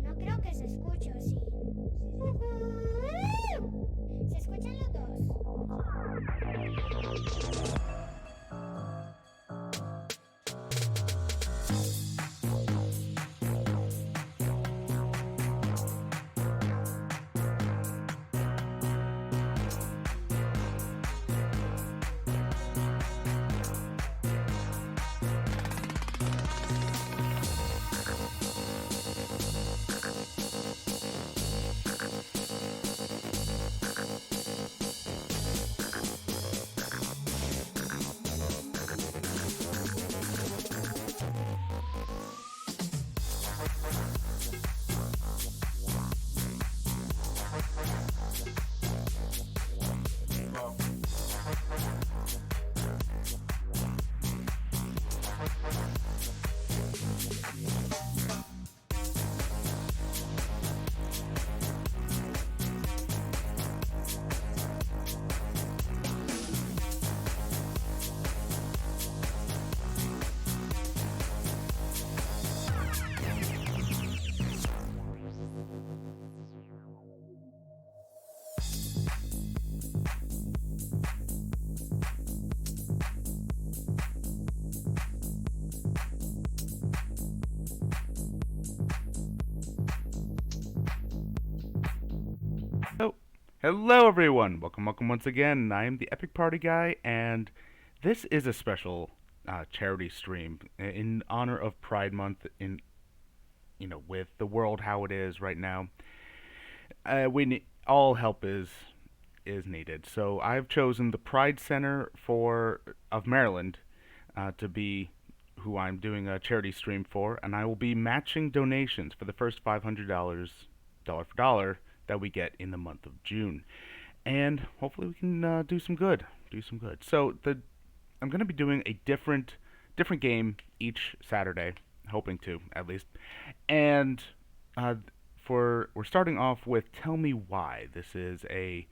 No creo que se escuche, ¿o sí? ¿Se escuchan los dos? Oh, hello everyone! Welcome once again. I am the Epic Party Guy, and this is a special charity stream in honor of Pride Month. With the world how it is right now, all help is needed. So I've chosen the Pride Center for of Maryland to be who I'm doing a charity stream for, and I will be matching donations for the first $500, dollar for dollar, that we get in the month of June, and hopefully we can do some good. Do some good. So I'm going to be doing a different game each Saturday, hoping to at least, and uh, for we're starting off with Tell Me Why. This is a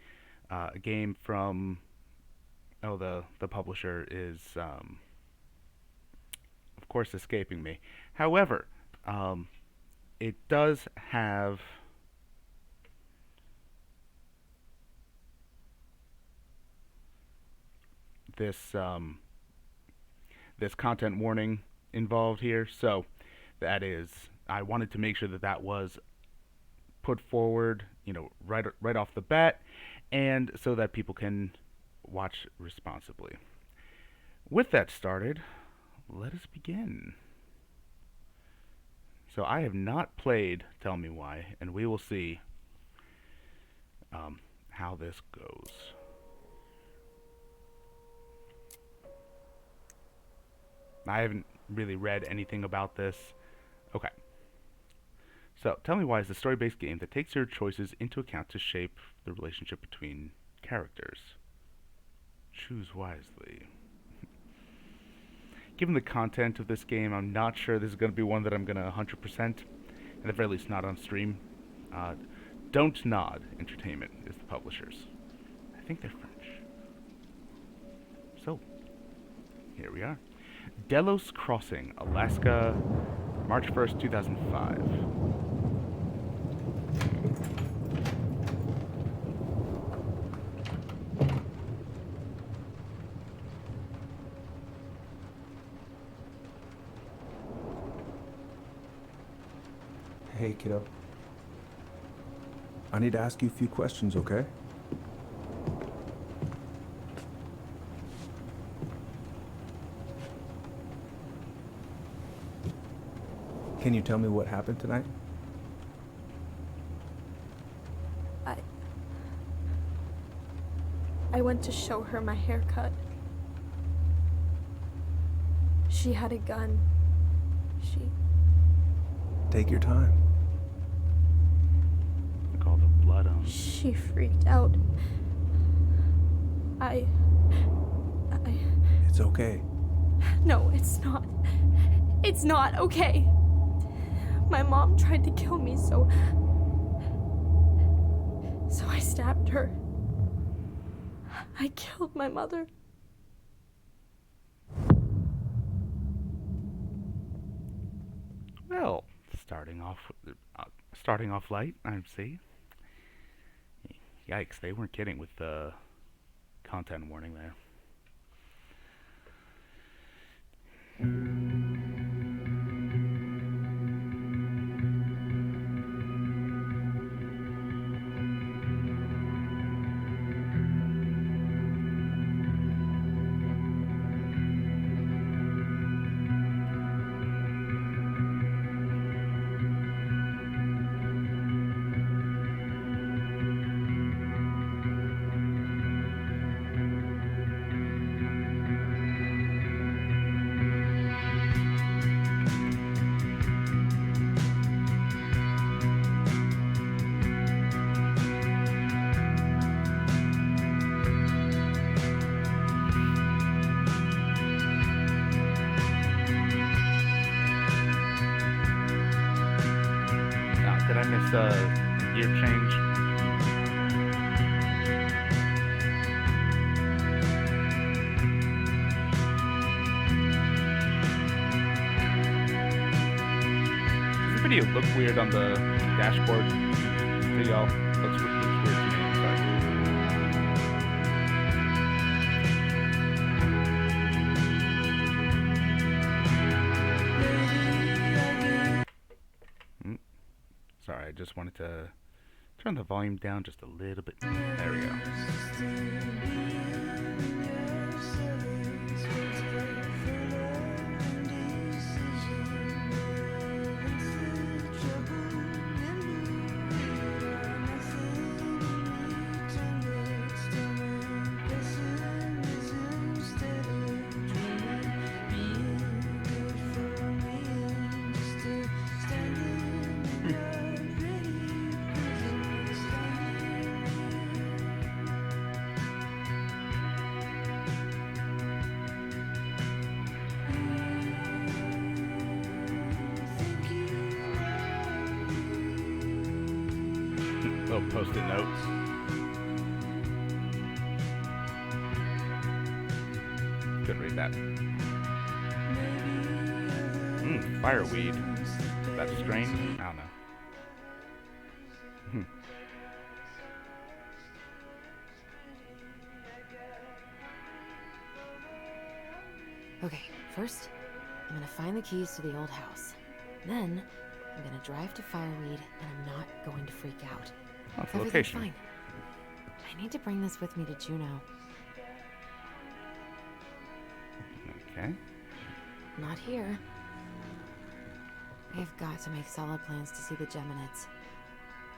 game from the publisher is of course escaping me. However, um, it does have this this content warning involved here. So that is, I wanted to make sure that that was put forward, right off the bat, and so that people can watch responsibly. With that started, let us begin. So I have not played Tell Me Why, and we will see how this goes. I haven't really read anything about this. Okay. So, Tell Me Why is a story based game that takes your choices into account to shape the relationship between characters. Choose wisely. Given the content of this game, I'm not sure this is going to be one that I'm going to 100%, at the very least not on stream. Uh, Don't Nod Entertainment is the publishers. I think they're French. So, here we are. Delos Crossing, Alaska, March 1st, 2005. Hey, kiddo. I need to ask you a few questions, okay? Can you tell me what happened tonight? I went to show her my haircut. She had a gun. Take your time. Look, all the blood on. She freaked out. It's okay. No, it's not. It's not okay. My mom tried to kill me, so I stabbed her. I killed my mother. Well, starting off light, I see. Yikes, they weren't kidding with the content warning there. Did I miss a gear change? Does the video look weird on the dashboard to y'all? Looks weird to me, I'm sorry. Sorry, I just wanted to turn the volume down just a little bit. There we go. Little post-it notes. Couldn't read that. Fireweed. That's a strain? I don't know. Okay, first, I'm gonna find the keys to the old house. Then, I'm gonna drive to Fireweed, and I'm not going to freak out. That's the Everything's location. fine. I need to bring this with me to Juneau. Okay. Not here. I've got to make solid plans to see the Geminids.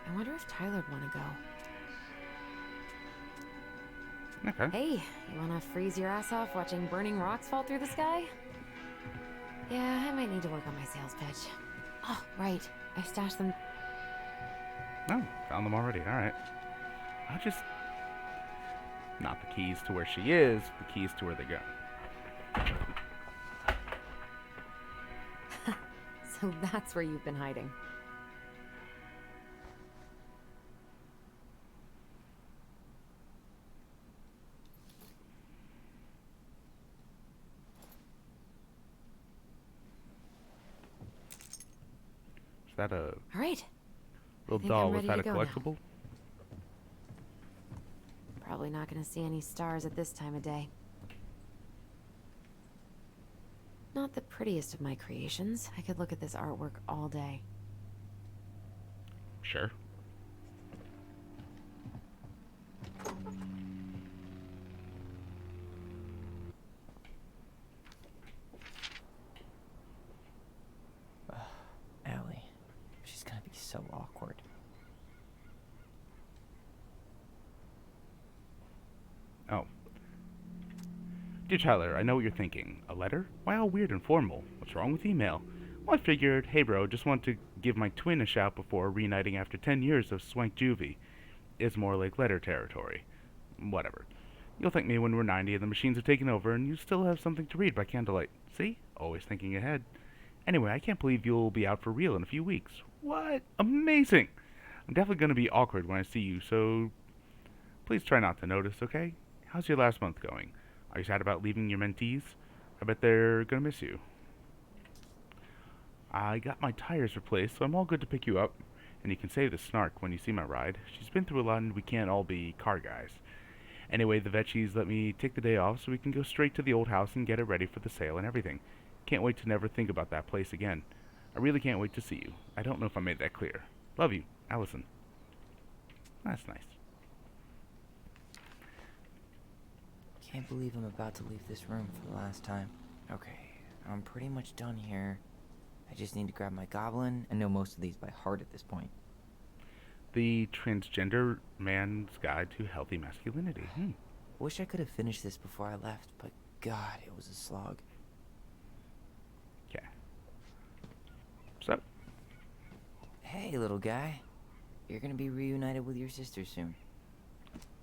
I wonder if Tyler'd want to go. Okay. Hey, you wanna freeze your ass off watching burning rocks fall through the sky? Yeah, I might need to work on my sales pitch. Oh, right. I stashed them. Oh, found them already. Alright. I'll just... Not the keys to where she is, the keys to where they go. So that's where you've been hiding. Is that a All right. little think doll? I'm Was ready that a to go now. collectible? Probably not gonna see any stars at this time of day. Not the prettiest of my creations. I could look at this artwork all day. Sure. Dear Tyler, I know what you're thinking. A letter? Why all weird and formal? What's wrong with email? Well, I figured, hey bro, just want to give my twin a shout before reuniting after 10 years of swank juvie. It's more like letter territory. Whatever. You'll thank me when we're 90 and the machines have taken over and you still have something to read by candlelight. See? Always thinking ahead. Anyway, I can't believe you'll be out for real in a few weeks. What? Amazing! I'm definitely going to be awkward when I see you, so please try not to notice, okay? How's your last month going? Are you sad about leaving your mentees? I bet they're going to miss you. I got my tires replaced, so I'm all good to pick you up. And you can save the snark when you see my ride. She's been through a lot and we can't all be car guys. Anyway, the Veggies let me take the day off so we can go straight to the old house and get it ready for the sale and everything. Can't wait to never think about that place again. I really can't wait to see you. I don't know if I made that clear. Love you, Allison. That's nice. Can't believe I'm about to leave this room for the last time. Okay, I'm pretty much done here. I just need to grab my goblin and know most of these by heart at this point. The Transgender Man's Guide to Healthy Masculinity. Wish I could have finished this before I left, but God, it was a slog. Okay. So, Hey, little guy. You're gonna be reunited with your sister soon.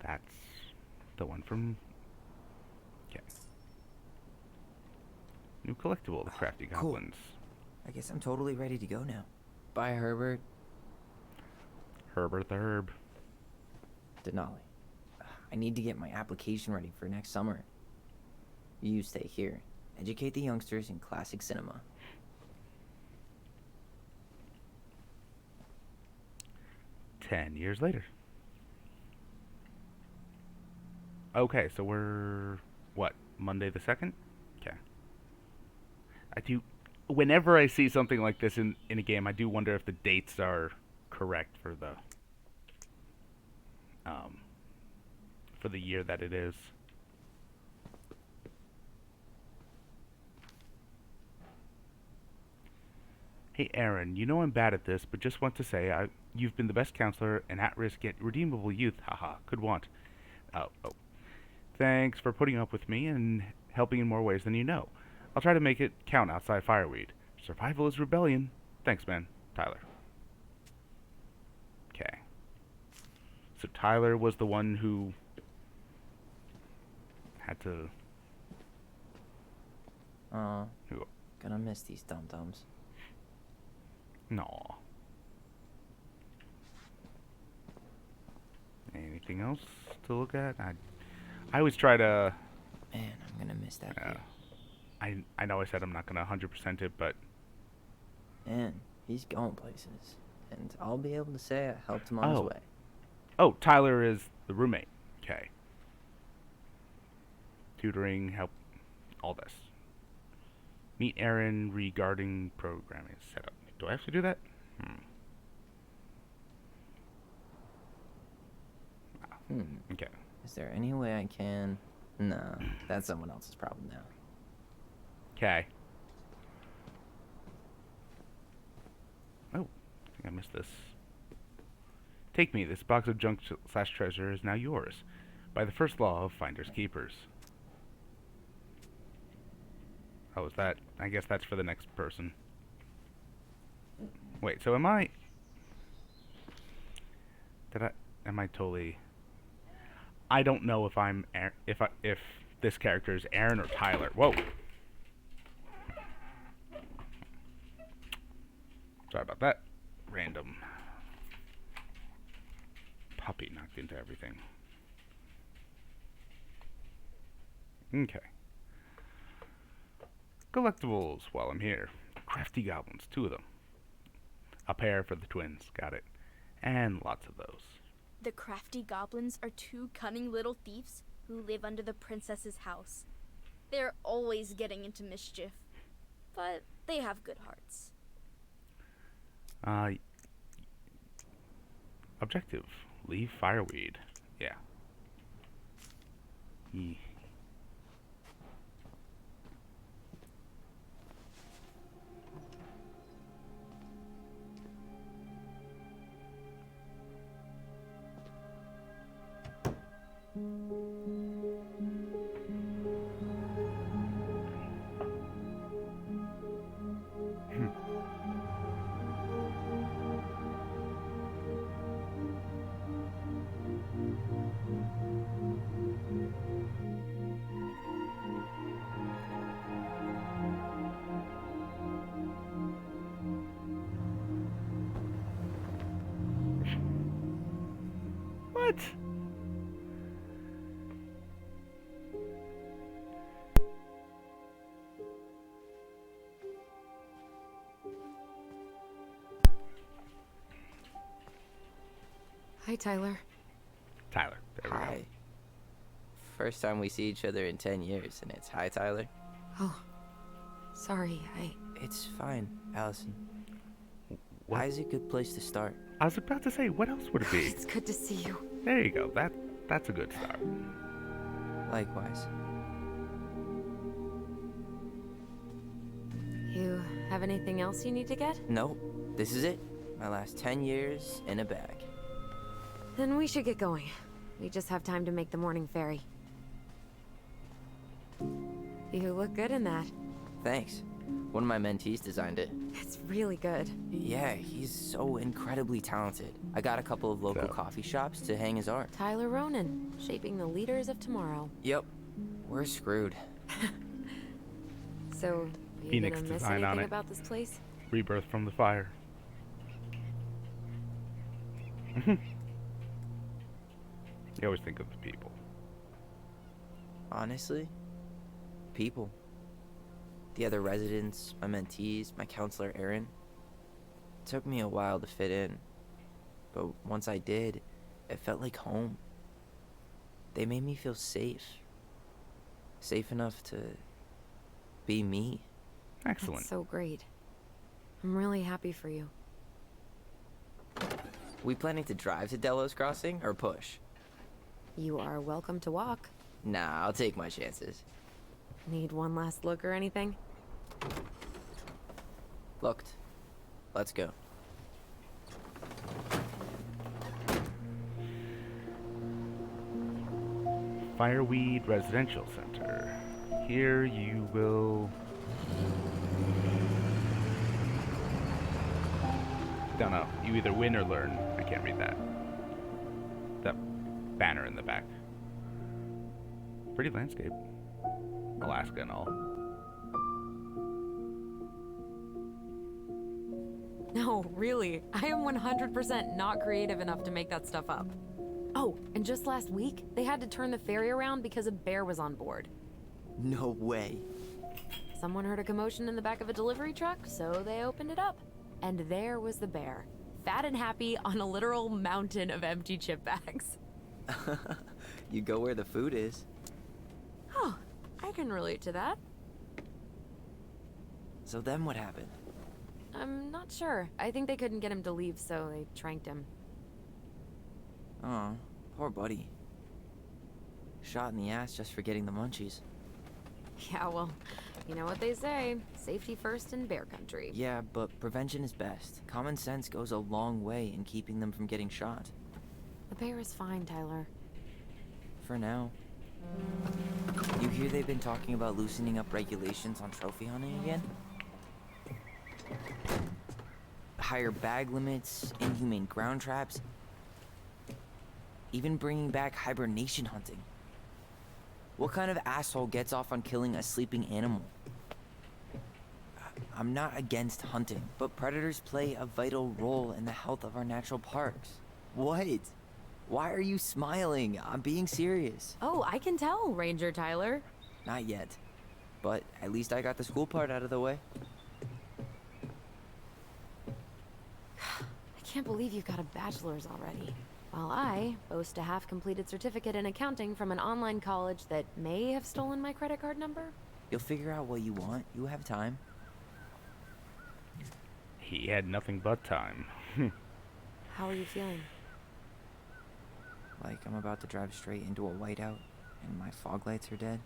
that's the one from... Okay. New collectible, the Crafty Cool. Goblins. I guess I'm totally ready to go now. Bye, Herbert. Herbert the Herb. Denali. I need to get my application ready for next summer. You stay here. Educate the youngsters in classic cinema. 10 years later. Okay, so we're... What? Monday the 2nd? Okay. I do... Whenever I see something like this in a game, I do wonder if the dates are correct for the year that it is. Hey Aaron, you know I'm bad at this, but just want to say you've been the best counselor and at-risk yet redeemable youth. Haha, could want. Oh. Thanks for putting up with me and helping in more ways than you know. I'll try to make it count outside Fireweed. Survival is rebellion. Thanks, man. Tyler. Okay. So Tyler was the one who had to... Who? Gonna miss these dum-dums. No. Anything else to look at? I always try to... Man, I'm gonna miss that view. I know I said I'm not gonna 100% it, but... Man, he's going places. And I'll be able to say I helped him on his way. Oh, Tyler is the roommate. Okay. Tutoring, help, all this. Meet Aaron regarding programming setup. Do I have to do that? Okay. Is there any way I can... Nah, that's someone else's problem now. Okay. Oh, I think I missed this. Take me. This box of junk / treasure is now yours. By the first law of finders keepers. Oh, is that... I guess that's for the next person. Wait, so am I... Am I totally... I don't know if I'm... If this character is Aaron or Tyler. Whoa! Sorry about that. Random puppy knocked into everything. Okay. Collectibles while I'm here. Crafty Goblins, 2 of them. A pair for the twins, got it. And lots of those. The crafty goblins are 2 cunning little thieves who live under the princess's house. They're always getting into mischief, but they have good hearts. Objective. Leave Fireweed. Yeah. What? Hi, Tyler. Tyler. There we go. Hi. First time we see each other in 10 years, and it's hi, Tyler. Oh, sorry, It's fine, Allison. What? Hi's a good place to start. I was about to say, what else would it be? It's good to see you. There you go. That's a good start. Likewise. You have anything else you need to get? Nope, this is it. My last 10 years in a bag. Then we should get going. We just have time to make the morning ferry. You look good in that. Thanks. One of my mentees designed it. It's really good. Yeah, he's so incredibly talented. I got a couple of local So- coffee shops to hang his art. Tyler Ronan, shaping the leaders of tomorrow. Yep, we're screwed. So, you Phoenix gonna miss design on anything it. about this place? Rebirth from the fire. You always think of the people. Honestly, people. The other residents, my mentees, my counselor Aaron. It took me a while to fit in, but once I did, it felt like home. They made me feel safe. Safe enough to be me. Excellent. That's so great. I'm really happy for you. We planning to drive to Delos Crossing or push? You are welcome to walk. Nah, I'll take my chances. Need one last look or anything? Looked. Let's go. Fireweed Residential Center. Here you will... Don't know. You either win or learn. I can't read that. That banner in the back. Pretty landscape. Alaska and all. No, really. I am 100% not creative enough to make that stuff up. Oh, and just last week, they had to turn the ferry around because a bear was on board. No way. Someone heard a commotion in the back of a delivery truck, so they opened it up. And there was the bear, fat and happy on a literal mountain of empty chip bags. You go where the food is. Oh, I can relate to that. So then what happened? I'm not sure. I think they couldn't get him to leave, so they tranked him. Oh, poor buddy. Shot in the ass just for getting the munchies. Yeah, well, you know what they say. Safety first in bear country. Yeah, but prevention is best. Common sense goes a long way in keeping them from getting shot. The bear is fine, Tyler. For now. You hear they've been talking about loosening up regulations on trophy hunting again? Higher bag limits, inhumane ground traps, even bringing back hibernation hunting. What kind of asshole gets off on killing a sleeping animal? I'm not against hunting, but predators play a vital role in the health of our natural parks. What? Why are you smiling? I'm being serious. Oh, I can tell, Ranger Tyler. Not yet. But at least I got the school part out of the way. I can't believe you've got a bachelor's already. While I boast a half-completed certificate in accounting from an online college that may have stolen my credit card number. You'll figure out what you want. You have time. He had nothing but time. How are you feeling? Like I'm about to drive straight into a whiteout and my fog lights are dead.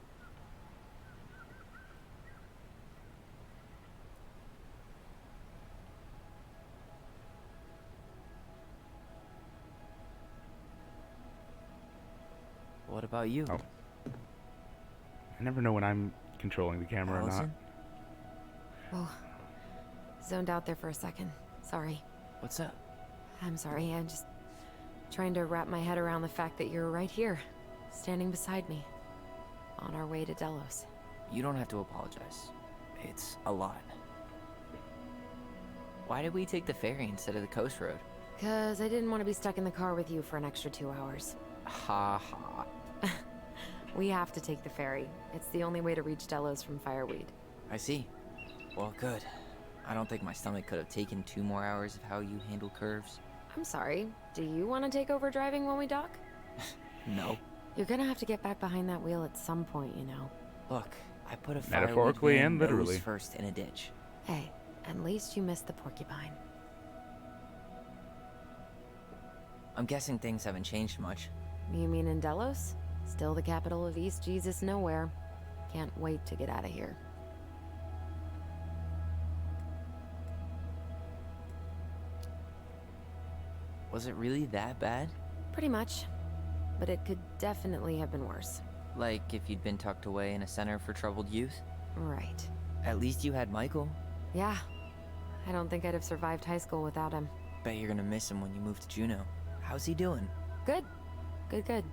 What about you? Oh. I never know when I'm controlling the camera Allison? Oh, zoned out there for a second. Sorry. What's up? I'm sorry, I'm just trying to wrap my head around the fact that you're right here, standing beside me, on our way to Delos. You don't have to apologize. It's a lot. Why did we take the ferry instead of the coast road? 'Cause I didn't want to be stuck in the car with you for an extra 2 hours. Ha ha. We have to take the ferry. It's the only way to reach Delos from Fireweed. I see. Well, good. I don't think my stomach could have taken 2 more hours of how you handle curves. I'm sorry. Do you want to take over driving when we dock? No. You're gonna have to get back behind that wheel at some point, you know. Look, I put a Metaphorically fireweed and van literally. nose first in a ditch. Hey, at least you missed the porcupine. I'm guessing things haven't changed much. You mean in Delos? Still the capital of East Jesus Nowhere. Can't wait to get out of here. Was it really that bad? Pretty much. But it could definitely have been worse. Like if you'd been tucked away in a center for troubled youth? Right. At least you had Michael. Yeah. I don't think I'd have survived high school without him. Bet you're gonna miss him when you move to Juneau. How's he doing? Good. Good.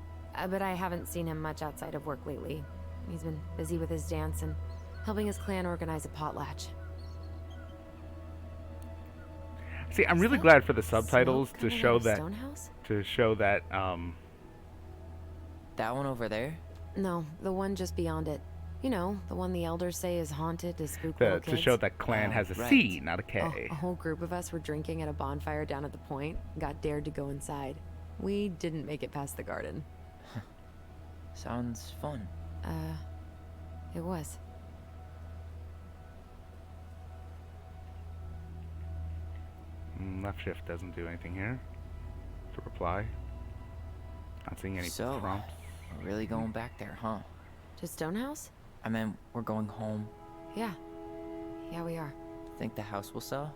But I haven't seen him much outside of work lately. He's been busy with his dance and helping his clan organize a potlatch. See, I'm Is really that glad for the smoke subtitles to coming show out of that Stonehouse? That one over there? No, the one just beyond it. You know, the one the elders say is haunted to spook little to kids. show that clan Oh, has a right. C, not a Oh, K. a whole group of us were drinking at a bonfire down at the point, got dared to go inside. We didn't make it past the garden. Sounds fun. It was. Left shift doesn't do anything here. To reply. Not seeing any So, prompts. we're really going back there, huh? To Stonehouse? I mean, we're going home. Yeah. Yeah, we are. Think the house will sell?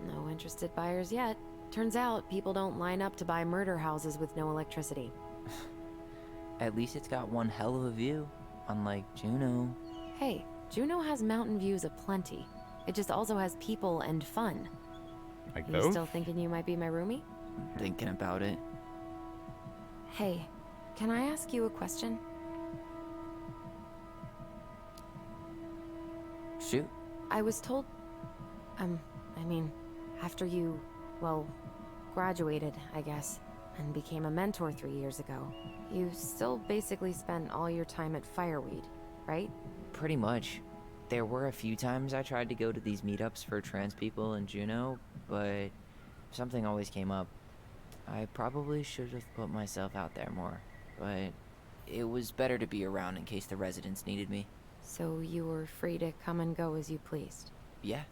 No interested buyers yet. Turns out people don't line up to buy murder houses with no electricity. At least it's got one hell of a view. Unlike Juneau. Hey, Juneau has mountain views aplenty. It just also has people and fun. Like You those? still thinking you might be my roomie? Thinking about it. Hey, can I ask you a question? Shoot. I was told... after you, well, graduated, I guess, and became a mentor 3 years ago, you still basically spent all your time at Fireweed, right? Pretty much. There were a few times I tried to go to these meetups for trans people in Juneau, but something always came up. I probably should have put myself out there more, but it was better to be around in case the residents needed me. So you were free to come and go as you pleased? Yeah.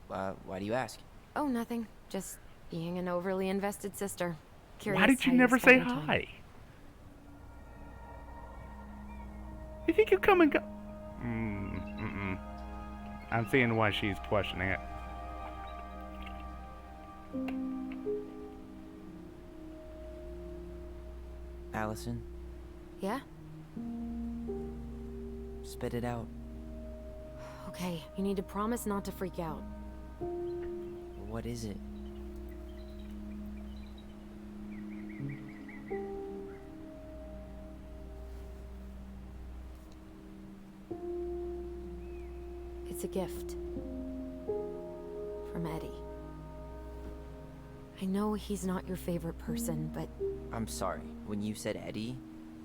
Why do you ask? Oh, nothing. Just being an overly invested sister. Curious Why did you how never spend say your time. hi? You think you come and go? I'm seeing why she's questioning it. Allison, Yeah? spit it out. Okay, you need to promise not to freak out. What is it? It's a gift. From Eddie. I know he's not your favorite person, but I'm sorry. When you said Eddie,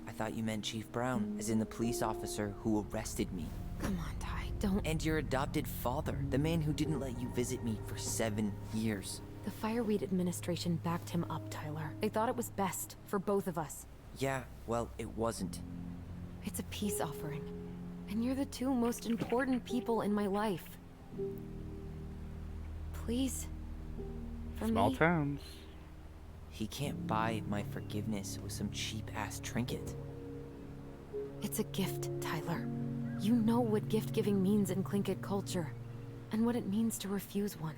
I thought you meant Chief Brown, as in the police officer who arrested me. come on, Ty, don't. And your adopted father, the man who didn't let you visit me for 7 years. The Fireweed administration backed him up, Tyler. They thought it was best for both of us. Yeah, well, it wasn't. It's a peace offering. And you're the two most important people in my life. Please. For Small me. towns. He can't buy my forgiveness with some cheap-ass trinket. It's a gift, Tyler. You know what gift giving means in Tlingit culture, and what it means to refuse one.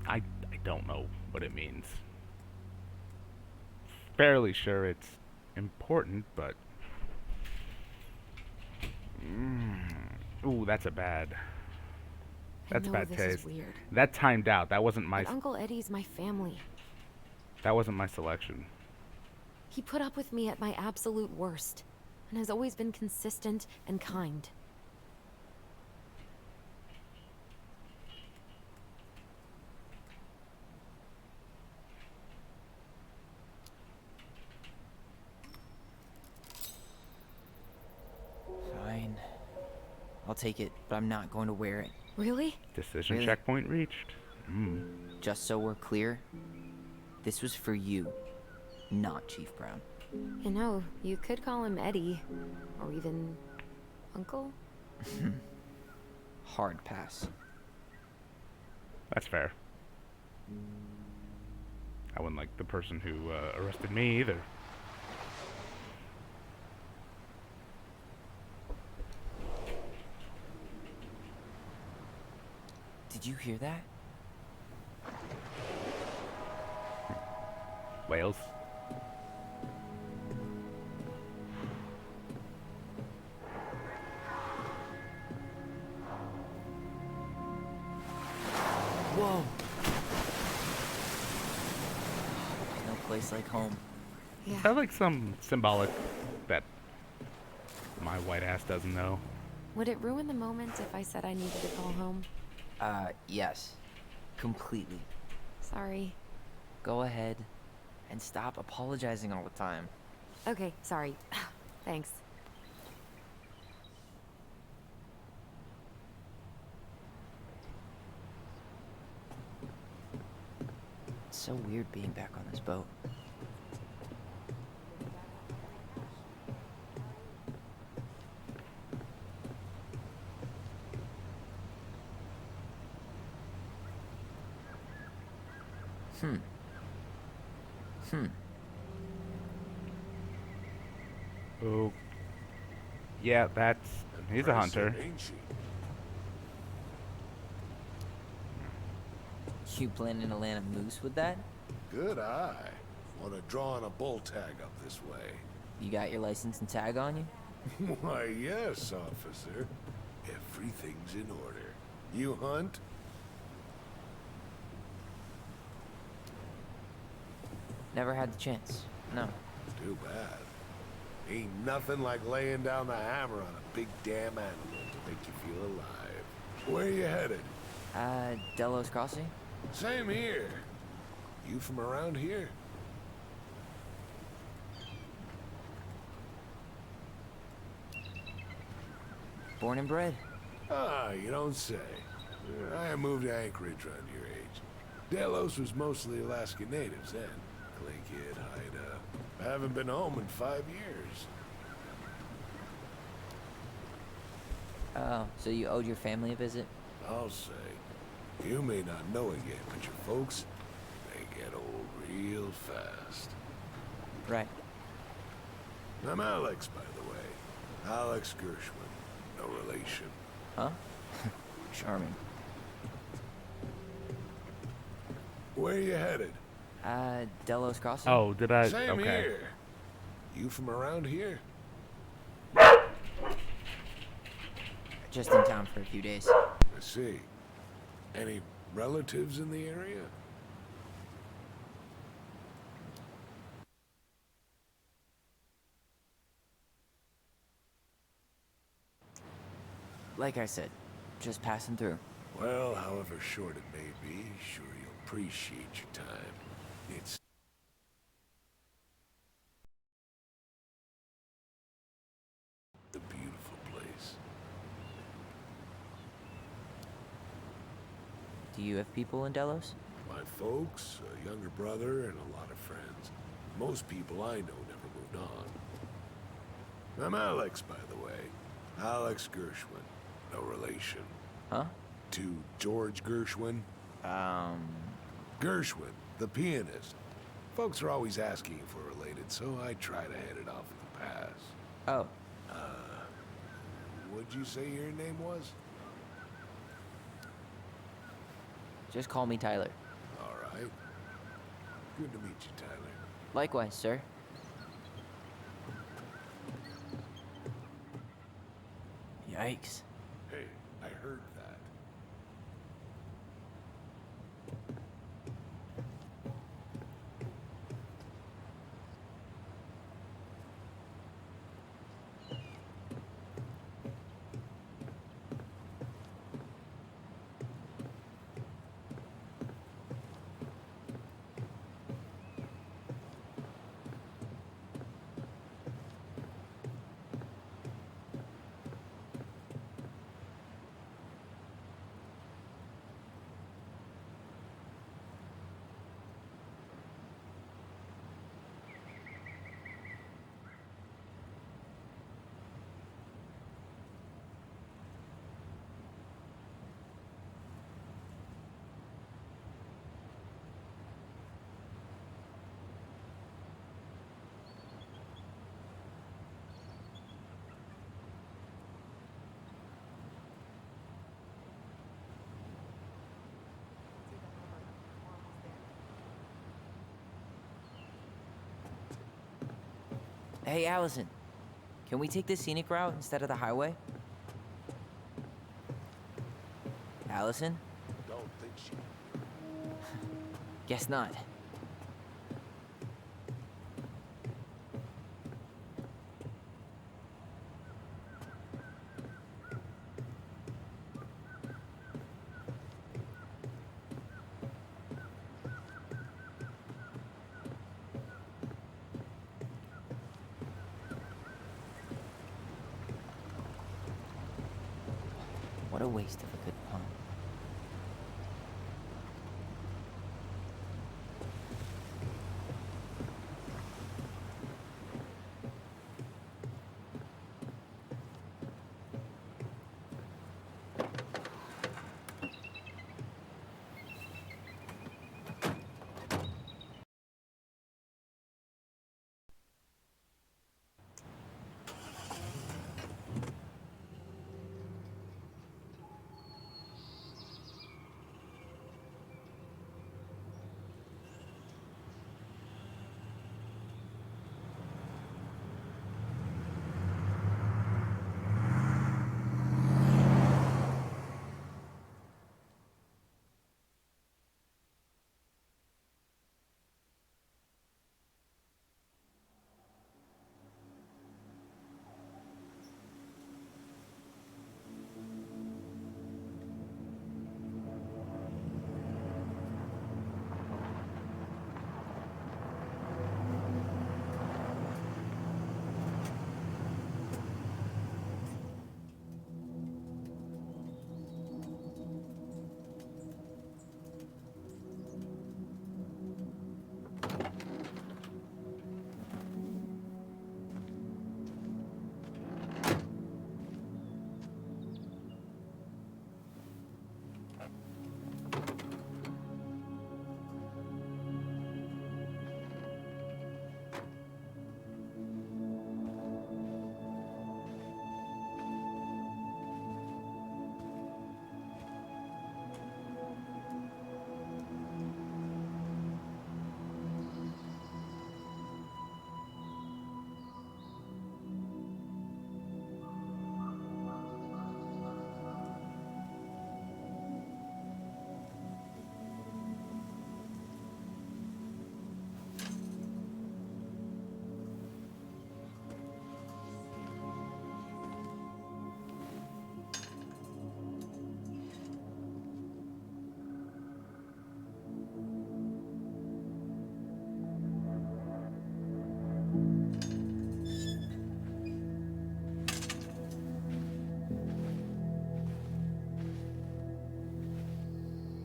I don't know what it means. Fairly sure it's important, but... Ooh, that's a bad... That's I know bad this taste. is weird, That timed out. That wasn't my... but Uncle Eddie's my family. That wasn't my selection. He put up with me at my absolute worst, and has always been consistent and kind. take it, but I'm not going to wear it. Really? Decision Really? checkpoint reached. Just so we're clear, this was for you, not Chief Brown. You know, you could call him Eddie. Or even Uncle? Hard pass. That's fair. I wouldn't like the person who arrested me either. Did you hear that? Wales. Whoa! No place like home. Yeah. Is that like some symbolic that my white ass doesn't know? Would it ruin the moment if I said I needed to call home? Yes. Completely. Sorry. Go ahead and stop apologizing all the time. Okay, sorry. Thanks. It's so weird being back on this boat. Oh. Yeah, he's a hunter. Ain't she? You planning to land a moose with that? Good eye. Want to draw on a bull tag up this way? You got your license and tag on you? Why, yes, officer. Everything's in order. You hunt? Never had the chance. No. Too bad. Ain't nothing like laying down the hammer on a big damn animal to make you feel alive. Where you headed? Delos Crossing? Same here. You from around here? Born and bred. Ah, you don't say. I moved to Anchorage around your age. Delos was mostly Alaska natives then. Clay Kid, Haida. Haven't been home in 5 years. Oh, so you owed your family a visit? I'll say. You may not know it yet, but your folks, they get old real fast. Right. I'm Alex, by the way. Alex Gershwin. No relation. Huh? Charming. Where you headed? Delos Crossing? Oh, did I? Same Okay. here. You from around here? Just in town for a few days. I see. Any relatives in the area? Like I said, just passing through. Well, however short it may be, sure you'll appreciate your time. It's a beautiful place. Do you have people in Delos? My folks, a younger brother, and a lot of friends. Most people I know never moved on. I'm Alex, by the way. Alex Gershwin. No relation. Huh? To George Gershwin. Gershwin, the pianist. Folks are always asking if we're related, so I try to head it off with a pass. Oh, What'd you say your name was? just call me Tyler. All right. Good to meet you, Tyler. Likewise, sir. Yikes. Hey, I heard that. Hey, Allison. Can we take the scenic route instead of the highway? Allison? Don't think she... Guess not. What a waste of a good pun.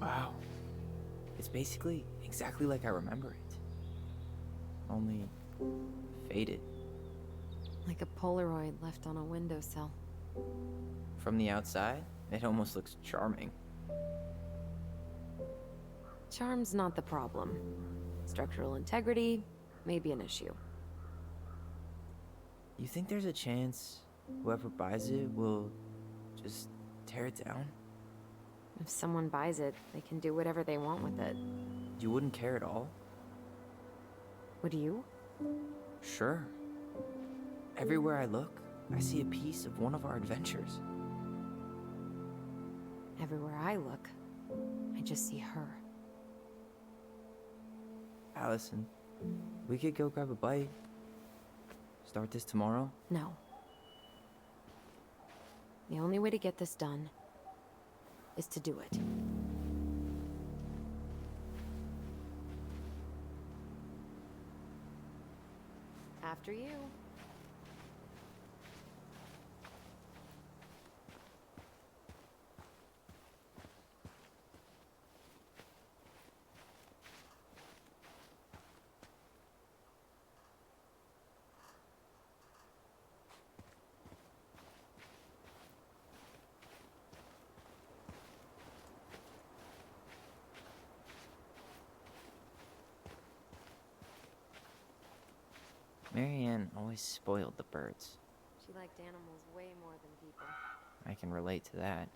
Wow. It's basically exactly like I remember it. Only faded. Like a Polaroid left on a windowsill. From the outside, it almost looks charming. Charm's not the problem. Structural integrity may be an issue. You think there's a chance whoever buys it will just tear it down? If someone buys it, they can do whatever they want with it. You wouldn't care at all? Would you? Sure. Everywhere I look, I see a piece of one of our adventures. Everywhere I look, I just see her. Allison, we could go grab a bite. Start this tomorrow? No. The only way to get this done is to do it. After you. Marianne always spoiled the birds. She liked animals way more than people. I can relate to that.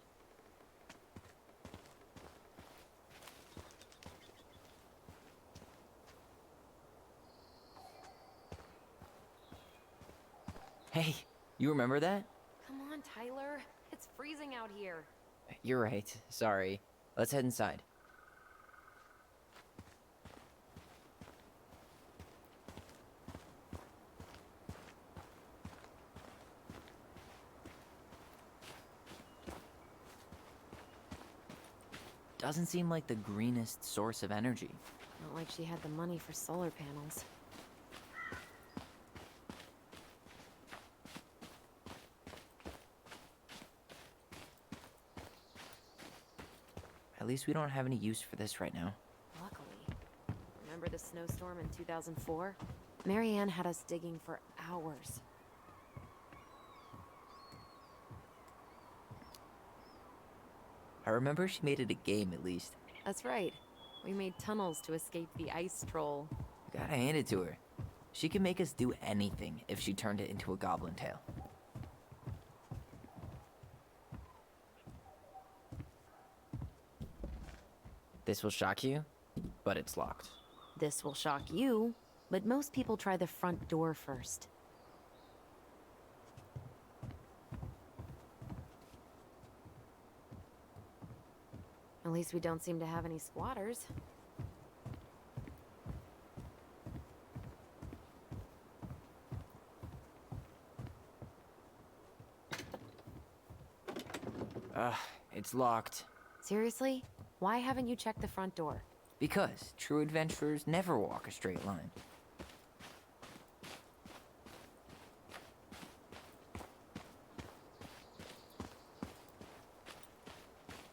Hey, you remember that? Come on, Tyler. It's freezing out here. You're right. Sorry. Let's head inside. Doesn't seem like the greenest source of energy. Not like she had the money for solar panels. At least we don't have any use for this right now. Luckily. Remember the snowstorm in 2004? Marianne had us digging for hours. I remember she made it a game at least. That's right. We made tunnels to escape the ice troll. Gotta hand it to her. She can make us do anything if she turned it into a goblin tail. This will shock you, but it's locked. This will shock you, but most people try the front door first. At least we don't seem to have any squatters. It's locked. Seriously? Why haven't you checked the front door? Because true adventurers never walk a straight line.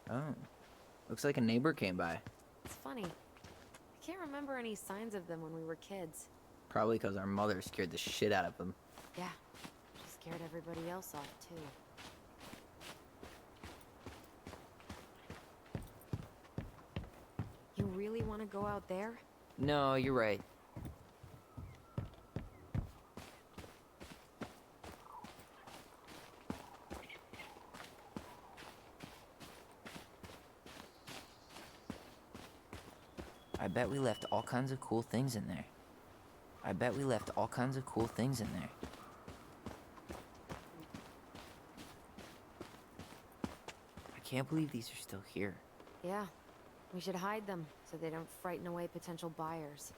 Oh, looks like a neighbor came by. It's funny. I can't remember any signs of them when we were kids. Probably because our mother scared the shit out of them. Yeah, she scared everybody else off, too. You really want to go out there? No, you're right. I bet we left all kinds of cool things in there. I bet we left all kinds of cool things in there. I can't believe these are still here. Yeah, we should hide them so they don't frighten away potential buyers.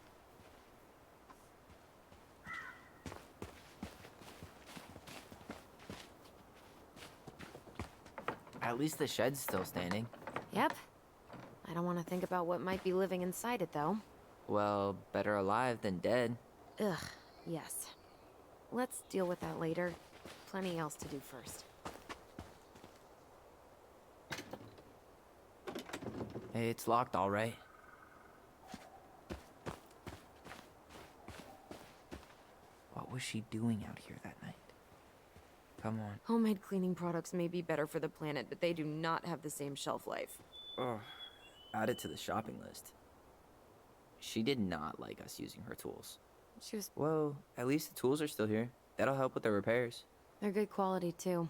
At least the shed's still standing. Yep. I don't want to think about what might be living inside it, though. Well, better alive than dead. Ugh, yes. Let's deal with that later. Plenty else to do first. Hey, it's locked, all right. What was she doing out here that night? Come on. Homemade cleaning products may be better for the planet, but they do not have the same shelf life. Ugh. Add it to the shopping list. She did not like us using her tools. She was... Whoa, at least the tools are still here. That'll help with the repairs. They're good quality, too.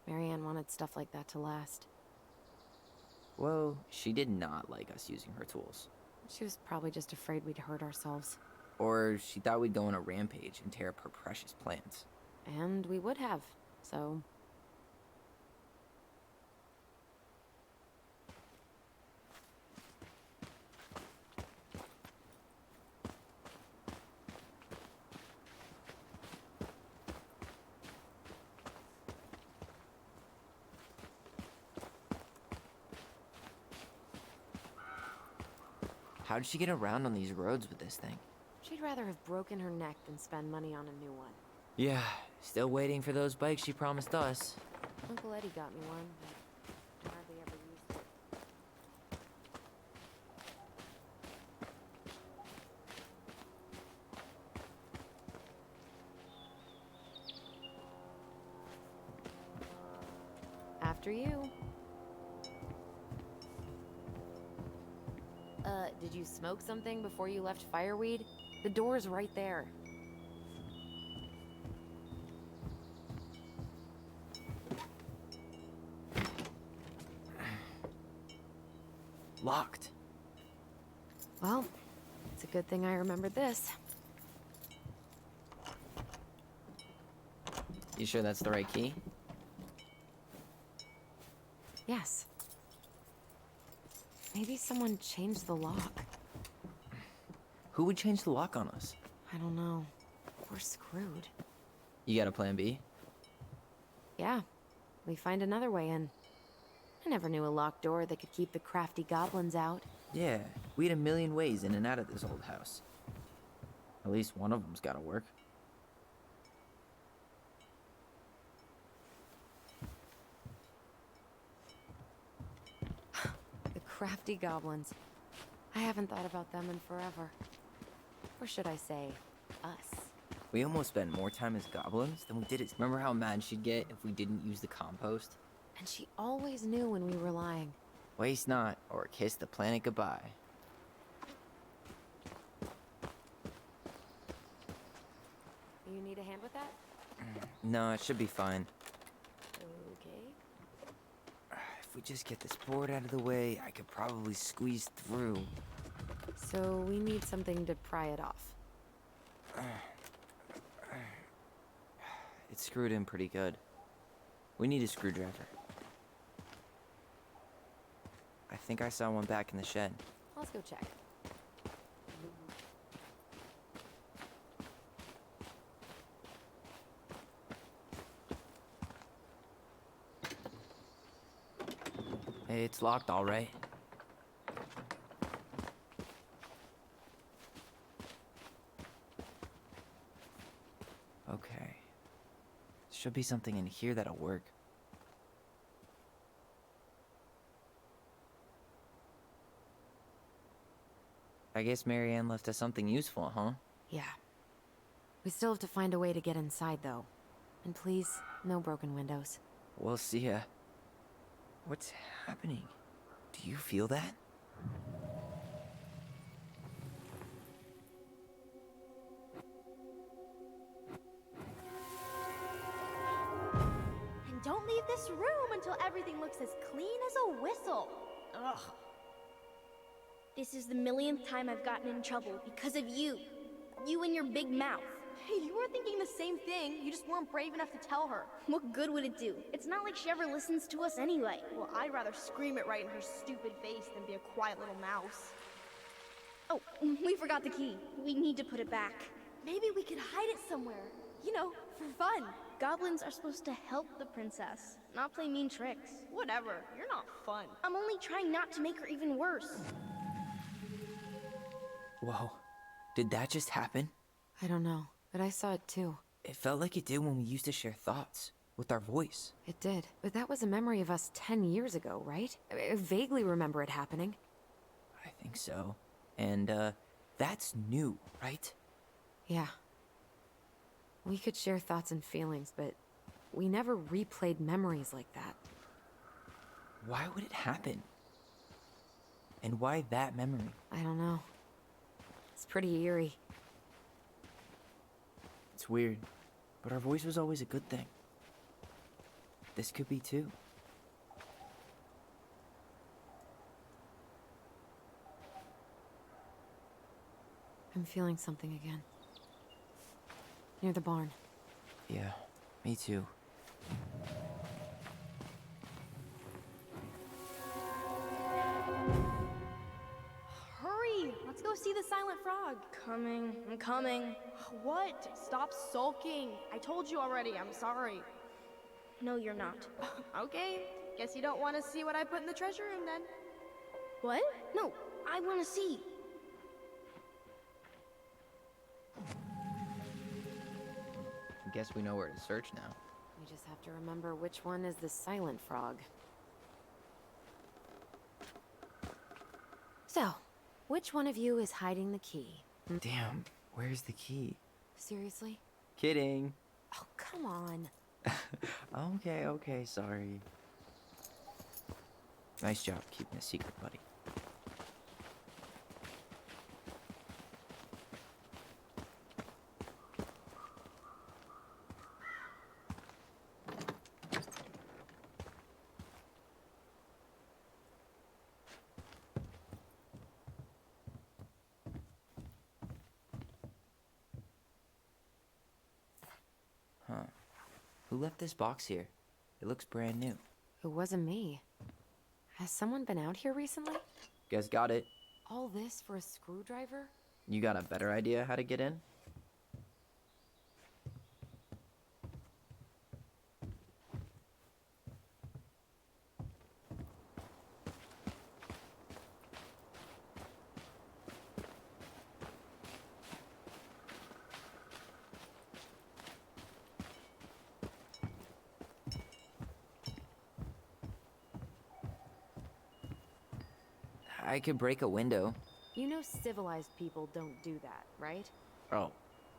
Marianne wanted stuff like that to last. Whoa, she did not like us using her tools. She was probably just afraid we'd hurt ourselves. Or she thought we'd go on a rampage and tear up her precious plants. And we would have, so... How did she get around on these roads with this thing? She'd rather have broken her neck than spend money on a new one. Yeah, still waiting for those bikes she promised us. Uncle Eddie got me one, but I hardly ever used it. After you. Did you smoke something before you left Fireweed? The door's right there. Locked. Well, it's a good thing I remembered this. You sure that's the right key? Yes. Maybe someone changed the lock. Who would change the lock on us? I don't know. We're screwed. You got a plan B? Yeah. We find another way in. I never knew a locked door that could keep the crafty goblins out. Yeah, we had a million ways in and out of this old house. At least one of them's gotta work. The crafty goblins. I haven't thought about them in forever. Or should I say, us. We almost spent more time as goblins than we did as... Remember how mad she'd get if we didn't use the compost? And she always knew when we were lying. Waste not, or kiss the planet goodbye. You need a hand with that? No, it should be fine. Okay. If we just get this board out of the way, I could probably squeeze through. So we need something to pry it off. It's screwed in pretty good. We need a screwdriver. I think I saw one back in the shed. Let's go check. Hey, it's locked, all right. Okay. Should be something in here that'll work. I guess Marianne left us something useful, huh? Yeah. We still have to find a way to get inside, though. And please, no broken windows. We'll see ya. What's happening? Do you feel that? And don't leave this room until everything looks as clean as a whistle. Ugh. This is the millionth time I've gotten in trouble because of you. You and your big mouth. Hey, you were thinking the same thing. You just weren't brave enough to tell her. What good would it do? It's not like she ever listens to us anyway. Well, I'd rather scream it right in her stupid face than be a quiet little mouse. Oh, we forgot the key. We need to put it back. Maybe we could hide it somewhere. You know, for fun. Goblins are supposed to help the princess, not play mean tricks. Whatever, you're not fun. I'm only trying not to make her even worse. Whoa. Did that just happen? I don't know, but I saw it too. It felt like it did when we used to share thoughts with our voice. It did. But that was a memory of us 10 years ago, right? I vaguely remember it happening. I think so. And, that's new, right? Yeah. We could share thoughts and feelings, but we never replayed memories like that. Why would it happen? And why that memory? I don't know. It's pretty eerie. It's weird, but our voice was always a good thing. This could be too. I'm feeling something again. Near the barn. Yeah, me too. Hurry! Let's go see the silent frog. I'm coming. What? Stop sulking. I told you already, I'm sorry. No, you're not. Okay, guess you don't want to see what I put in the treasure room then. What? No, I want to see. Guess we know where to search now. We just have to remember which one is the silent frog. So, which one of you is hiding the key? Damn, where's the key? Seriously? Kidding. Oh, come on. Okay, sorry. Nice job keeping a secret, buddy. Who left this box here? It looks brand new. It wasn't me. Has someone been out here recently? Guess got it. All this for a screwdriver? You got a better idea how to get in? I could break a window. You know civilized people don't do that, right? Oh,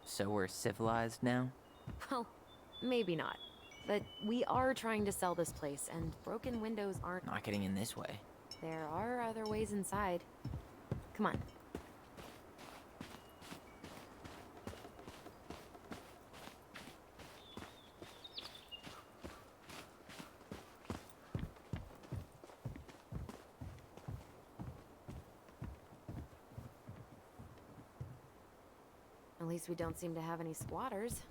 so we're civilized now? Well, maybe not. But we are trying to sell this place, and broken windows aren't... Not getting in this way. There are other ways inside. Come on. At least we don't seem to have any squatters.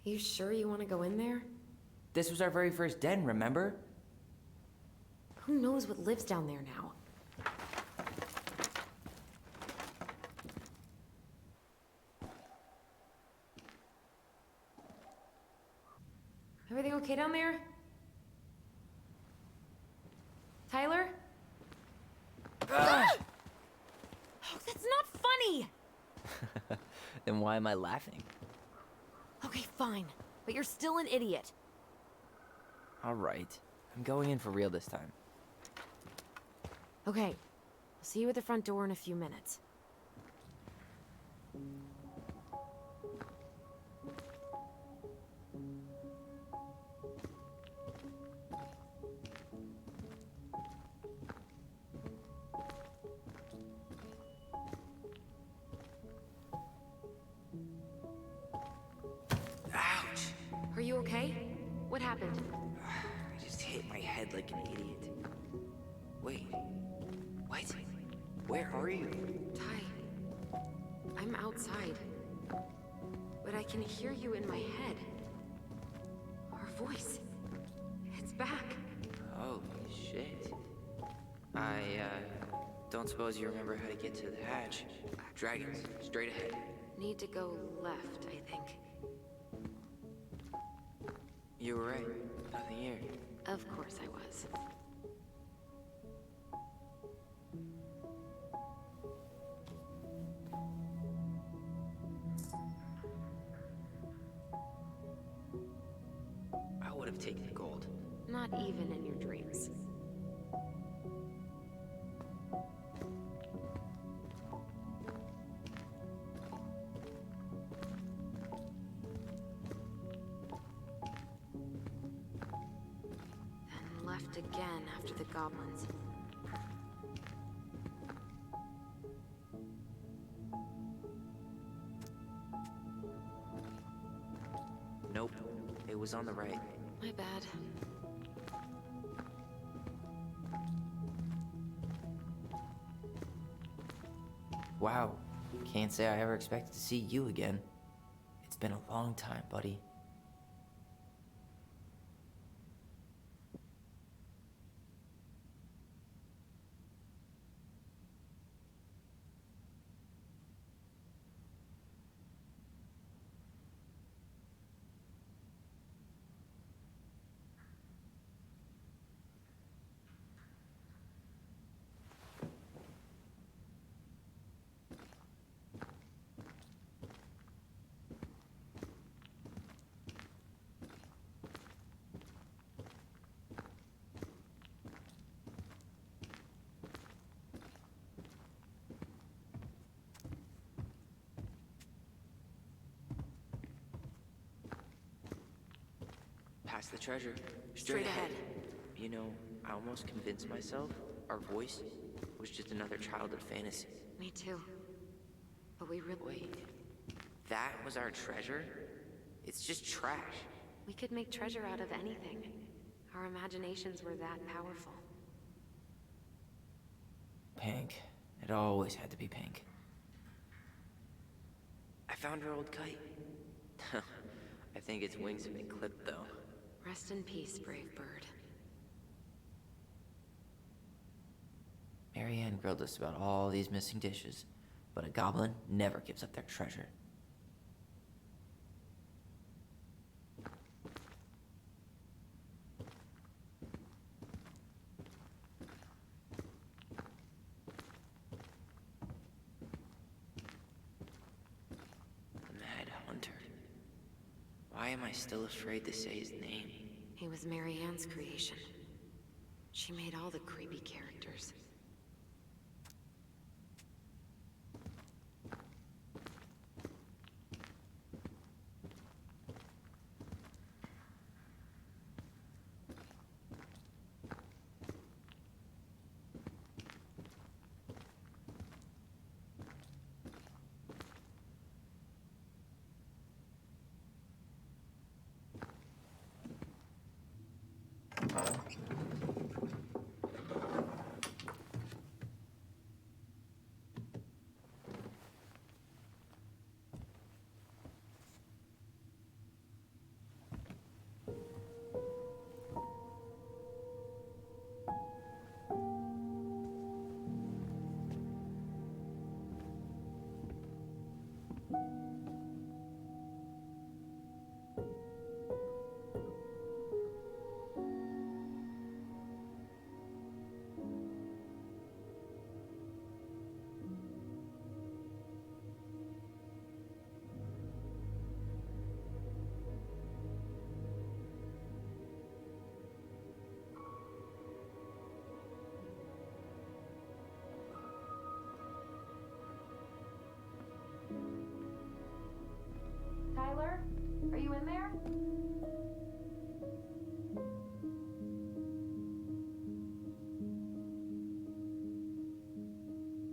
You sure you want to go in there? This was our very first den, remember? Who knows what lives down there now? Everything okay down there? Tyler? Oh, that's not funny! Then why am I laughing? Okay, fine. But you're still an idiot. Alright. I'm going in for real this time. Okay. I'll see you at the front door in a few minutes. Ouch! Are you okay? What happened? I just hit my head like an idiot. Wait. What? Where are you? Ty, I'm outside. But I can hear you in my head. Our voice. It's back. Holy shit. I, don't suppose you remember how to get to the hatch. Dragons, straight ahead. Need to go left, I think. You were right. Nothing here. Of course I was. I would have taken the gold. Not even in your dreams. Then left again after the goblins. Nope. It was on the right. My bad. Wow. Can't say I ever expected to see you again. It's been a long time, buddy. Past the treasure. Straight ahead. You know, I almost convinced myself our voice was just another childhood fantasy. Me too. But we really... Wait, that was our treasure? It's just trash. We could make treasure out of anything. Our imaginations were that powerful. Pink. It always had to be pink. I found our old kite. I think its wings have been clipped, though. Rest in peace, brave bird. Marianne grilled us about all these missing dishes, but a goblin never gives up their treasure. The Mad Hunter. Why am I still afraid to say his name? He was Marianne's creation. She made all the creepy characters. Tyler, are you in there?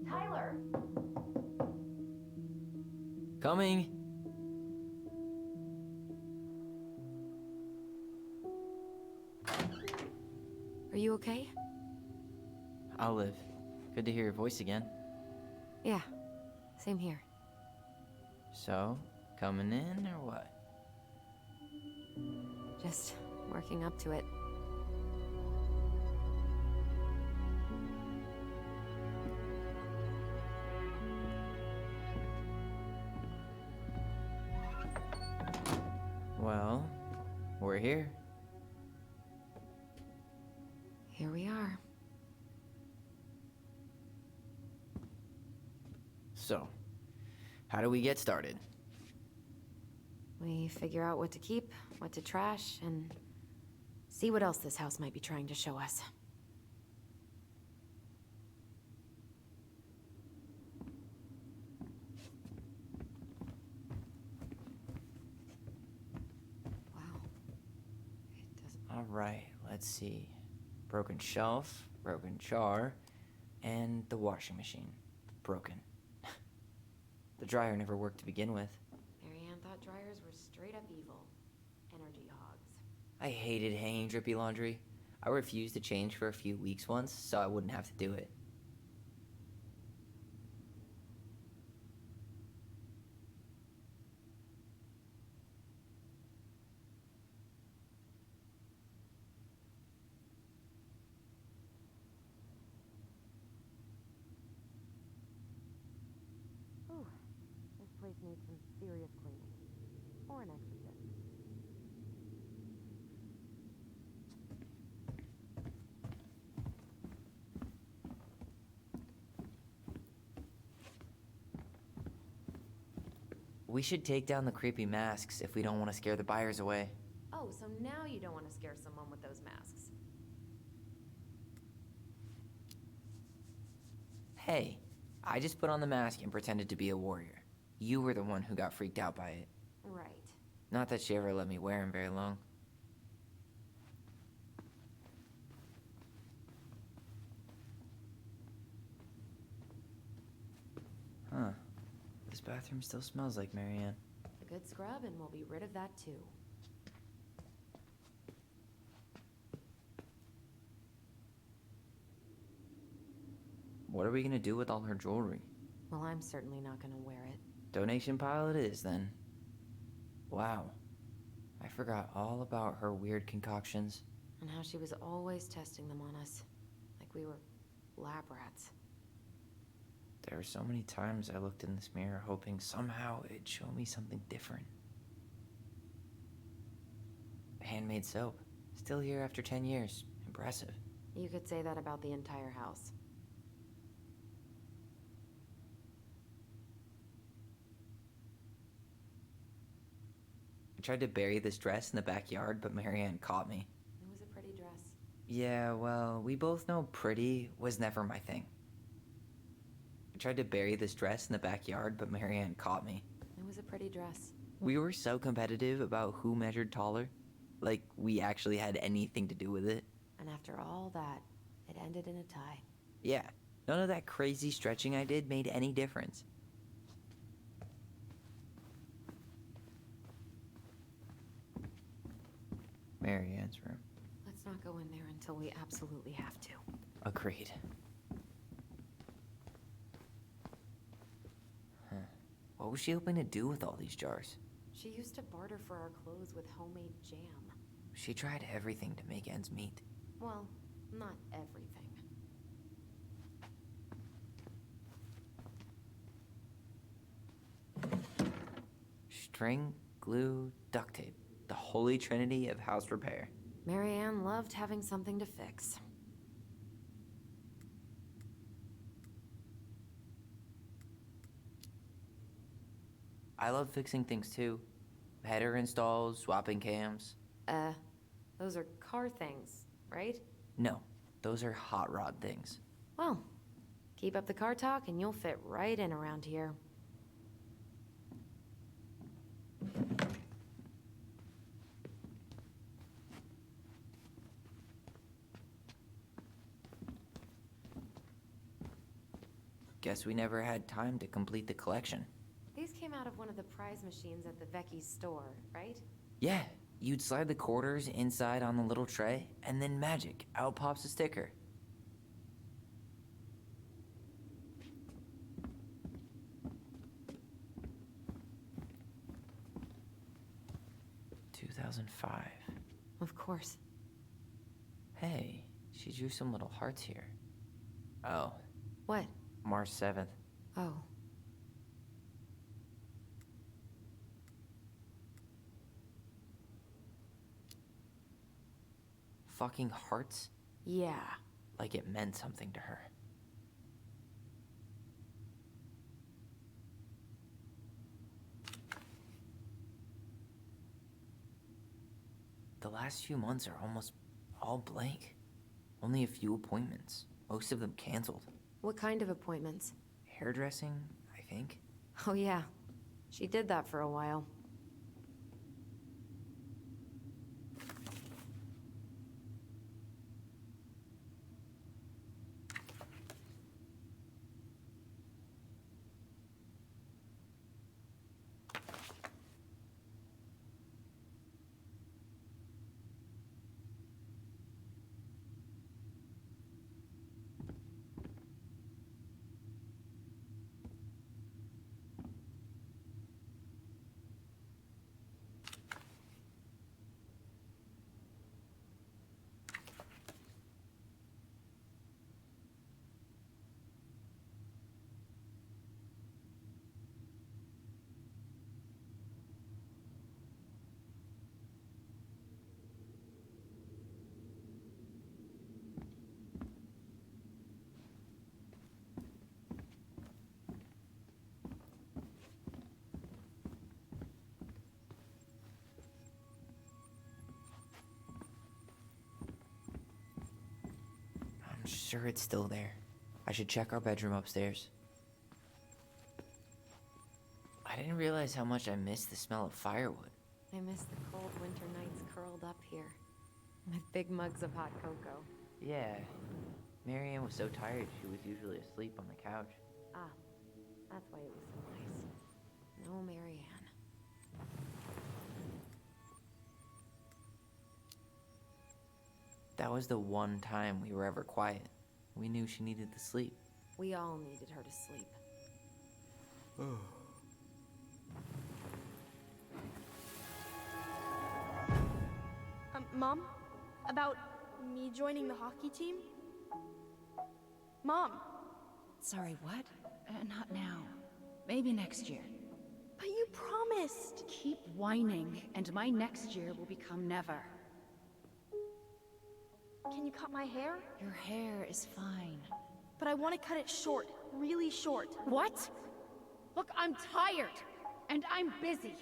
Tyler! Coming! Are you okay? I'll live. Good to hear your voice again. Yeah, same here. So, coming in or what? Just working up to it. Well, we're here. Here we are. So, how do we get started? We figure out what to keep, what to trash, and see what else this house might be trying to show us. Wow. It doesn't... All right, let's see. Broken shelf, broken jar, and the washing machine. Broken. The dryer never worked to begin with. Marianne thought dryers were straight up evil. Energy hogs. I hated hanging drippy laundry. I refused to change for a few weeks once, so I wouldn't have to do it. Ooh, this place needs some serious cleaning. Or an exorcist. We should take down the creepy masks if we don't want to scare the buyers away. Oh, so now you don't want to scare someone with those masks. Hey, I just put on the mask and pretended to be a warrior. You were the one who got freaked out by it. Right. Not that she ever let me wear him very long. bathroom still smells like Marianne. A good scrub and we'll be rid of that too. What are we gonna do with all her jewelry? Well, I'm certainly not gonna wear it. Donation pile it is, then. Wow. I forgot all about her weird concoctions. And how she was always testing them on us. Like we were lab rats. There were so many times I looked in this mirror hoping somehow it'd show me something different. Handmade soap. Still here after 10 years. Impressive. You could say that about the entire house. I tried to bury this dress in the backyard, but Marianne caught me. It was a pretty dress. Yeah, well, we both know pretty was never my thing. I tried to bury this dress in the backyard, but Marianne caught me. It was a pretty dress. We were so competitive about who measured taller. Like we actually had anything to do with it. And after all that, it ended in a tie. Yeah, none of that crazy stretching I did made any difference. Marianne's room. Let's not go in there until we absolutely have to. Agreed. Huh. What was she hoping to do with all these jars? She used to barter for our clothes with homemade jam. She tried everything to make ends meet. Well, not everything. String, glue, duct tape. The holy trinity of house repair. Marianne loved having something to fix. I love fixing things too. Header installs, swapping cams. Those are car things, right? No, those are hot rod things. Well, keep up the car talk and you'll fit right in around here. Guess we never had time to complete the collection. These came out of one of the prize machines at the Vecchi's store, right? Yeah, you'd slide the quarters inside on the little tray, and then magic, out pops a sticker. "2005. Of course. Hey, she drew some little hearts here. Oh, What? March 7th. Oh. Fucking hearts? Yeah. Like it meant something to her. The last few months are almost all blank. Only a few appointments, most of them canceled. What kind of appointments? Hairdressing, I think. Oh yeah. She did that for a while. I'm sure it's still there. I should check our bedroom upstairs. I didn't realize how much I missed the smell of firewood. I miss the cold winter nights curled up here. With big mugs of hot cocoa. Yeah, Marianne was so tired she was usually asleep on the couch. Ah, that's why it was so nice. Oh, Marianne. That was the one time we were ever quiet. We knew she needed to sleep. We all needed her to sleep. Mom? About me joining the hockey team? Mom! Sorry, what? Not now. Maybe next year. But you promised! Keep whining, and my next year will become never. Can you cut my hair? Your hair is fine. But I want to cut it short. Really short. What? Look, I'm tired, and I'm busy.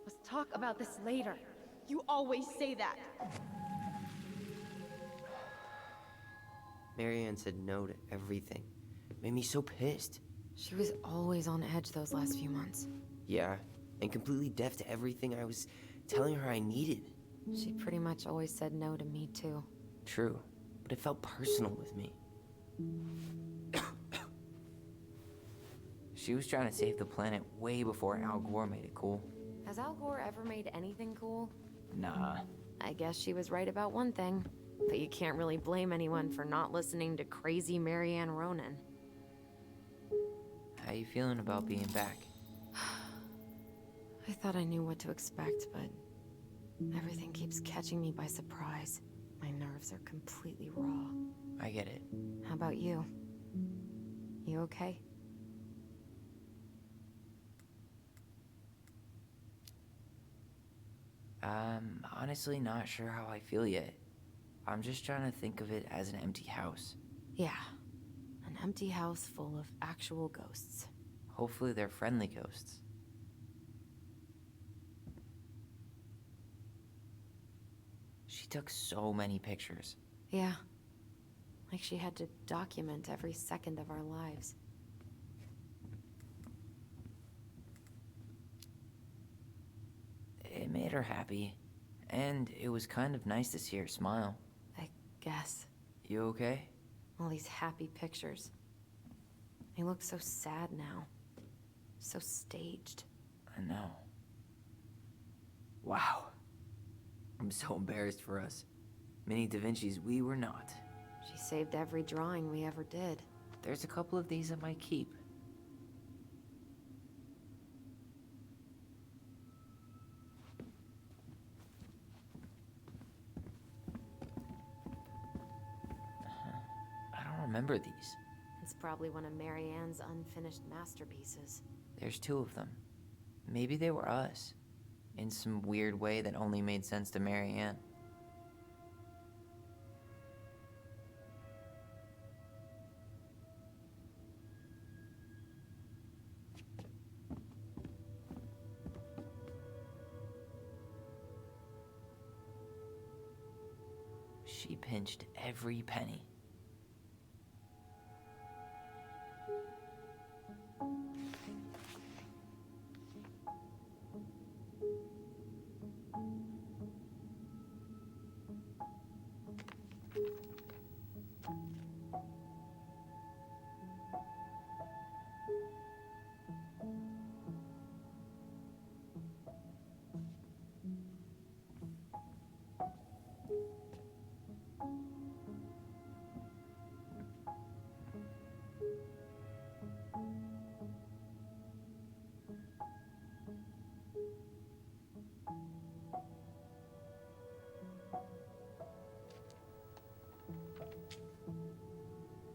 Let's talk about this later. You always say that. Marianne said no to everything. Made me so pissed. She was always on edge those last few months. Yeah, and completely deaf to everything I was telling her I needed. She pretty much always said no to me, too. True, but it felt personal with me. She was trying to save the planet way before Al Gore made it cool. Has Al Gore ever made anything cool? Nah. I guess she was right about one thing, but you can't really blame anyone for not listening to crazy Marianne Ronan. How you feeling about being back? I thought I knew what to expect, but everything keeps catching me by surprise. My nerves are completely raw. I get it. How about you? You okay? I'm honestly not sure how I feel yet. I'm just trying to think of it as an empty house. Yeah. An empty house full of actual ghosts. Hopefully they're friendly ghosts. She took so many pictures. Yeah. Like she had to document every second of our lives. It made her happy. And it was kind of nice to see her smile. I guess. You okay? All these happy pictures. They look so sad now. So staged. I know. Wow. I'm so embarrassed for us. Mini Da Vinci's we were not. She saved every drawing we ever did. There's a couple of these I might keep. I don't remember these. It's probably one of Marianne's unfinished masterpieces. There's two of them. Maybe they were us. In some weird way that only made sense to Marianne. She pinched every penny.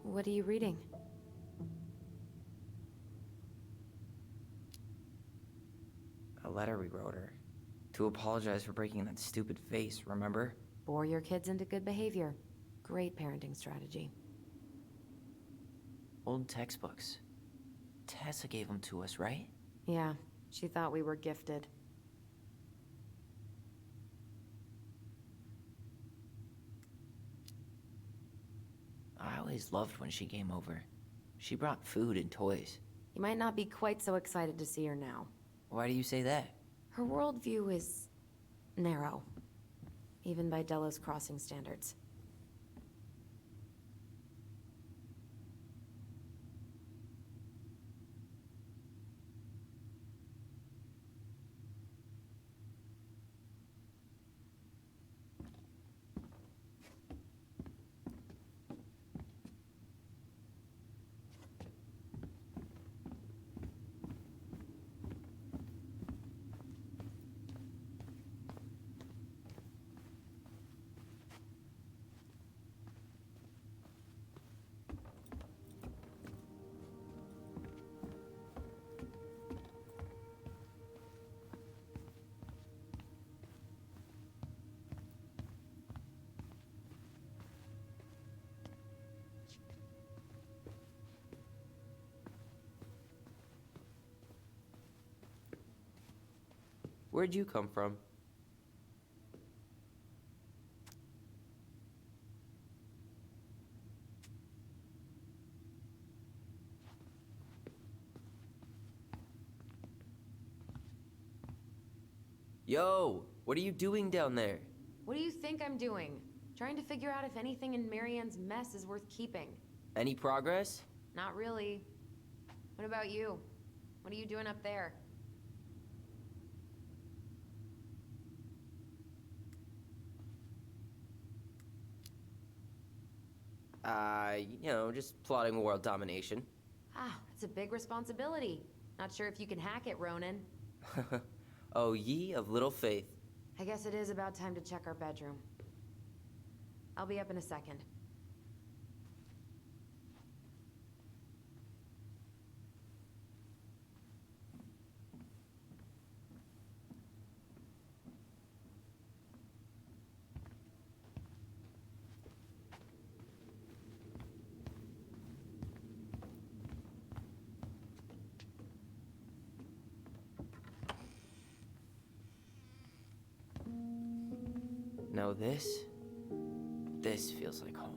What are you reading? A letter we wrote her. To apologize for breaking that stupid vase, remember? Bore your kids into good behavior. Great parenting strategy. Old textbooks. Tessa gave them to us, right? Yeah, she thought we were gifted. I always loved when she came over. She brought food and toys. You might not be quite so excited to see her now. Why do you say that? Her worldview is narrow, even by Delos Crossing standards. Where'd you come from? Yo, what are you doing down there? What do you think I'm doing? Trying to figure out if anything in Marianne's mess is worth keeping. Any progress? Not really. What about you? What are you doing up there? Just plotting world domination. Ah, that's a big responsibility. Not sure if you can hack it, Ronan. Oh, ye of little faith. I guess it is about time to check our bedroom. I'll be up in a second. Now this feels like home.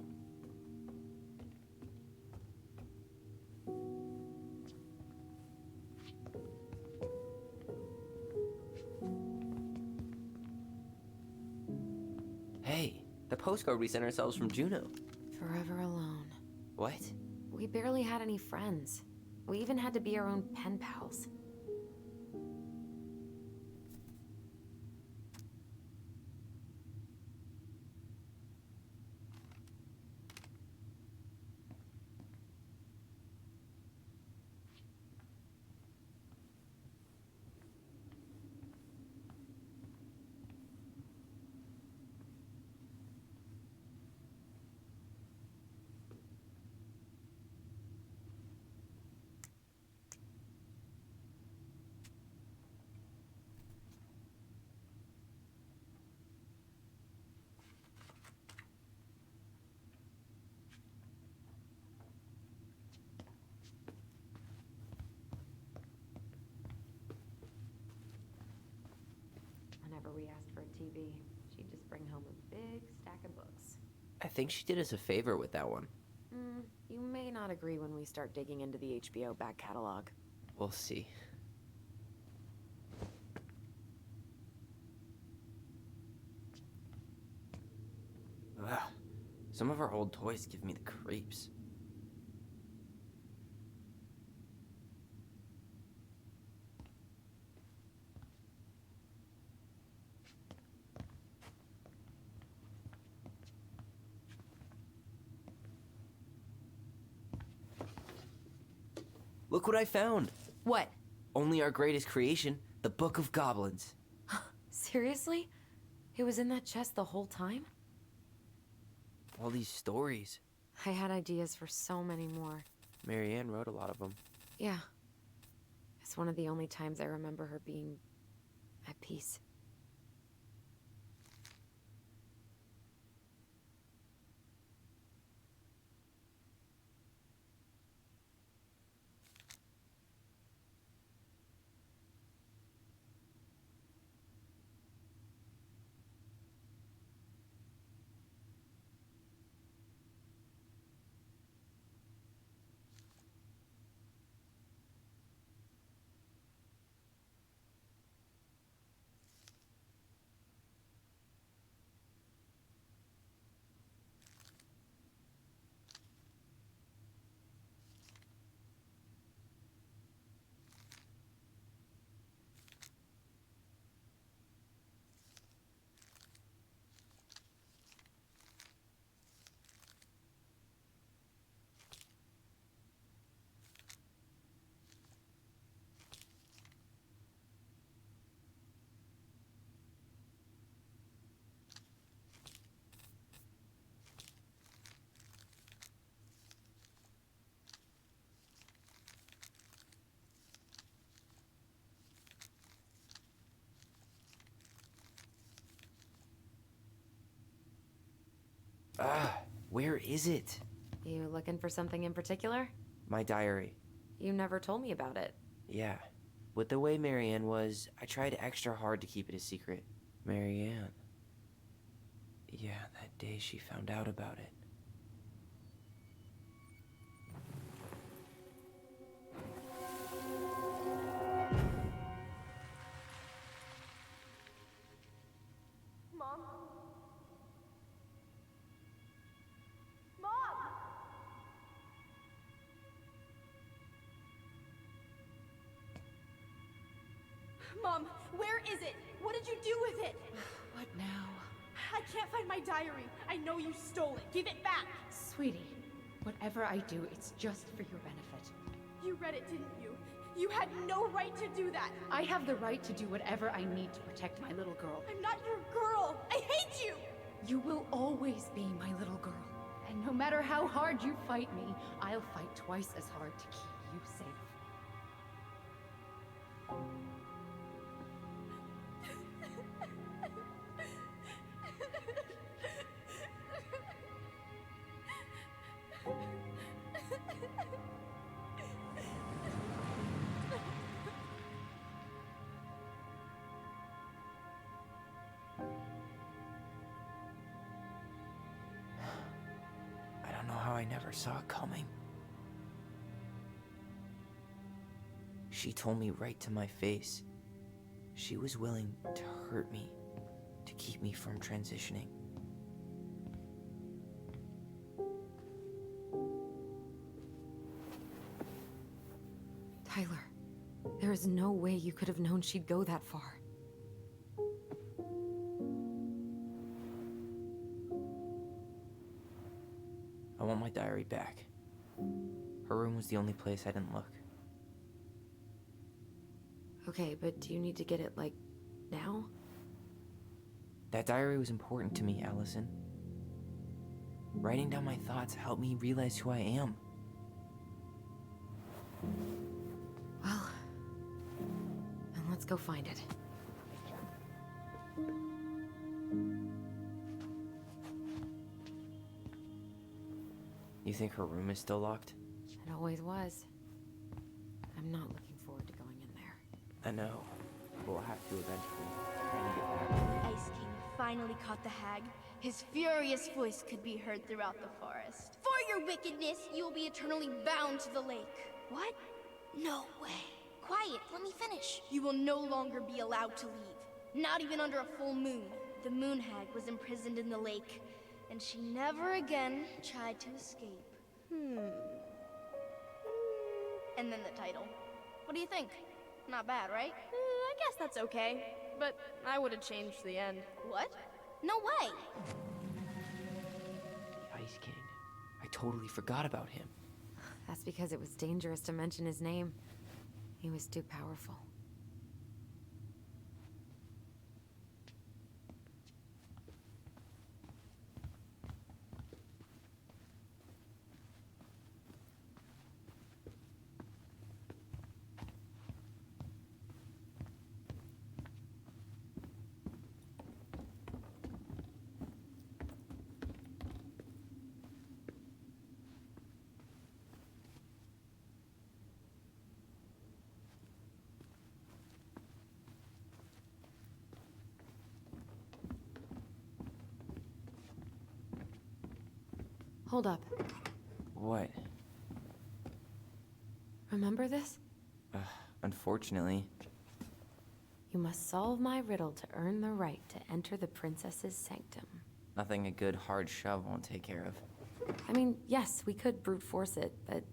Hey, the postcard we sent ourselves from Juno. Forever alone. What? We barely had any friends. We even had to be our own pen pals. Whenever we asked for a TV, she'd just bring home a big stack of books. I think she did us a favor with that one. You may not agree when we start digging into the HBO back catalog. We'll see. Ugh. Some of our old toys give me the creeps. Look what I found! What? Only our greatest creation, the Book of Goblins. Seriously? It was in that chest the whole time? All these stories. I had ideas for so many more. Marianne wrote a lot of them. Yeah. It's one of the only times I remember her being at peace. Where is it? You looking for something in particular? My diary. You never told me about it. Yeah. With the way Marianne was, I tried extra hard to keep it a secret. Marianne. Yeah, that day she found out about it. Mom? Mom! Mom, where is it? What did you do with it? What now? I can't find my diary. I know you stole it. Give it back. Sweetie, whatever I do, it's just for your benefit. You read it, didn't you? You had no right to do that. I have the right to do whatever I need to protect my little girl. I'm not your girl. I hate you. You will always be my little girl. And no matter how hard you fight me, I'll fight twice as hard to keep you safe. I don't know how I never saw it coming. She told me right to my face. She was willing to hurt me, to keep me from transitioning. Tyler, there is no way you could have known she'd go that far. I want my diary back. Her room was the only place I didn't look. Okay, but do you need to get it, like, now? That diary was important to me, Allison. Writing down my thoughts helped me realize who I am. Well, then let's go find it. You think her room is still locked? It always was. I'm not looking forward to going in there. I know. We'll have to eventually. Trying to get back. Ice King finally caught the hag. His furious voice could be heard throughout the forest. For your wickedness, you will be eternally bound to the lake. What? No way. Quiet, let me finish. You will no longer be allowed to leave. Not even under a full moon. The moon hag was imprisoned in the lake, and she never again tried to escape. And then the title. What do you think? Not bad, right? I guess that's okay. But I would have changed the end. What? No way! The Ice King. I totally forgot about him. That's because it was dangerous to mention his name. He was too powerful. Hold up. What? Remember this? Unfortunately. You must solve my riddle to earn the right to enter the princess's sanctum. Nothing a good hard shove won't take care of. I mean, yes, we could brute force it, but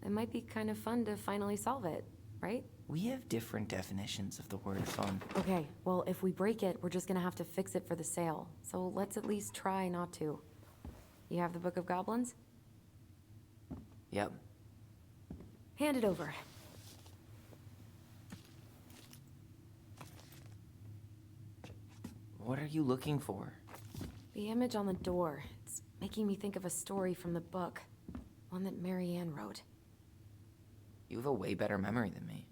it might be kind of fun to finally solve it, right? We have different definitions of the word fun. Okay, well, if we break it, we're just gonna have to fix it for the sale. So let's at least try not to. You have the Book of Goblins? Yep. Hand it over. What are you looking for? The image on the door. It's making me think of a story from the book. One that Marianne wrote. You have a way better memory than me.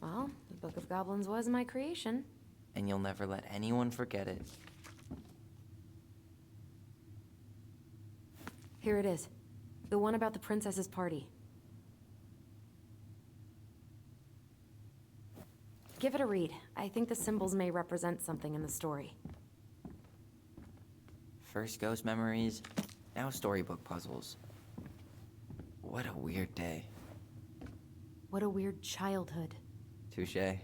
Well, the Book of Goblins was my creation. And you'll never let anyone forget it. Here it is. The one about the princess's party. Give it a read. I think the symbols may represent something in the story. First ghost memories, now storybook puzzles. What a weird day. What a weird childhood. Touché.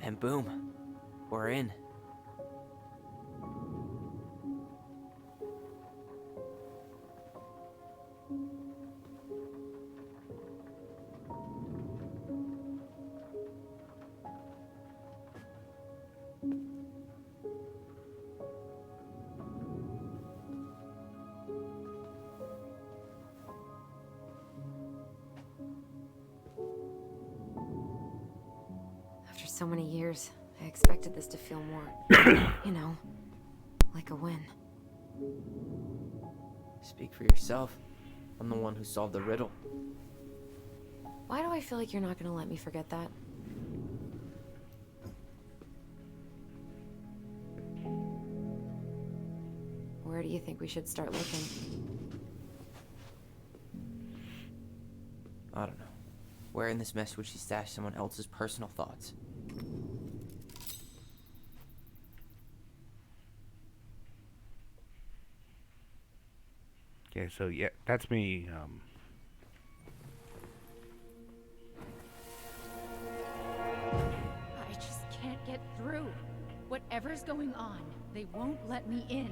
And boom, we're in. so many years, I expected this to feel more, you know, like a win. Speak for yourself. I'm the one who solved the riddle. Why do I feel like you're not gonna let me forget that? Where do you think we should start looking? I don't know. Where in this mess would she stash someone else's personal thoughts? Okay, so yeah, that's me. I just can't get through. Whatever's going on, they won't let me in.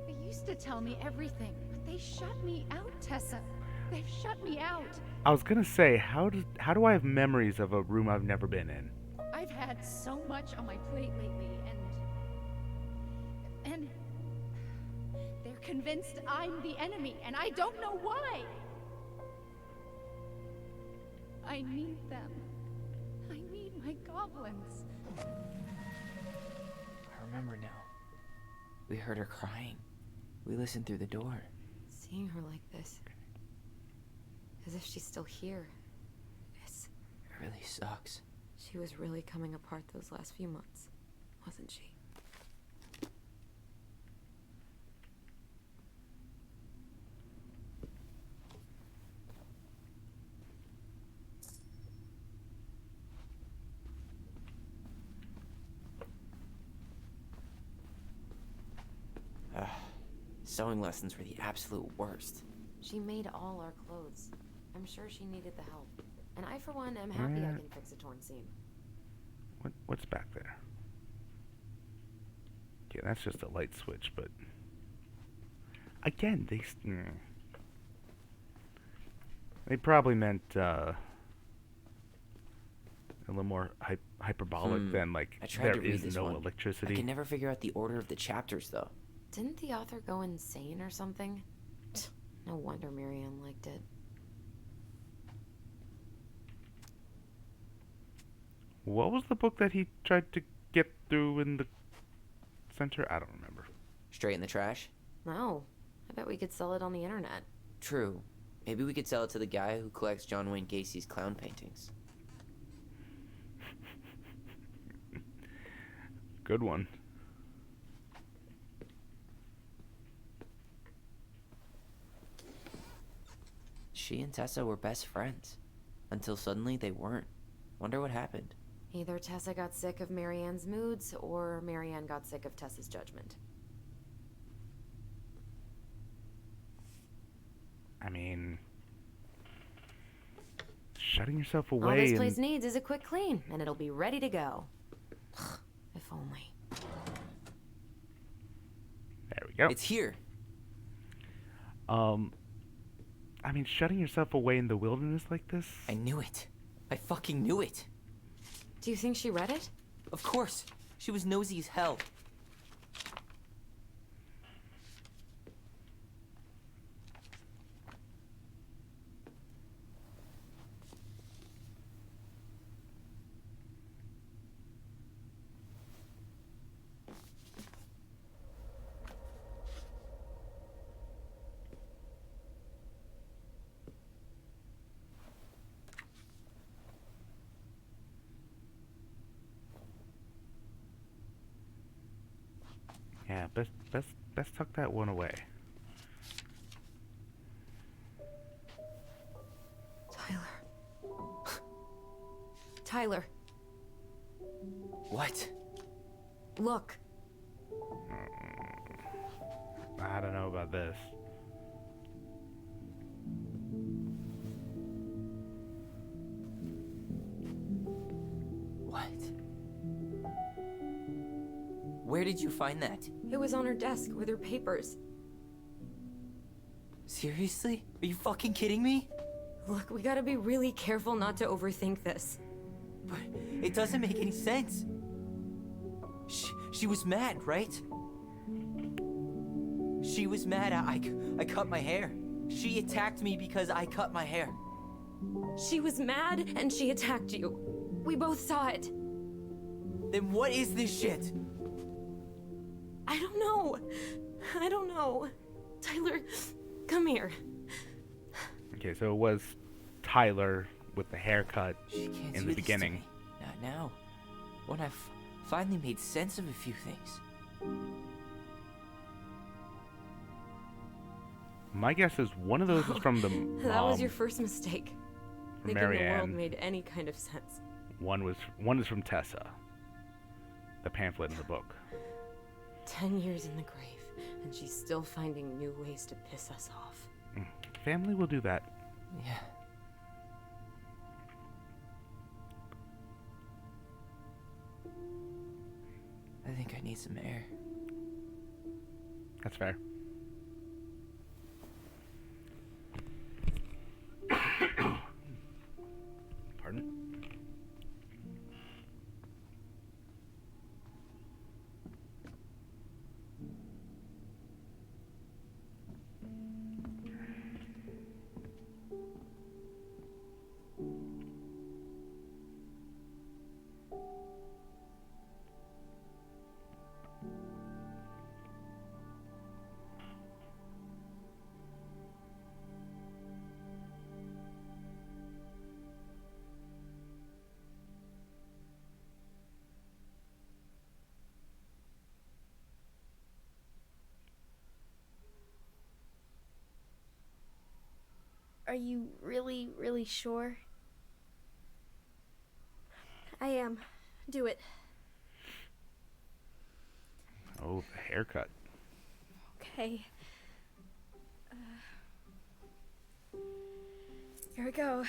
They used to tell me everything, but they shut me out, Tessa. They've shut me out. I was gonna say, how do I have memories of a room I've never been in? I've had so much on my plate lately, and they're convinced I'm the enemy, and I don't know why. I need them. I need my goblins. I remember now. We heard her crying. We listened through the door. Seeing her like this, as if she's still here, It really sucks. she was really coming apart those last few months, wasn't she? Sewing lessons were the absolute worst. She made all our clothes. I'm sure she needed the help. And I, for one, am happy I can fix a torn seam. What's back there? Okay, that's just a light switch, but again, they probably meant a little more hyperbolic than like I tried there to read is this no one. electricity. I can never figure out the order of the chapters, though. Didn't the author go insane or something? No wonder Marianne liked it. What was the book that he tried to get through in the center? I don't remember. Straight in the trash? No. I bet we could sell it on the internet. True. Maybe we could sell it to the guy who collects John Wayne Gacy's clown paintings. Good one. She and Tessa were best friends. Until suddenly they weren't. Wonder what happened. Either Tessa got sick of Marianne's moods, or Marianne got sick of Tessa's judgment. I mean, shutting yourself away. All this and place needs is a quick clean, and it'll be ready to go. If only. There we go. It's here. I mean, shutting yourself away in the wilderness like this? I knew it. I fucking knew it. Do you think she read it? Of course. She was nosy as hell. Yeah, best tuck that one away. Tyler. What? Look. I don't know about this. What? Where did you find that? It was on her desk with her papers. Seriously? Are you fucking kidding me? Look, we gotta be really careful not to overthink this. But it doesn't make any sense. She was mad, right? She was mad I cut my hair. She attacked me because I cut my hair. She was mad and she attacked you. We both saw it. Then what is this shit? I don't know. I don't know. Tyler, come here. Okay, so it was Tyler with the haircut She can't in do the this to beginning. me. Not now. When I've finally made sense of a few things. My guess is one of those is from the That was your first mistake. from Thinking the world Marianne. made any kind of sense. One is from Tessa. The pamphlet in the book. 10 years in the grave, and she's still finding new ways to piss us off. Family will do that. Yeah. I think I need some air. That's fair. Pardon? Are you really, really sure? I am. Do it. Oh, the haircut. Okay. Here we go.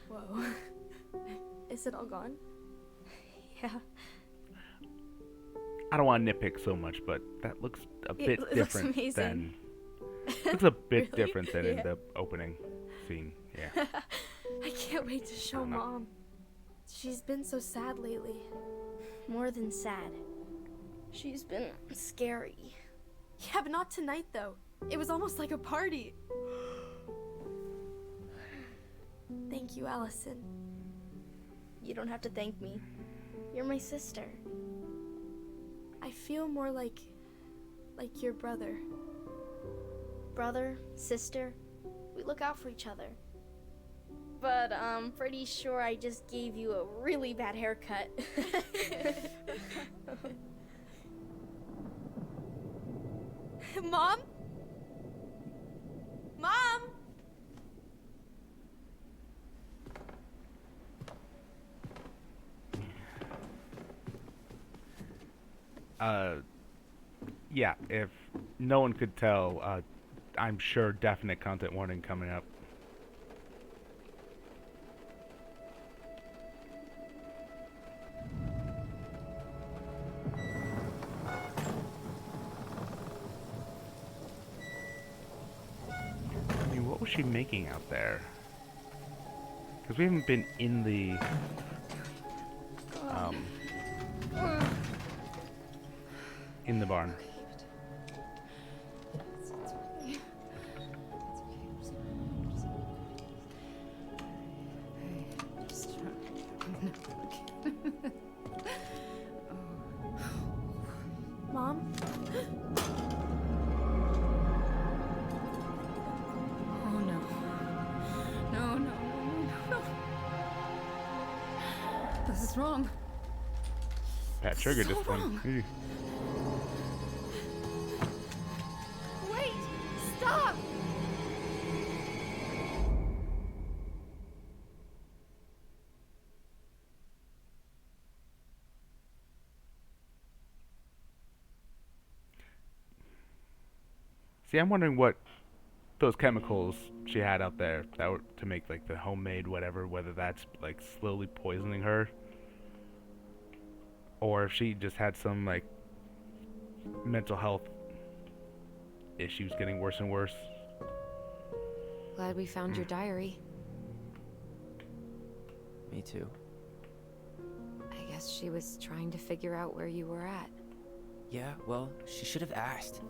Whoa. Is it all gone? Yeah. I don't want to nitpick so much, but that looks a bit looks different amazing. than. Looks a bit Really? different than in Yeah. the opening scene. Yeah. I can't wait to show don't know. Mom. She's been so sad lately. More than sad. She's been scary. Yeah, but not tonight though. It was almost like a party. Thank you, Allison. You don't have to thank me. You're my sister. I feel more like your brother. Brother, sister, we look out for each other. But I'm pretty sure I just gave you a really bad haircut. Mom? Mom? Yeah, if no one could tell, I'm sure definite content warning coming up. I mean, what was she making out there? Because we haven't been in the in the barn. Mom? Oh no. No, no, no, no, no. This is wrong. Pat triggered So this one. wrong. Ew. Wait! Stop! See, I'm wondering what those chemicals she had out there that were to make like the homemade whatever, whether that's like slowly poisoning her, or if she just had some like mental health issues getting worse and worse. Glad we found your diary. Me too. I guess she was trying to figure out where you were at. Yeah, well, she should have asked.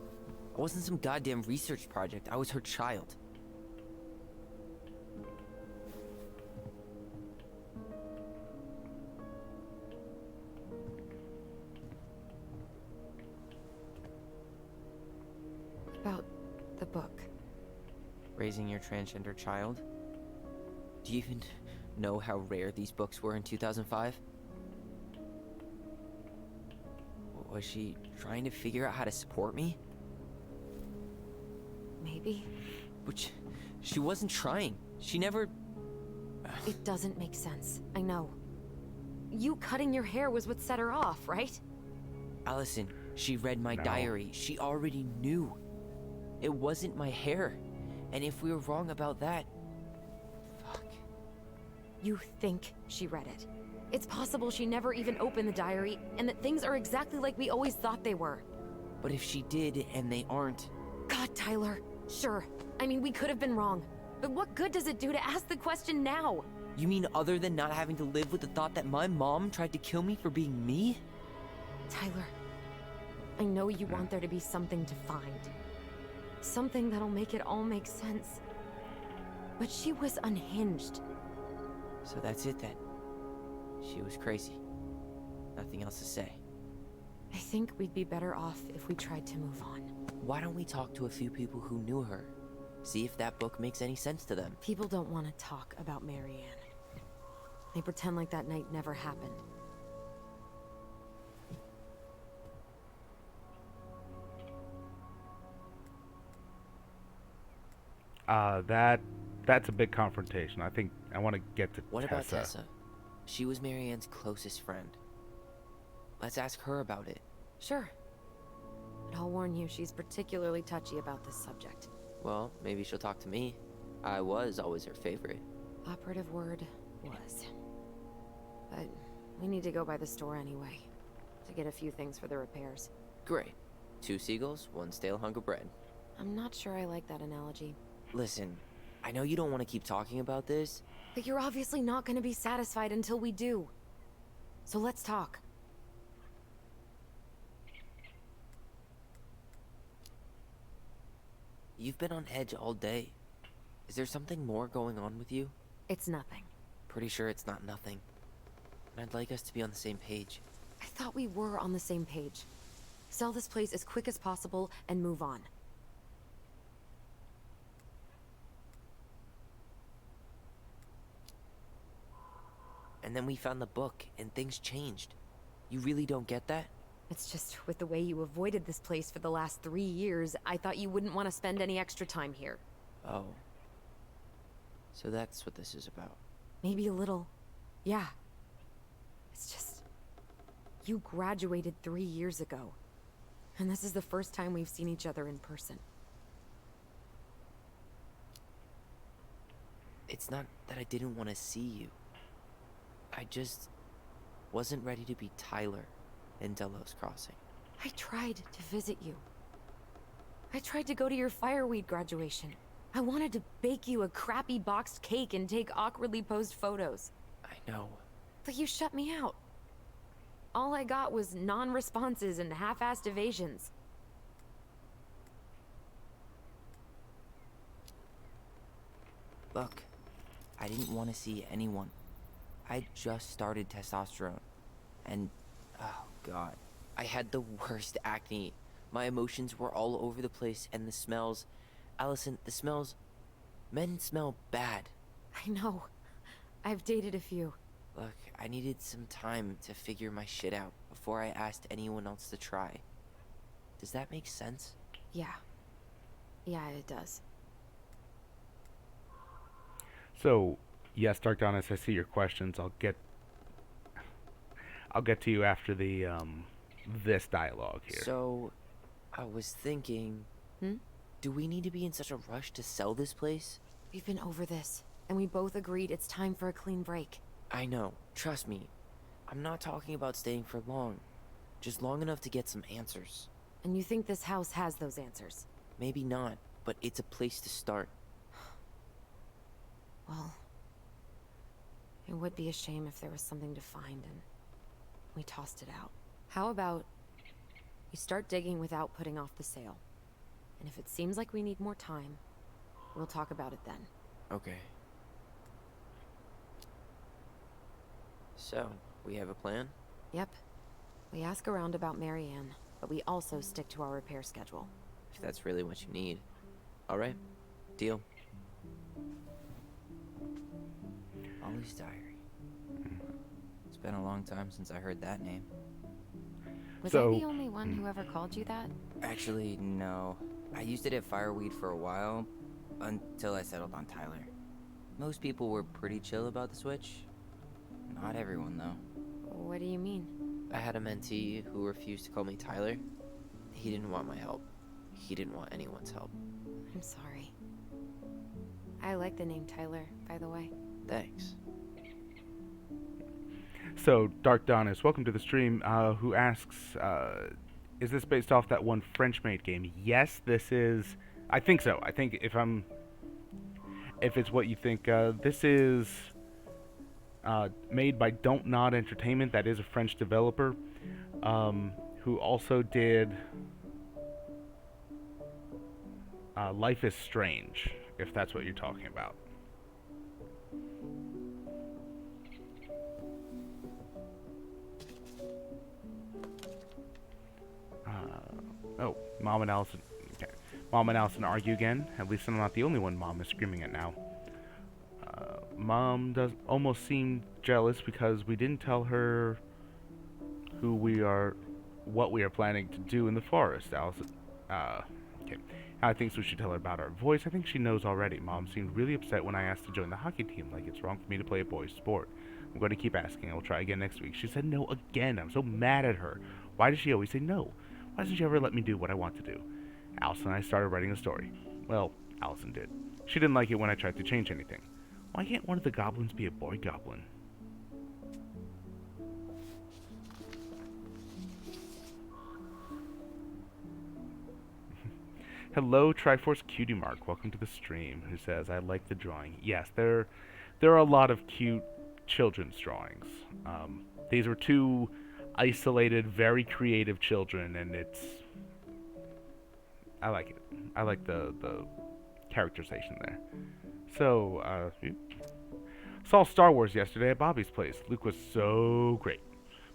I wasn't some goddamn research project. I was her child. About the book. Raising your transgender child? Do you even know how rare these books were in 2005? Was she trying to figure out how to support me? Maybe. Which, she wasn't trying. She never... It doesn't make sense. I know. You cutting your hair was what set her off, right? Allison, she read my No. diary. She already knew. It wasn't my hair. And if we were wrong about that... Fuck. You think she read it. It's possible she never even opened the diary, and that things are exactly like we always thought they were. But if she did, and they aren't... God, Tyler. Sure. I mean, we could have been wrong. But what good does it do to ask the question now? You mean other than not having to live with the thought that my mom tried to kill me for being me? Tyler, I know you want there to be something to find. Something that'll make it all make sense. But she was unhinged. So that's it then. She was crazy. Nothing else to say. I think we'd be better off if we tried to move on. Why don't we talk to a few people who knew her? See if that book makes any sense to them. People don't want to talk about Marianne. They pretend like that night never happened. That's a big confrontation. I think I want to get to What Tessa. about Tessa? She was Marianne's closest friend. Let's ask her about it. Sure. But I'll warn you, she's particularly touchy about this subject. Well, maybe she'll talk to me. I was always her favorite. Operative word was. But we need to go by the store anyway, to get a few things for the repairs. Great. 2 seagulls, 1 stale hunk of bread. I'm not sure I like that analogy. Listen, I know you don't want to keep talking about this. But you're obviously not going to be satisfied until we do. So let's talk. You've been on edge all day. Is there something more going on with you? It's nothing. Pretty sure it's not nothing. And I'd like us to be on the same page. I thought we were on the same page. Sell this place as quick as possible and move on. And then we found the book, and things changed. You really don't get that? It's just with the way you avoided this place for the last 3 years, I thought you wouldn't want to spend any extra time here. Oh. So that's what this is about. Maybe a little. Yeah. It's just... You graduated 3 years ago. And this is the first time we've seen each other in person. It's not that I didn't want to see you. I just wasn't ready to be Tyler in Delos Crossing. I tried to visit you. I tried to go to your fireweed graduation. I wanted to bake you a crappy boxed cake and take awkwardly posed photos. I know. But you shut me out. All I got was non-responses and half-assed evasions. Look, I didn't want to see anyone. I just started testosterone. And, oh god, I had the worst acne. My emotions were all over the place, and the smells... Allison, the smells... Men smell bad. I know. I've dated a few. Look, I needed some time to figure my shit out before I asked anyone else to try. Does that make sense? Yeah. Yeah, it does. So, yes, Dark Donis, I see your questions. I'll get to you after the this dialogue here. So, I was thinking... Do we need to be in such a rush to sell this place? We've been over this, and we both agreed it's time for a clean break. I know. Trust me. I'm not talking about staying for long. Just long enough to get some answers. And you think this house has those answers? Maybe not, but it's a place to start. Well, It would be a shame if there was something to find and we tossed it out. How about we start digging without putting off the sale? And if it seems like we need more time, we'll talk about it then. Okay. So, we have a plan? Yep. We ask around about Marianne, but we also stick to our repair schedule. If that's really what you need. Alright. Deal. Ollie's Diary. It's been a long time since I heard that name. Was So- I the only one who ever called you that? Actually, no. I used it at Fireweed for a while, until I settled on Tyler. Most people were pretty chill about the switch. Not everyone, though. What do you mean? I had a mentee who refused to call me Tyler. He didn't want my help. He didn't want anyone's help. I'm sorry. I like the name Tyler, by the way. Thanks. So, Dark Donis, welcome to the stream, who asks, is this based off that one French-made game? Yes, this is. I think so. I think if it's what you think, this is made by Don't Nod Entertainment. That is a French developer, who also did Life is Strange, if that's what you're talking about. Oh, Mom and Allison. Okay. Mom and Allison argue again. At least I'm not the only one Mom is screaming at now. Mom does almost seem jealous because we didn't tell her what we are planning to do in the forest. Allison, okay. I think we should tell her about our voice. I think she knows already. Mom seemed really upset when I asked to join the hockey team, like it's wrong for me to play a boys' sport. I'm going to keep asking. I will try again next week. She said no again. I'm so mad at her. Why does she always say no? Why doesn't she ever let me do what I want to do? Allison and I started writing a story. Well, Allison did. She didn't like it when I tried to change anything. Why can't one of the goblins be a boy goblin? Hello, Triforce Cutie Mark. Welcome to the stream. Who says, I like the drawing. Yes, there are a lot of cute children's drawings. These were two isolated, very creative children, and I like it. I like the characterization there. So, saw Star Wars yesterday at Bobby's place. Luke was so great.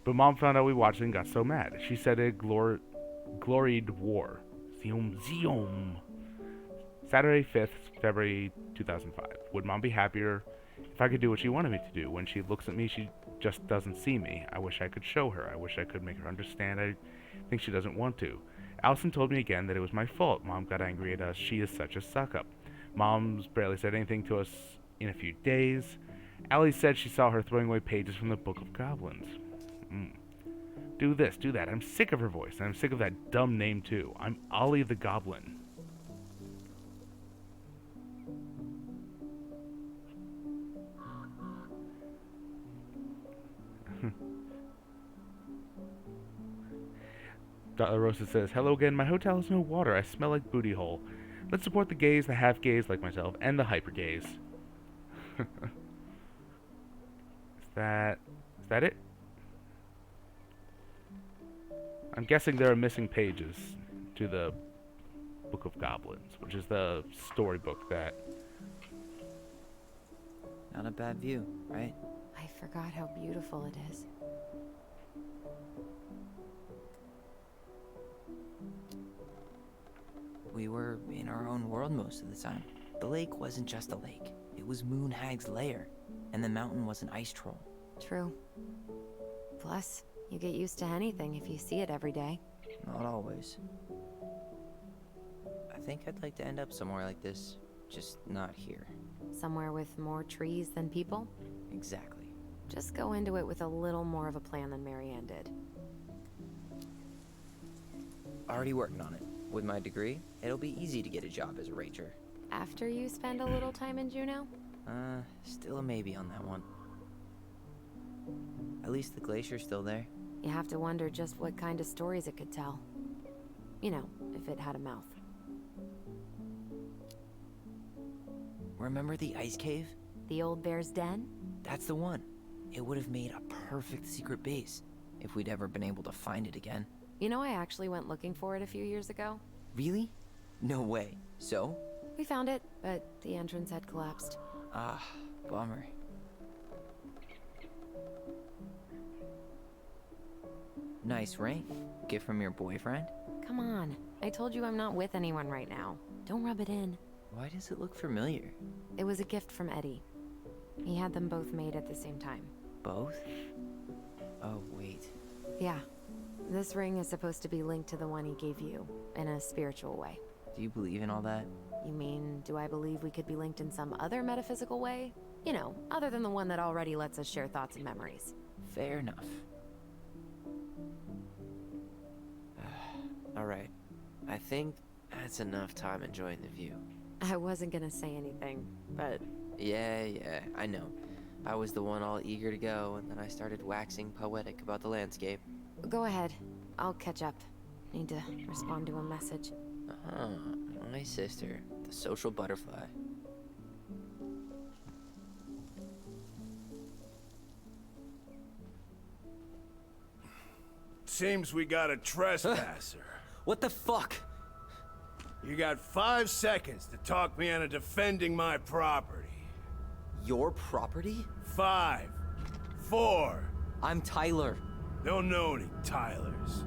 But Mom found out we watched it and got so mad. She said it gloried war. Zium. Saturday, 5th, February 2005. Would Mom be happier if I could do what she wanted me to do? When she looks at me, she just doesn't see me. I wish I could show her. I wish I could make her understand. I think she doesn't want to. Allison told me again that it was my fault. Mom got angry at us. She is such a suck-up. Mom's barely said anything to us in a few days. Allie said she saw her throwing away pages from the Book of Goblins. Do this, do that. I'm sick of her voice, and I'm sick of that dumb name, too. I'm Ollie the Goblin. Rosa says, hello again. My hotel has no water. I smell like booty hole. Let's support the gays, the half-gays like myself, and the hyper-gays. Is that it? I'm guessing there are missing pages to the Book of Goblins, which is the storybook that... Not a bad view, right? I forgot how beautiful it is. We were in our own world most of the time. The lake wasn't just a lake. It was Moonhag's lair, and the mountain was an ice troll. True. Plus, you get used to anything if you see it every day. Not always. I think I'd like to end up somewhere like this, just not here. Somewhere with more trees than people? Exactly. Just go into it with a little more of a plan than Marianne did. Already working on it. With my degree, it'll be easy to get a job as a ranger. After you spend a little time in Juneau? Still a maybe on that one. At least the glacier's still there. You have to wonder just what kind of stories it could tell. You know, if it had a mouth. Remember the ice cave? The old bear's den? That's the one. It would have made a perfect secret base if we'd ever been able to find it again. You know, I actually went looking for it a few years ago. Really? No way. So? We found it, but the entrance had collapsed. Ah, bummer. Nice ring. Gift from your boyfriend? Come on. I told you I'm not with anyone right now. Don't rub it in. Why does it look familiar? It was a gift from Eddie. He had them both made at the same time. Both? Oh, wait. Yeah. This ring is supposed to be linked to the one he gave you, in a spiritual way. Do you believe in all that? You mean, do I believe we could be linked in some other metaphysical way? You know, other than the one that already lets us share thoughts and memories. Fair enough. Alright. I think that's enough time enjoying the view. I wasn't gonna say anything, but... Yeah, I know. I was the one all eager to go, and then I started waxing poetic about the landscape. Go ahead. I'll catch up. Need to respond to a message. My sister, the social butterfly. Seems we got a trespasser. What the fuck? You got 5 seconds to talk me into defending my property. Your property? 5, 4. I'm Tyler. Don't know any Tylers.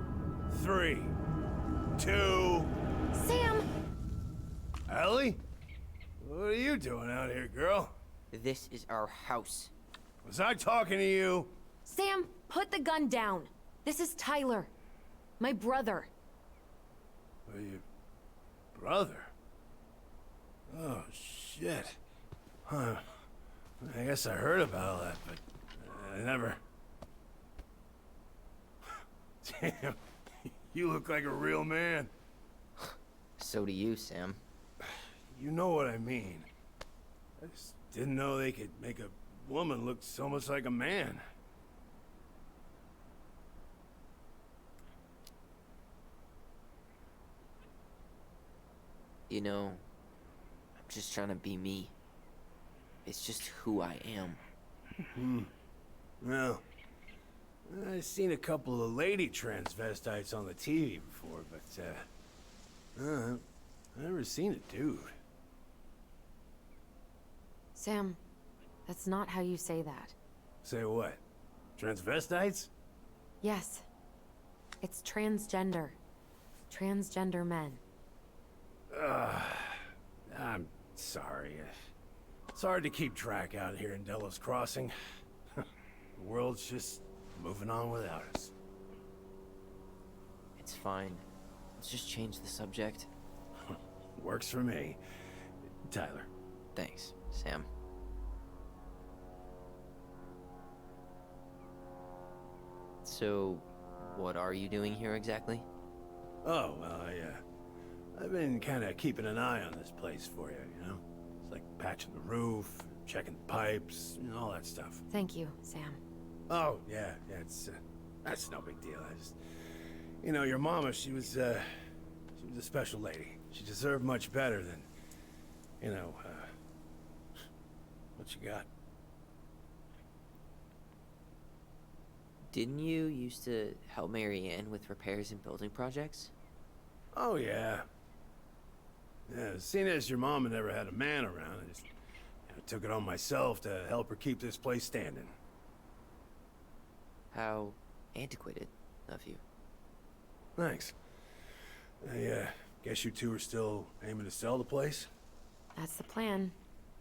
3, 2. Sam! Ellie? What are you doing out here, girl? This is our house. Was I talking to you? Sam, put the gun down. This is Tyler. My brother. Are you... brother? Oh, shit. Huh. I guess I heard about all that, but I never... Damn, you look like a real man. So do you, Sam. You know what I mean. I just didn't know they could make a woman look so much like a man. You know, I'm just trying to be me. It's just who I am. Well, I've seen a couple of lady transvestites on the TV before, but, I've never seen a dude. Sam, that's not how you say that. Say what? Transvestites? Yes. It's transgender. Transgender men. I'm sorry. It's hard to keep track out here in Delos Crossing. The world's just moving on without us. It's fine. Let's just change the subject. Works for me. Tyler. Thanks, Sam. So, what are you doing here exactly? Oh, well, I've been kind of keeping an eye on this place for you, you know? It's like patching the roof, checking the pipes, and all that stuff. Thank you, Sam. Oh, yeah, it's, that's no big deal. I just, you know, your mama, she was a special lady. She deserved much better than, you know, what you got. Didn't you used to help Mary Ann with repairs and building projects? Oh, yeah. Yeah, seeing as your mama never had a man around, I just took it on myself to help her keep this place standing. How antiquated of you. Thanks. I guess you two are still aiming to sell the place? That's the plan.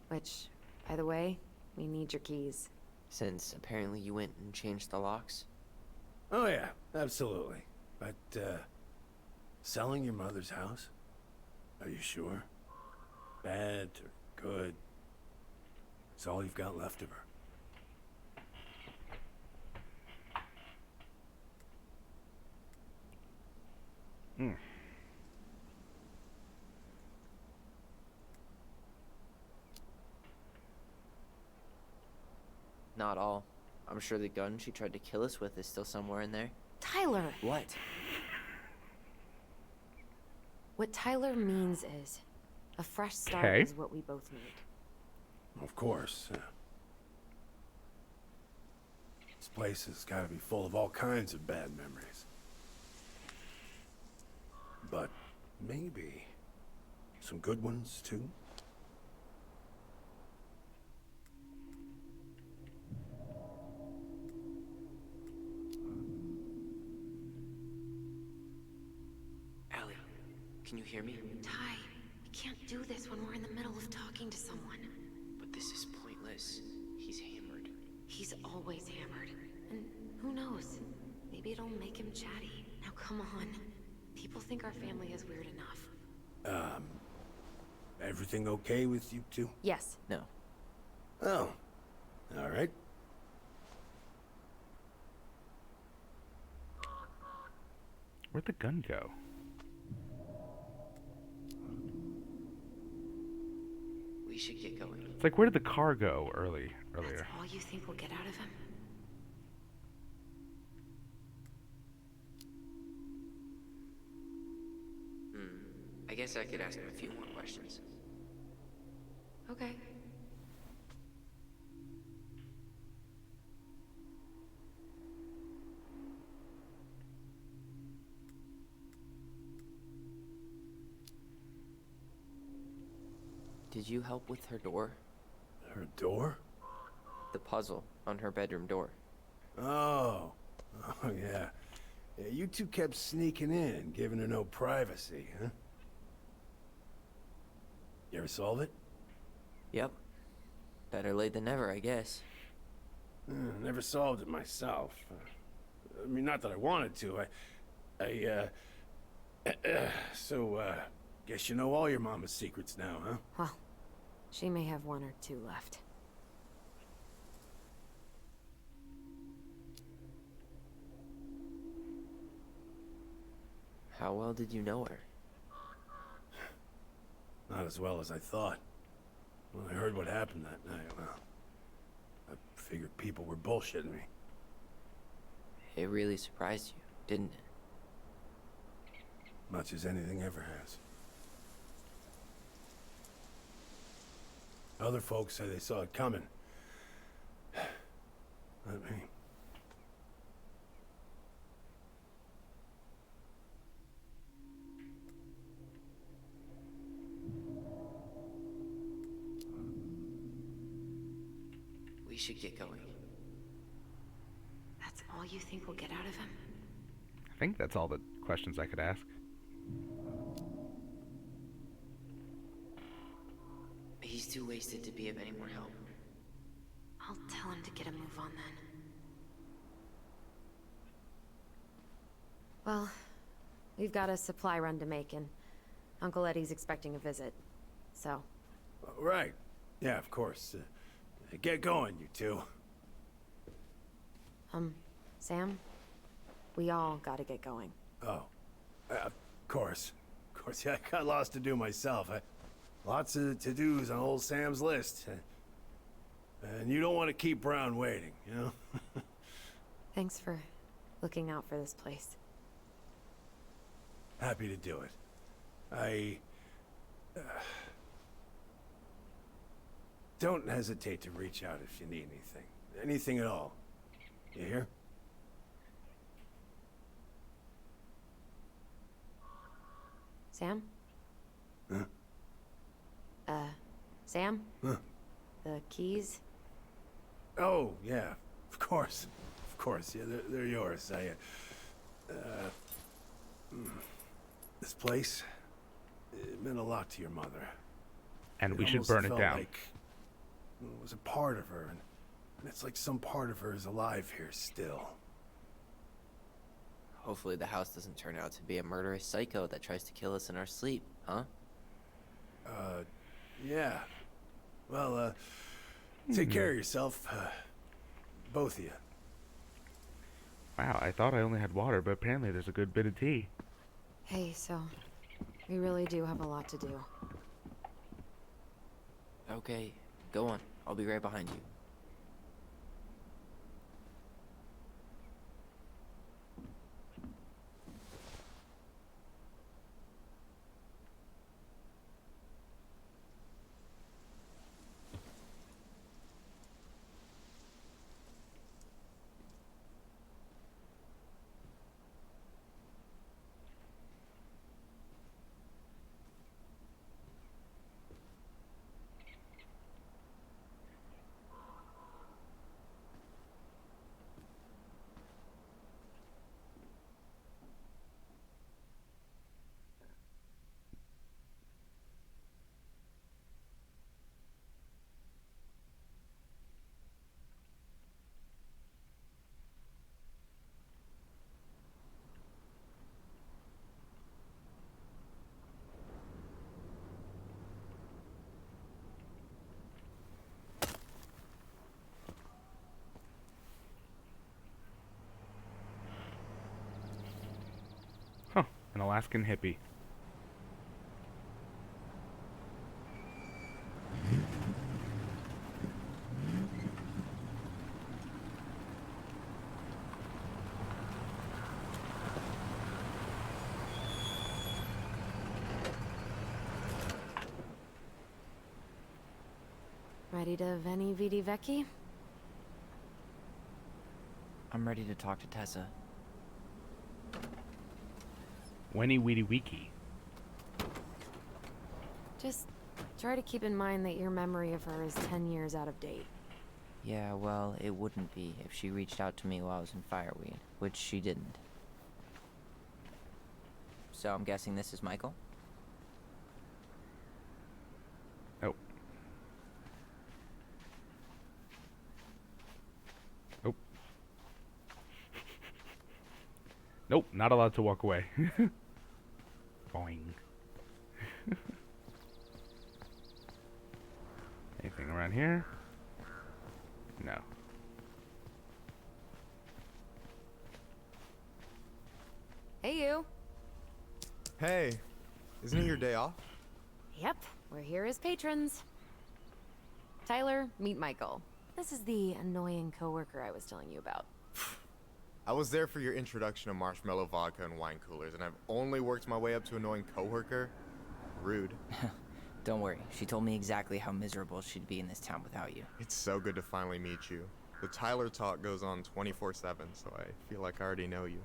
Which, by the way, we need your keys. Since apparently you went and changed the locks? Oh yeah, absolutely. But, selling your mother's house? Are you sure? Bad or good? It's all you've got left of her. Not all. I'm sure the gun she tried to kill us with is still somewhere in there. Tyler! What? What Tyler means is, a fresh start Okay. is what we both need. Of course. This place has got to be full of all kinds of bad memories. But maybe some good ones, too? Allie, can you hear me? Ty, you can't do this when we're in the middle of talking to someone. But this is pointless. He's hammered. He's always hammered. And who knows? Maybe it'll make him chatty. Now come on. People think our family is weird enough. Everything okay with you two? Yes. No. Oh. All right. Where'd the gun go? We should get going. It's like, where did the car go earlier? That's all you think we'll get out of him? I guess I could ask him a few more questions. Okay. Did you help with her door? Her door? The puzzle on her bedroom door. Oh. Oh, yeah. Yeah, you two kept sneaking in, giving her no privacy, huh? You ever solve it? Yep. Better late than never, I guess. Never solved it myself. I mean, not that I wanted to. So, guess you know all your mama's secrets now, huh? Well, she may have one or two left. How well did you know her? Not as well as I thought. When I heard what happened that night, well, I figured people were bullshitting me. It really surprised you, didn't it? Much as anything ever has. Other folks say they saw it coming. Not me. We should get going. That's all you think we'll get out of him? I think that's all the questions I could ask. He's too wasted to be of any more help. I'll tell him to get a move on then. Well, we've got a supply run to make, and Uncle Eddie's expecting a visit. So, Right. Yeah, of course. Get going, you two. Sam? We all gotta get going. Oh. Of course. Of course, yeah, I got lots to do myself. Lots of to-dos on old Sam's list. And you don't want to keep Brown waiting, you know? Thanks for looking out for this place. Happy to do it. Don't hesitate to reach out if you need anything. Anything at all. You hear? Sam? Huh? Sam? Huh? The keys? Oh, yeah. Of course. Of course. Yeah, they're yours. This place, it meant a lot to your mother. And we It should almost burn it felt down. like it was a part of her, and it's like some part of her is alive here still. Hopefully the house doesn't turn out to be a murderous psycho that tries to kill us in our sleep, huh? Yeah. Well, take care of yourself. Both of you. Wow, I thought I only had water, but apparently there's a good bit of tea. Hey, so we really do have a lot to do. Okay, go on. I'll be right behind you. An Alaskan hippie. Ready to Veni Vidi Vici? I'm ready to talk to Tessa. Weni Weedy Wiki. Just try to keep in mind that your memory of her is 10 years out of date. Yeah, well, it wouldn't be if she reached out to me while I was in Fireweed, which she didn't. So I'm guessing this is Michael? Oh. Nope. Nope, not allowed to walk away. Boing. Anything around here? No. Hey, you. Hey, isn't it your day off? Yep, we're here as patrons. Tyler, meet Michael. This is the annoying coworker I was telling you about. I was there for your introduction to marshmallow vodka and wine coolers, and I've only worked my way up to annoying coworker. Rude. Don't worry, she told me exactly how miserable she'd be in this town without you. It's so good to finally meet you. The Tyler talk goes on 24/7, so I feel like I already know you.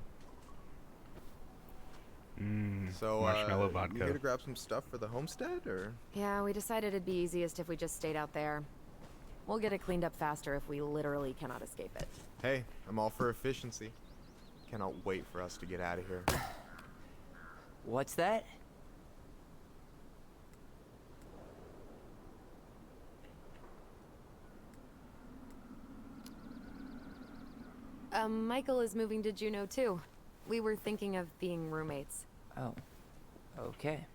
So, marshmallow you vodka. here to grab some stuff for the homestead, or? Yeah, we decided it'd be easiest if we just stayed out there. We'll get it cleaned up faster if we literally cannot escape it. Hey, I'm all for efficiency. Cannot wait for us to get out of here. What's that? Michael is moving to Juneau too. We were thinking of being roommates. Oh, okay.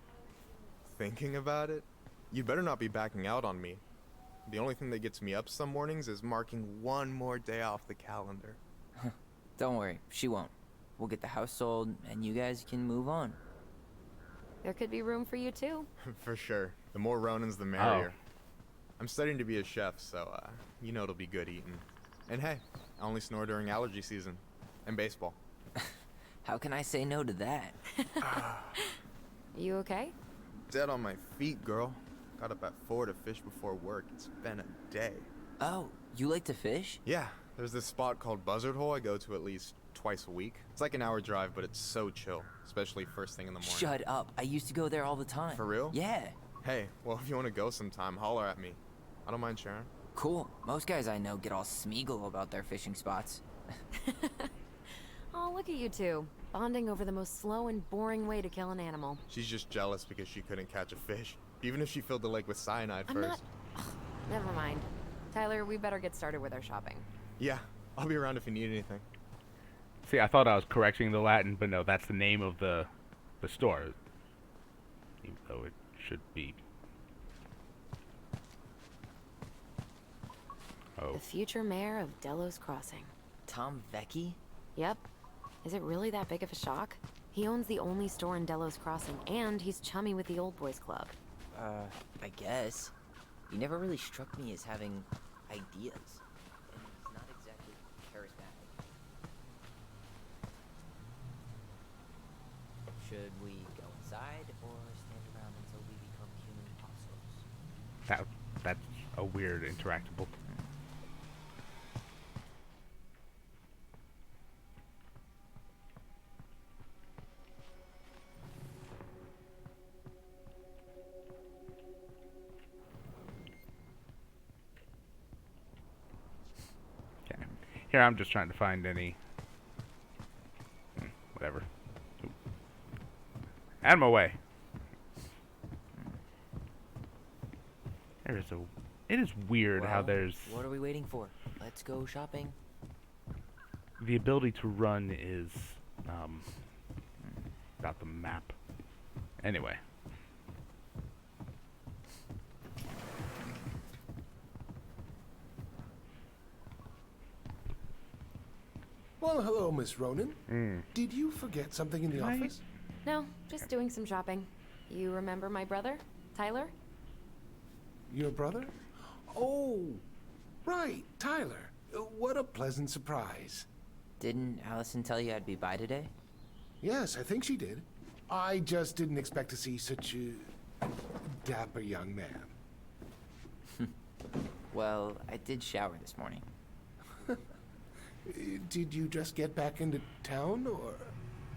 Thinking about it? You better not be backing out on me. The only thing that gets me up some mornings is marking one more day off the calendar. Don't worry, she won't. We'll get the house sold, and you guys can move on. There could be room for you too. For sure. The more Ronins, the merrier. I'm studying to be a chef, so, you know it'll be good eating. And hey, I only snore during allergy season. And baseball. How can I say no to that? You okay? Dead on my feet, girl. Got up at 4 to fish before work. It's been a day. Oh, you like to fish? Yeah, there's this spot called Buzzard Hole I go to at least twice a week. It's like an hour drive, but it's so chill, especially first thing in the morning. Shut up. I used to go there all the time. For real? Yeah. Hey, well, if you want to go sometime, holler at me. I don't mind sharing. Cool. Most guys I know get all Smeagol about their fishing spots. Oh, look at you two. Bonding over the most slow and boring way to kill an animal. She's just jealous because she couldn't catch a fish. Even if she filled the lake with cyanide I'm first. not... Ugh, never mind. Tyler, we better get started with our shopping. Yeah, I'll be around if you need anything. See, I thought I was correcting the Latin, but no, that's the name of the store. Even though it should be. Oh. The future mayor of Delos Crossing. Tom Vecchi? Yep. Is it really that big of a shock? He owns the only store in Delos Crossing, and he's chummy with the Old Boys Club. I guess. He never really struck me as having ideas. And he's not exactly charismatic. Should we go inside or stand around until we become human apostles? That's a weird interactable. Okay. Here I'm just trying to find any. Whatever. Oop. Out of my way. It is weird how Well, there's What are we waiting for? Let's go shopping. the ability to run is about the map. Anyway. Well, hello, Miss Ronan. Did you forget something in the office? No, just doing some shopping. You remember my brother, Tyler? Your brother? Oh, right, Tyler. What a pleasant surprise. Didn't Allison tell you I'd be by today? Yes, I think she did. I just didn't expect to see such a dapper young man. Well, I did shower this morning. Did you just get back into town, or...?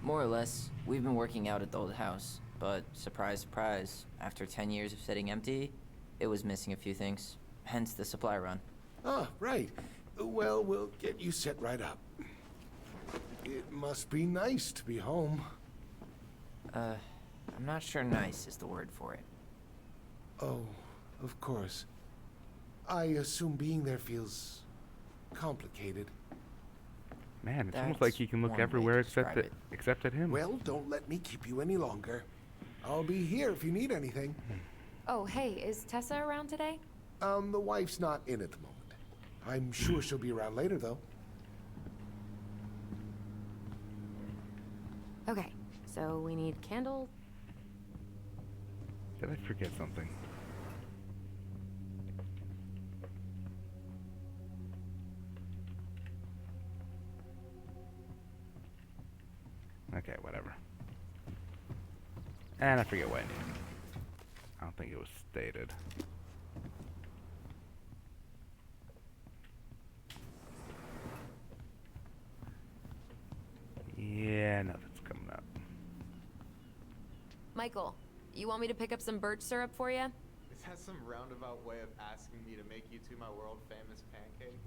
More or less, we've been working out at the old house, but surprise, surprise, after 10 years of sitting empty, it was missing a few things, hence the supply run. Ah, right. Well, we'll get you set right up. It must be nice to be home. I'm not sure nice is the word for it. Oh, of course. I assume being there feels complicated. Man, it's almost That's like he can one look way everywhere to describe it. except at him. Well, don't let me keep you any longer. I'll be here if you need anything. Oh, hey, is Tessa around today? The wife's not in at the moment. I'm sure she'll be around later, though. Okay, so we need candle. Did I forget something? Okay, whatever. And I forget what I need. I don't think it was stated. Yeah, nothing's coming up. Michael, you want me to pick up some birch syrup for you? Is that some roundabout way of asking me to make you two my world famous pancakes?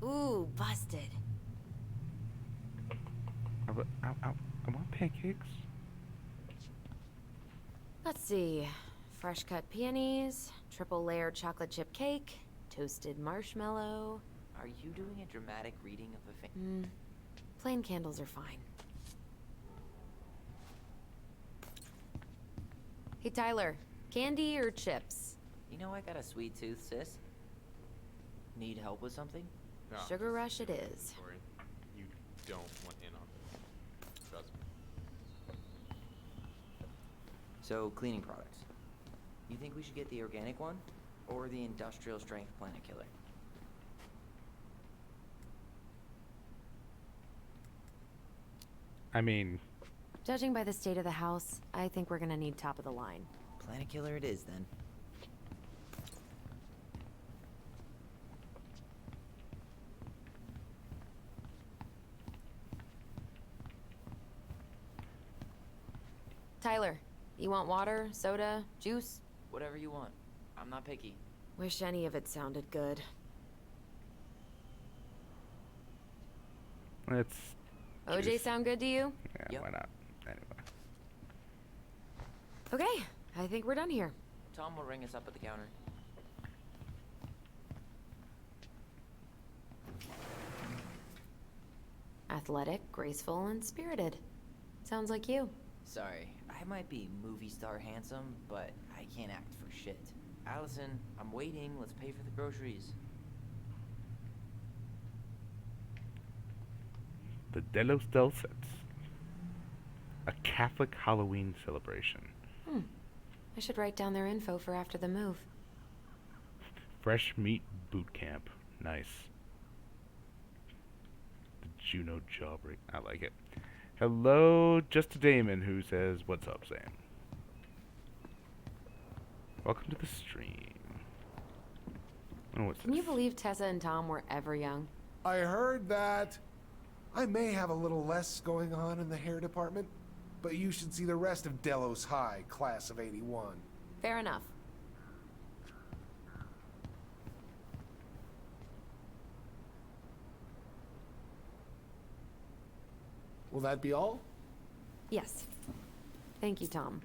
Ooh, busted. I want pancakes. Let's see. Fresh cut peonies, triple layered chocolate chip cake, toasted marshmallow. Are you doing a dramatic reading of a Plain candles are fine. Hey Tyler, candy or chips? You know I got a sweet tooth, sis. Need help with something? No. Sugar rush it is. Sorry. You don't want in on this. Trust me. So, cleaning products. You think we should get the organic one? Or the industrial strength planet killer? I mean, Judging by the state of the house, I think we're gonna need top of the line. Planet killer it is, then. Tyler, you want water, soda, juice? Whatever you want. I'm not picky. Wish any of it sounded good. it's OJ juice. sound good to you? Yeah, Yep. why not? Anyway. Okay, I think we're done here. Tom will ring us up at the counter. Athletic, graceful, and spirited. Sounds like you. Sorry, I might be movie star handsome, but I can't act for shit. Allison, I'm waiting. Let's pay for the groceries. The De los Dulcets. A Catholic Halloween celebration. I should write down their info for after the move. Fresh meat boot camp. Nice. The Juno jawbreak. I like it. Hello, just a Damon who says, "What's up, Sam?" Welcome to the stream. Oh, what's Can you this? believe Tessa and Tom were ever young? I heard that. I may have a little less going on in the hair department, but you should see the rest of Delos High, class of '81. Fair enough. Will that be all? Yes. Thank you, Tom.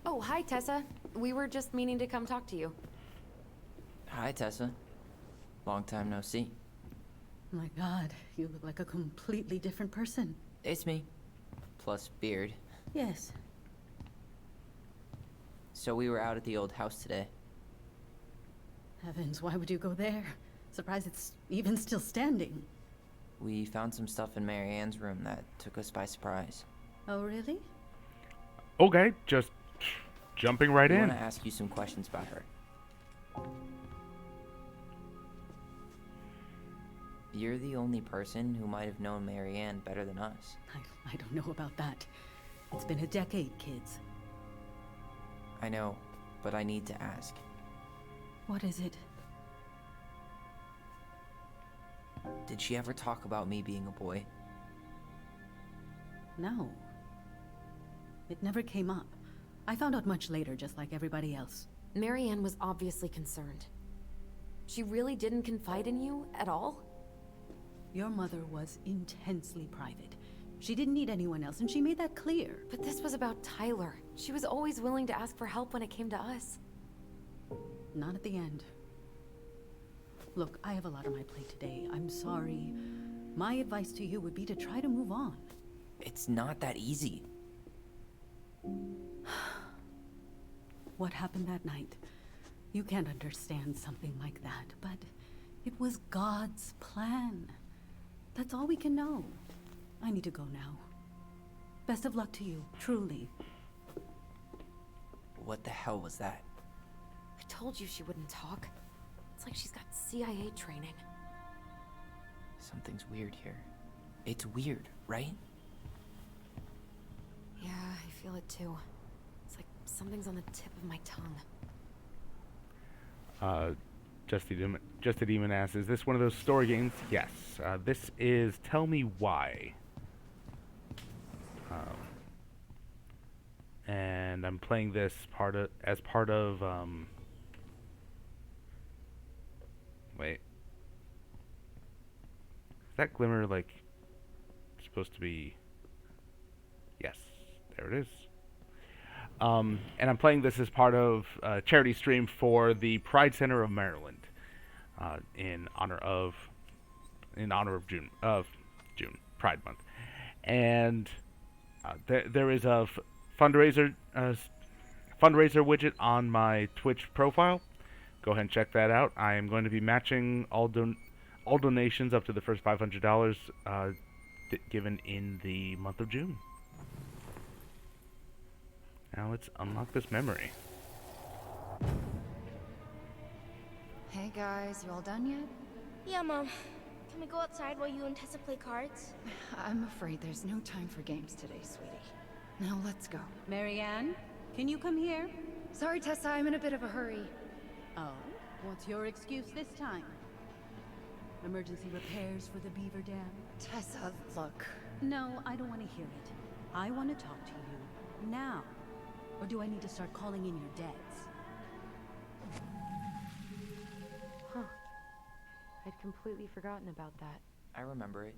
Oh, hi, Tessa. We were just meaning to come talk to you. Hi, Tessa. Long time no see. My god, you look like a completely different person. It's me. Plus beard. Yes. So we were out at the old house today. Heavens, why would you go there? Surprised it's even still standing. We found some stuff in Marianne's room that took us by surprise. Oh, really? Okay, just jumping right I in. want to ask you some questions about her. You're the only person who might have known Marianne better than us. I don't know about that. It's been a decade, kids. I know, but I need to ask. What is it? Did she ever talk about me being a boy? No. It never came up. I found out much later, just like everybody else. Marianne was obviously concerned. She really didn't confide in you at all? Your mother was intensely private. She didn't need anyone else, and she made that clear. But this was about Tyler. She was always willing to ask for help when it came to us. Not at the end. Look, I have a lot on my plate today. I'm sorry. My advice to you would be to try to move on. It's not that easy. What happened that night? You can't understand something like that, but it was God's plan. That's all we can know. I need to go now. Best of luck to you, truly. What the hell was that? I told you she wouldn't talk. It's like she's got CIA training. Something's weird here. It's weird, right? Yeah, I feel it too. It's like something's on the tip of my tongue. Just a Demon asks, is this one of those story games? Yes. This is Tell Me Why. And I'm playing this as part of wait. Is that glimmer like supposed to be? Yes, there it is. And I'm playing this as part of a charity stream for the Pride Center of Maryland, in honor of June Pride Month, and there is a fundraiser widget on my Twitch profile. Go ahead and check that out. I am going to be matching all donations up to the first $500 given in the month of June. Now let's unlock this memory. Hey guys, you all done yet? Yeah, Mom. Can we go outside while you and Tessa play cards? I'm afraid there's no time for games today, sweetie. Now let's go. Marianne, can you come here? Sorry, Tessa, I'm in a bit of a hurry. Oh, what's your excuse this time? Emergency repairs for the beaver dam? Tessa, look. No, I don't want to hear it. I want to talk to you now. Or do I need to start calling in your debts? Huh. I'd completely forgotten about that. I remember it,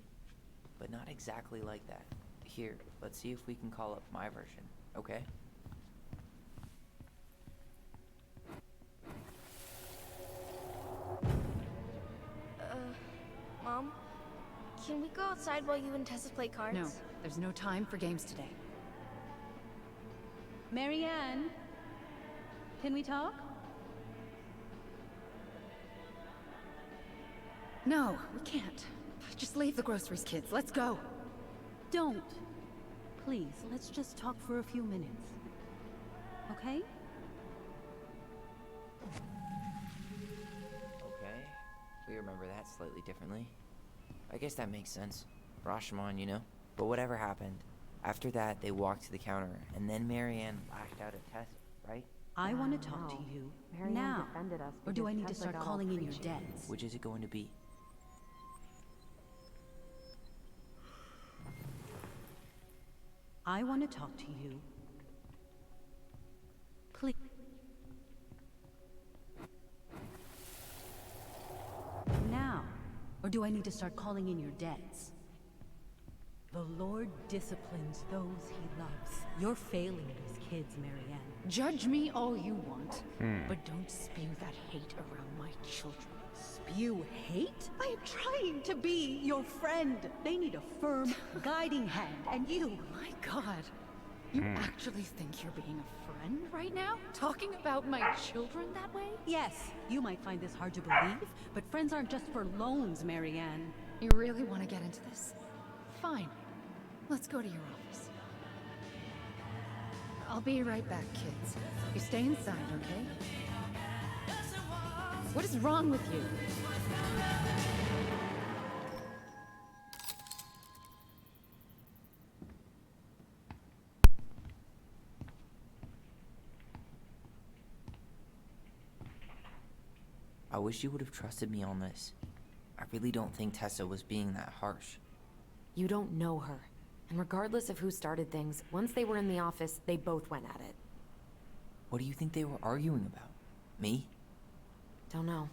but not exactly like that. Here, let's see if we can call up my version, okay? Mom? Can we go outside while you and Tessa play cards? No, there's no time for games today. Marianne, can we talk? No, we can't. Just leave the groceries, kids. Let's go. Don't. Please, let's just talk for a few minutes. Okay? Okay, we remember that slightly differently. I guess that makes sense. Rashomon, you know? But whatever happened, after that they walked to the counter, and then Marianne lashed out at Tessa, right? I want to talk to you Marianne now. defended us Or do I because need to Tessa start got all calling in your preachy. debts? Which is it going to be? I want to talk to you. Please. Now. Or do I need to start calling in your debts? The Lord disciplines those he loves. You're failing these kids, Marianne. Judge me all you want, but don't spew that hate around my children. Spew hate? I am trying to be your friend. They need a firm, guiding hand, and you... My God. You actually think you're being a friend right now? Talking about my children that way? Yes, you might find this hard to believe, but friends aren't just for loans, Marianne. You really want to get into this? Fine. Let's go to your office. I'll be right back, kids. You stay inside, okay? What is wrong with you? I wish you would have trusted me on this. I really don't think Tessa was being that harsh. You don't know her. And regardless of who started things, once they were in the office, they both went at it. What do you think they were arguing about? Me? Don't know.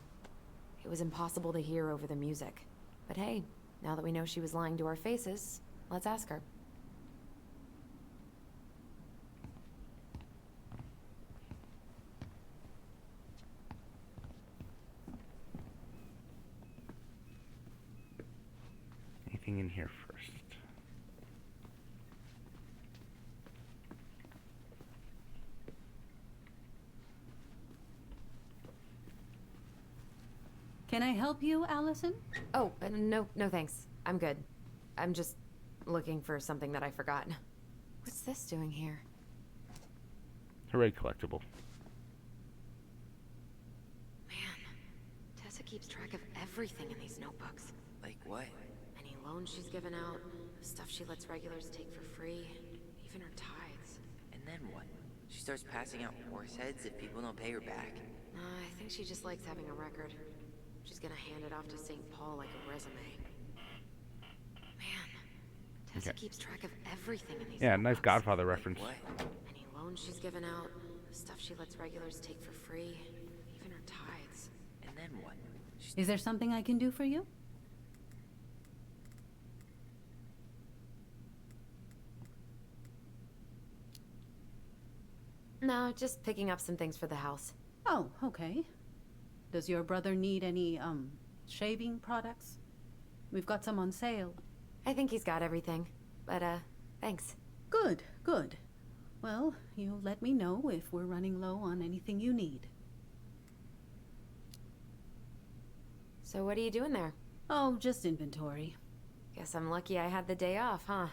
It was impossible to hear over the music. But hey, now that we know she was lying to our faces, let's ask her. Anything in here first? Can I help you, Allison? Oh, no thanks. I'm good. I'm just looking for something that I forgot. What's this doing here? Hooray, collectible. Man, Tessa keeps track of everything in these notebooks. Like what? Any loans she's given out, stuff she lets regulars take for free, even her tithes. And then what? She starts passing out horse heads if people don't pay her back. I think she just likes having a record. She's gonna hand it off to St. Paul like a resume. Man, Tessa keeps track of everything in these nice notebooks. Godfather reference. What? Any loans she's given out, stuff she lets regulars take for free, even her tithes. And then what? Is there something I can do for you? No, just picking up some things for the house. Oh, okay. Does your brother need any, shaving products? We've got some on sale. I think he's got everything. But, thanks. Good, good. Well, you let me know if we're running low on anything you need. So what are you doing there? Oh, just inventory. Guess I'm lucky I had the day off, huh?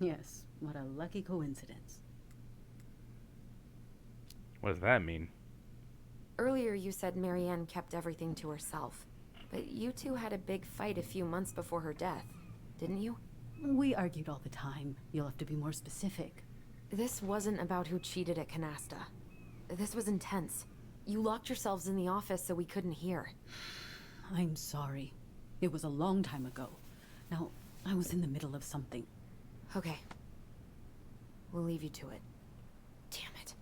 Yes, what a lucky coincidence. What does that mean? Earlier you said Marianne kept everything to herself. But you two had a big fight a few months before her death, didn't you? We argued all the time. You'll have to be more specific. This wasn't about who cheated at Canasta. This was intense. You locked yourselves in the office so we couldn't hear. I'm sorry. It was a long time ago. Now, I was in the middle of something. Okay. We'll leave you to it. Damn it.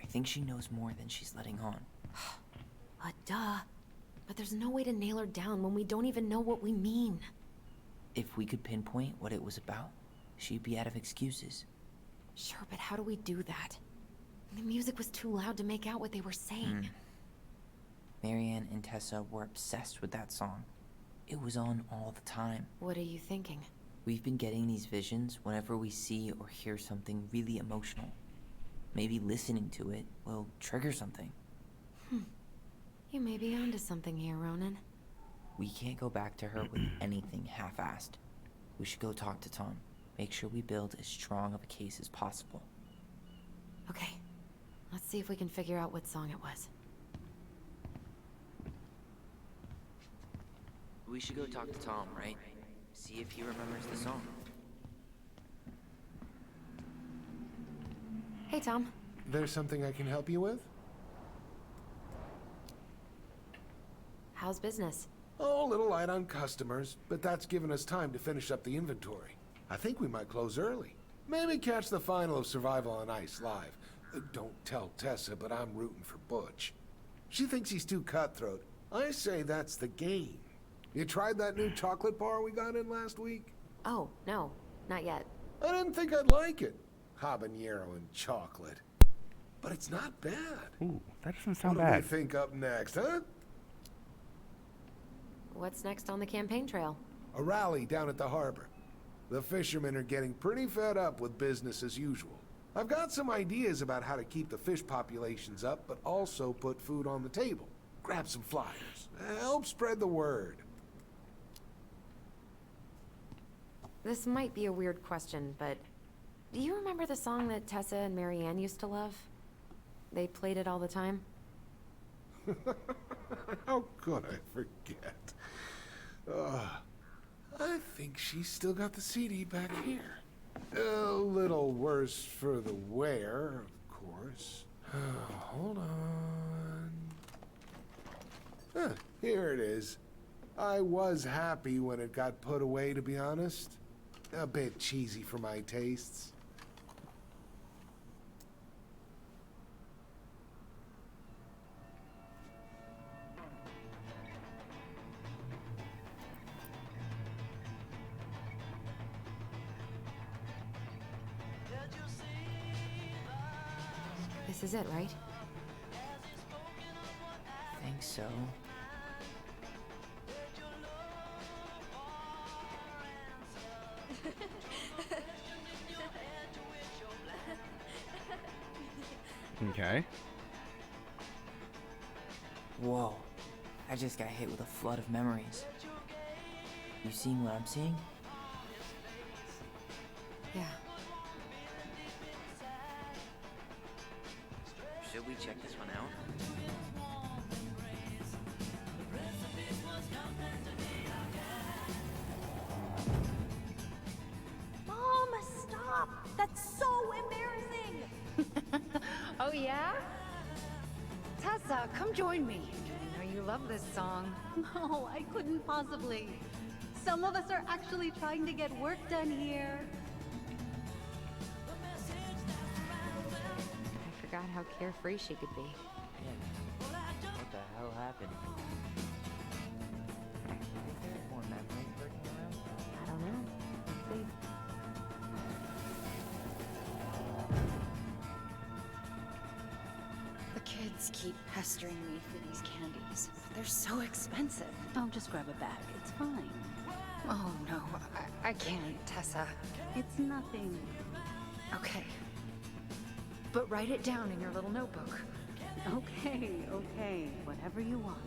I think she knows more than she's letting on. Duh. But there's no way to nail her down when we don't even know what we mean. If we could pinpoint what it was about, she'd be out of excuses. Sure, but how do we do that? The music was too loud to make out what they were saying. Marianne and Tessa were obsessed with that song. It was on all the time. What are you thinking? We've been getting these visions whenever we see or hear something really emotional. Maybe listening to it will trigger something. You may be onto something here, Ronan. We can't go back to her with anything half-assed. We should go talk to Tom. Make sure we build as strong of a case as possible. Okay. Let's see if we can figure out what song it was. We should go talk to Tom, right? See if he remembers the song. Hey, Tom. There's something I can help you with? How's business? Oh, a little light on customers, but that's given us time to finish up the inventory. I think we might close early. Maybe catch the final of Survival on Ice live. Don't tell Tessa, but I'm rooting for Butch. She thinks he's too cutthroat. I say that's the game. You tried that new chocolate bar we got in last week? Oh, no. Not yet. I didn't think I'd like it. Habanero and chocolate. But it's not bad. Ooh, that doesn't sound What do we bad. think up next, huh? What's next on the campaign trail? A rally down at the harbor. The fishermen are getting pretty fed up with business as usual. I've got some ideas about how to keep the fish populations up, but also put food on the table. grab some flyers. Help spread the word. This might be a weird question, but do you remember the song that Tessa and Marianne used to love? They played it all the time. How could I forget? I think she's still got the CD back here. A little worse for the wear, of course. Hold on. Here it is. I was happy when it got put away, to be honest. A bit cheesy for my tastes. This is it, right? I think so. Okay. Whoa. I just got hit with a flood of memories. You seeing what I'm seeing? Yeah. Should we check this one out? Mom, stop! That's so embarrassing! Oh, yeah? Tessa, come join me. I know you love this song. No, I couldn't possibly. Some of us are actually trying to get work done here. I forgot how carefree she could be. Yeah. What the hell happened? Is there more memories lurking around? I don't know. Let's see. The kids keep pestering me for these candies. They're so expensive. Oh, just grab a bag. It's fine. Oh, no. I can't, Tessa. It's nothing. Okay. But write it down in your little notebook. Okay, okay. Whatever you want.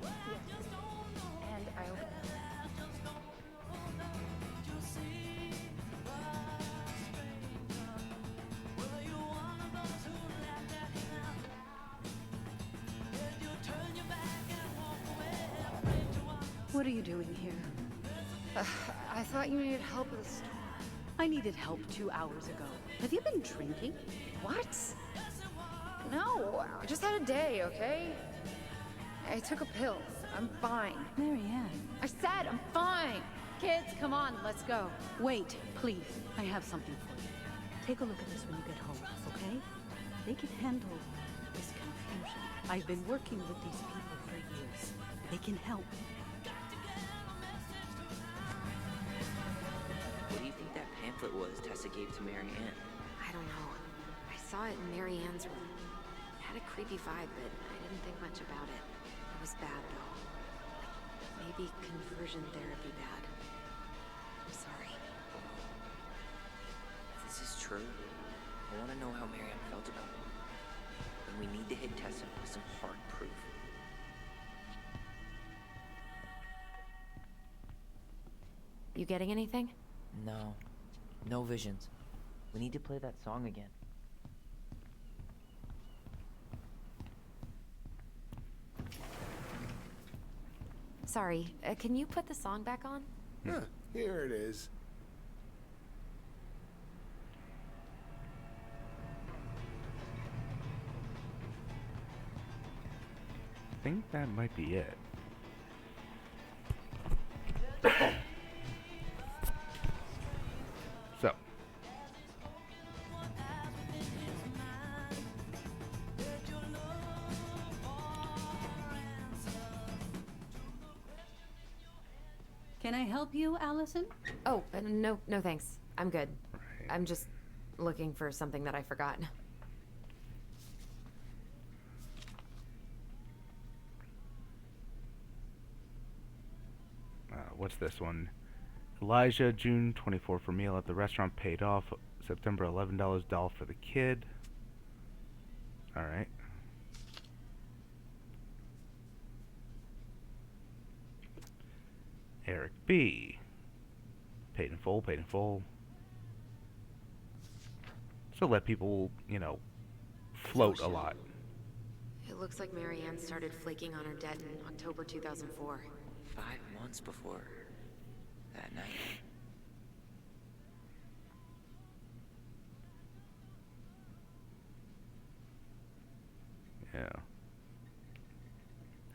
And I'll... What are you doing here? I thought you needed help with the store. I needed help 2 hours ago. Have you been drinking? What? No, I just had a day, okay? I took a pill. I'm fine. Marianne. I said I'm fine. Kids, come on, let's go. Wait, please. I have something for you. Take a look at this when you get home, okay? They can handle this confusion. I've been working with these people for years. They can help. What do you think that pamphlet was Tessa gave to Marianne? I don't know. I saw it in Marianne's room. It had a creepy vibe, but I didn't think much about it. It was bad, though. Like, maybe conversion therapy bad. I'm sorry. If this is true, I want to know how Marianne felt about it. And we need to hit Tessa with some hard proof. You getting anything? No. No visions. We need to play that song again. Sorry, can you put the song back on? Here it is. I think that might be it. So. Can I help you, Allison? Oh, no thanks. I'm good. Right. I'm just looking for something that I forgot. What's this one? Elijah, June 24 for meal at the restaurant paid off. September $11 doll for the kid. Alright. Eric B. Paid in full, paid in full. So let people, you know, float a lot. It looks like Marianne started flaking on her debt in October 2004. 5 months before that night. Yeah.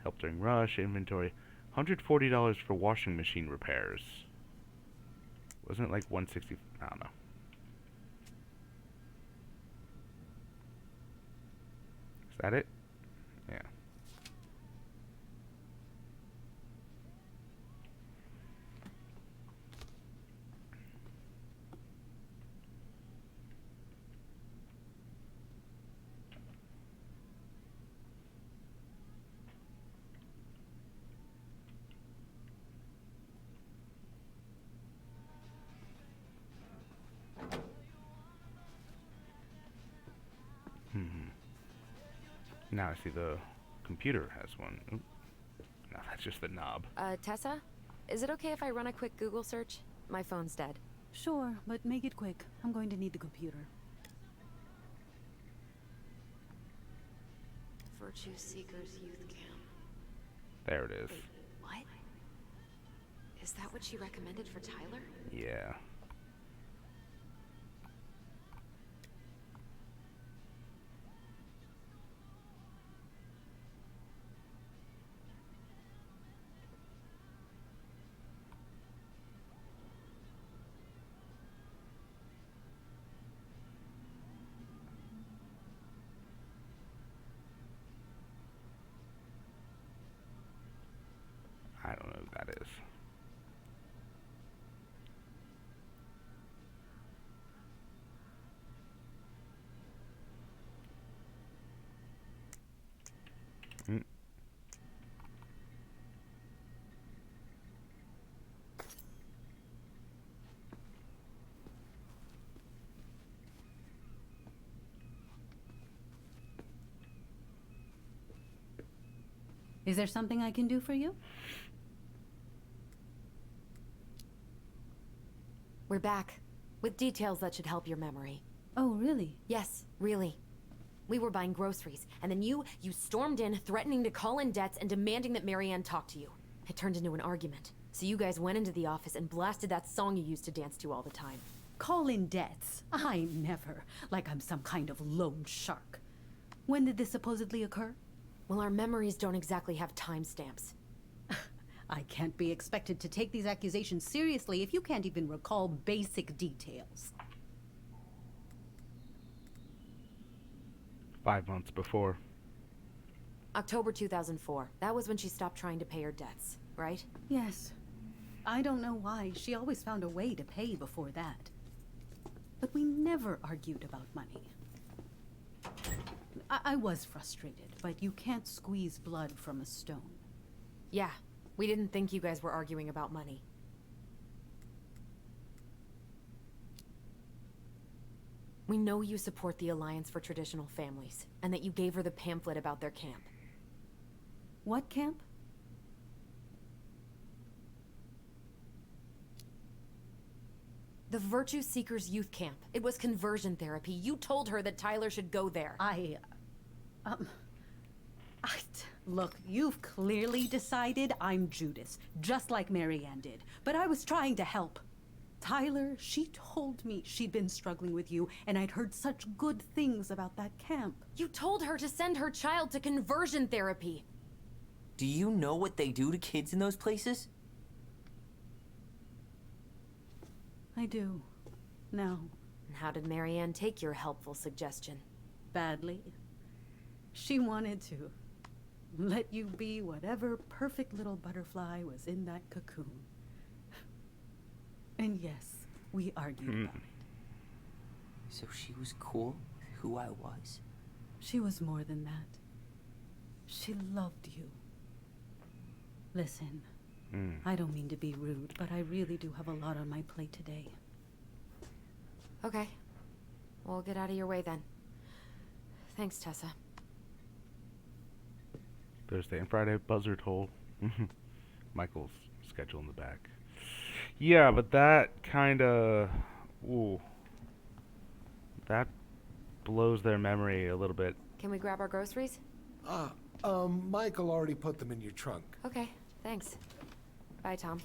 Help during rush, inventory. $140 for washing machine repairs. Wasn't it like 160? I don't know. Is that it? Yeah. Now I see the computer has one. Oop. No, that's just the knob. Tessa? Is it okay if I run a quick Google search? My phone's dead. Sure, but make it quick. I'm going to need the computer. Virtue Seekers Youth Camp. There it is. Wait, what? Is that what she recommended for Tyler? Yeah. I don't know who that is. Mm. Is there something I can do for you? We're back. With details that should help your memory. Oh, really? Yes, really. We were buying groceries, and then you stormed in, threatening to call in debts and demanding that Marianne talk to you. It turned into an argument. So you guys went into the office and blasted that song you used to dance to all the time. Call in debts? I never. Like I'm some kind of loan shark. When did this supposedly occur? Well, our memories don't exactly have timestamps. I can't be expected to take these accusations seriously if you can't even recall basic details. 5 months before. October 2004. That was when she stopped trying to pay her debts, right? Yes. I don't know why. She always found a way to pay before that. But we never argued about money. I was frustrated, but you can't squeeze blood from a stone. Yeah. We didn't think you guys were arguing about money. We know you support the Alliance for Traditional Families, and that you gave her the pamphlet about their camp. What camp? The Virtue Seekers Youth Camp. It was conversion therapy. You told her that Tyler should go there. Look, you've clearly decided I'm Judas, just like Marianne did. But I was trying to help. Tyler, she told me she'd been struggling with you, and I'd heard such good things about that camp. You told her to send her child to conversion therapy. Do you know what they do to kids in those places? I do. Now. How did Marianne take your helpful suggestion? Badly. She wanted to let you be whatever perfect little butterfly was in that cocoon. And yes, we argued about it. So she was cool with who I was? She was more than that. She loved you. Listen, I don't mean to be rude, but I really do have a lot on my plate today. Okay. We'll get out of your way then. Thanks, Tessa. Thursday and Friday, Buzzard Hole. Michael's schedule in the back. Yeah, but that kind of... Ooh. That blows their memory a little bit. Can we grab our groceries? Michael already put them in your trunk. Okay, thanks. Bye, Tom.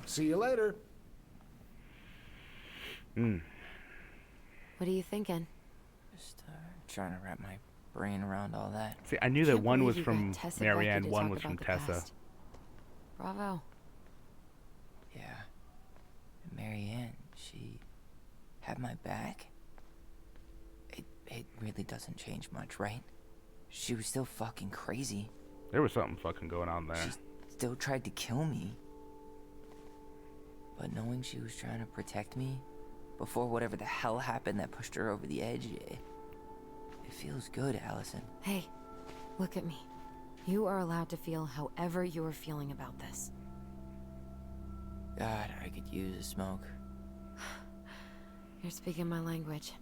See you later. What are you thinking? Just trying to wrap my brain around all that. See, I knew that Can't one believe was you from got Tessa Marianne, Becky to one talk was from about the Tessa. past. Bravo. Yeah. Marianne, she had my back. It really doesn't change much, right? She was still fucking crazy. There was something fucking going on there. She still tried to kill me. But knowing she was trying to protect me before whatever the hell happened that pushed her over the edge, it feels good, Allison. Hey, look at me. You are allowed to feel however you are feeling about this. God, I could use a smoke. You're speaking my language.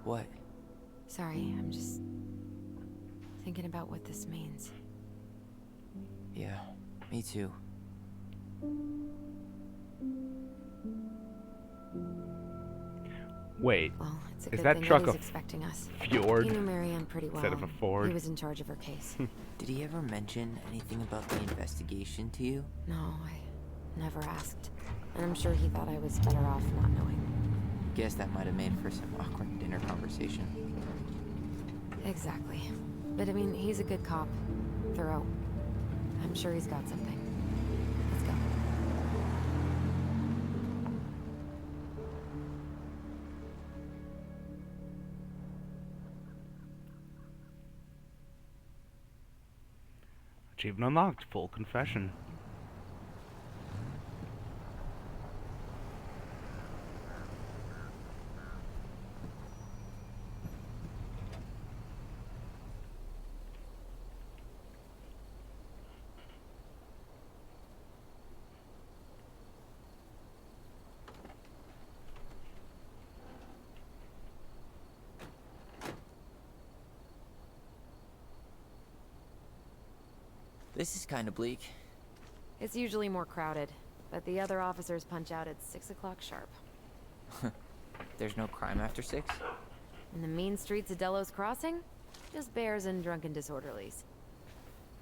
What? Sorry, I'm just thinking about what this means. Yeah, me too. Wait, Well, it's a is good that thing truck Eddie's a expecting us. Fjord He knew Marianne pretty well. instead of a Ford? He was in charge of her case. Did he ever mention anything about the investigation to you? No, I never asked. And I'm sure he thought I was better off not knowing. Guess that might have made for some awkward dinner conversation. Exactly. But I mean, he's a good cop. Thorough. I'm sure he's got something. Let's go. Achievement unlocked. Full confession. This is kind of bleak. It's usually more crowded, but the other officers punch out at 6 o'clock sharp. There's no crime after 6? In the mean streets of Delos Crossing, just bears and drunken disorderlies.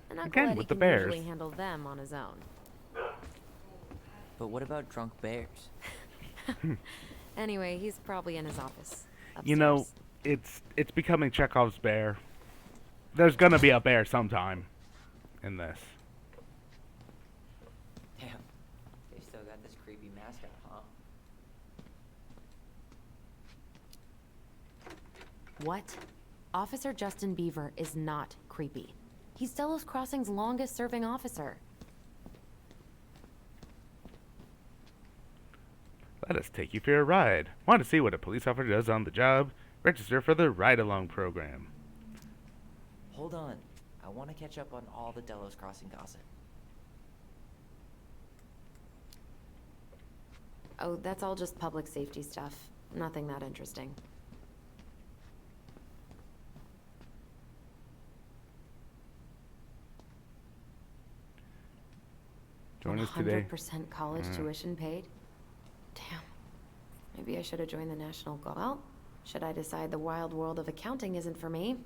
And Uncle Again, Eddie with the can bears. usually handle them on his own. But what about drunk bears? Anyway, he's probably in his office. You know, upstairs. it's becoming Chekhov's bear. There's gonna be a bear sometime in this. Damn, they still got this creepy mascot, huh? What? Officer Justin Beaver is not creepy. He's Delos Crossing's longest-serving officer. Let us take you for a ride. Want to see what a police officer does on the job? Register for the ride-along program. Hold on. I want to catch up on all the Delos Crossing gossip. Oh, that's all just public safety stuff. Nothing that interesting. Join us today. 100% college tuition paid? Damn. Maybe I should have joined the National Guard. Well, should I decide the wild world of accounting isn't for me?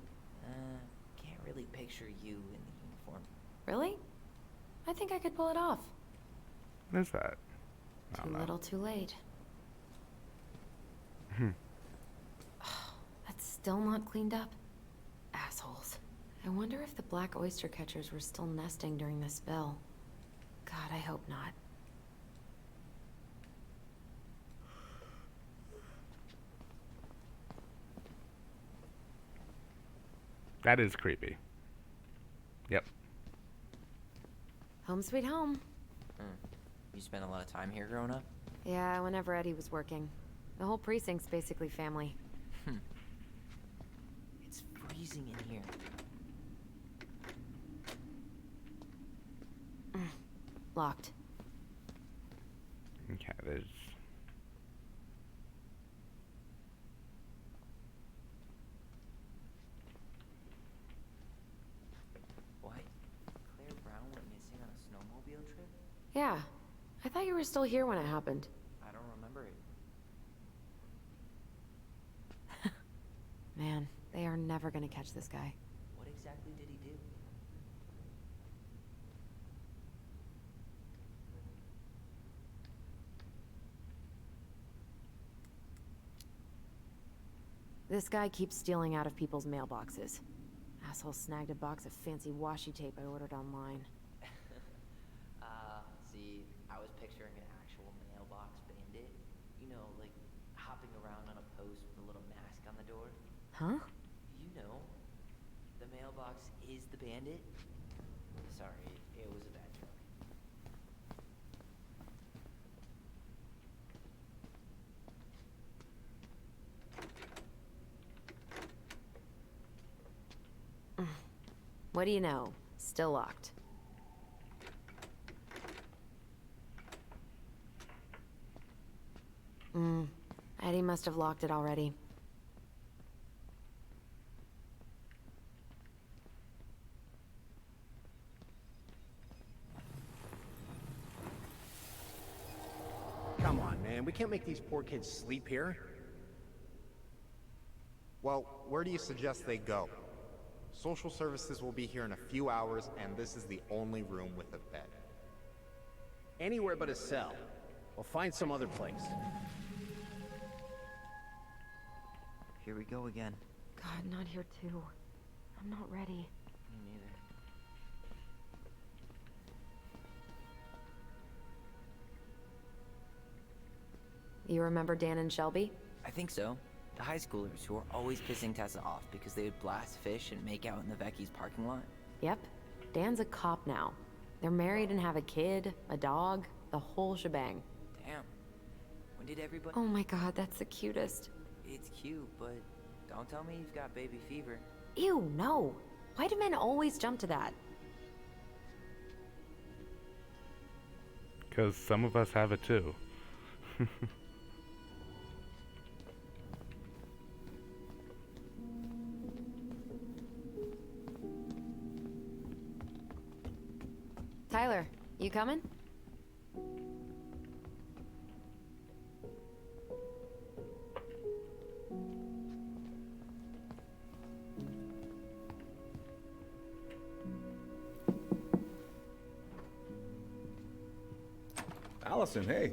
Can't really picture you in the uniform. Really? I think I could pull it off. What is that? I don't Too know. little, too late. That's still not cleaned up? Assholes. I wonder if the black oyster catchers were still nesting during the spill. God, I hope not. That is creepy. Yep. Home sweet home. You spent a lot of time here growing up? Yeah, whenever Eddie was working. The whole precinct's basically family. It's freezing in here. Locked. Okay, there's... Yeah. I thought you were still here when it happened. I don't remember it. Man, they are never gonna catch this guy. What exactly did he do? This guy keeps stealing out of people's mailboxes. Asshole snagged a box of fancy washi tape I ordered online. See, I was picturing an actual mailbox bandit. You know, like hopping around on a post with a little mask on the door. Huh? You know, the mailbox is the bandit. Sorry, it was a bad joke. What do you know? Still locked. Eddie must have locked it already. Come on, man. We can't make these poor kids sleep here. Well, where do you suggest they go? Social services will be here in a few hours, and this is the only room with a bed. Anywhere but a cell. We'll find some other place. Here we go again. God, not here too. I'm not ready. Me neither. You remember Dan and Shelby? I think so. The high schoolers who were always pissing Tessa off because they would blast fish and make out in the Vecchi's parking lot. Yep. Dan's a cop now. They're married and have a kid, a dog, the whole shebang. Damn. When did everybody... Oh my god, that's the cutest. It's cute, but don't tell me you've got baby fever. Ew, no. Why do men always jump to that? Because some of us have it too. Tyler, you coming? Allison, hey.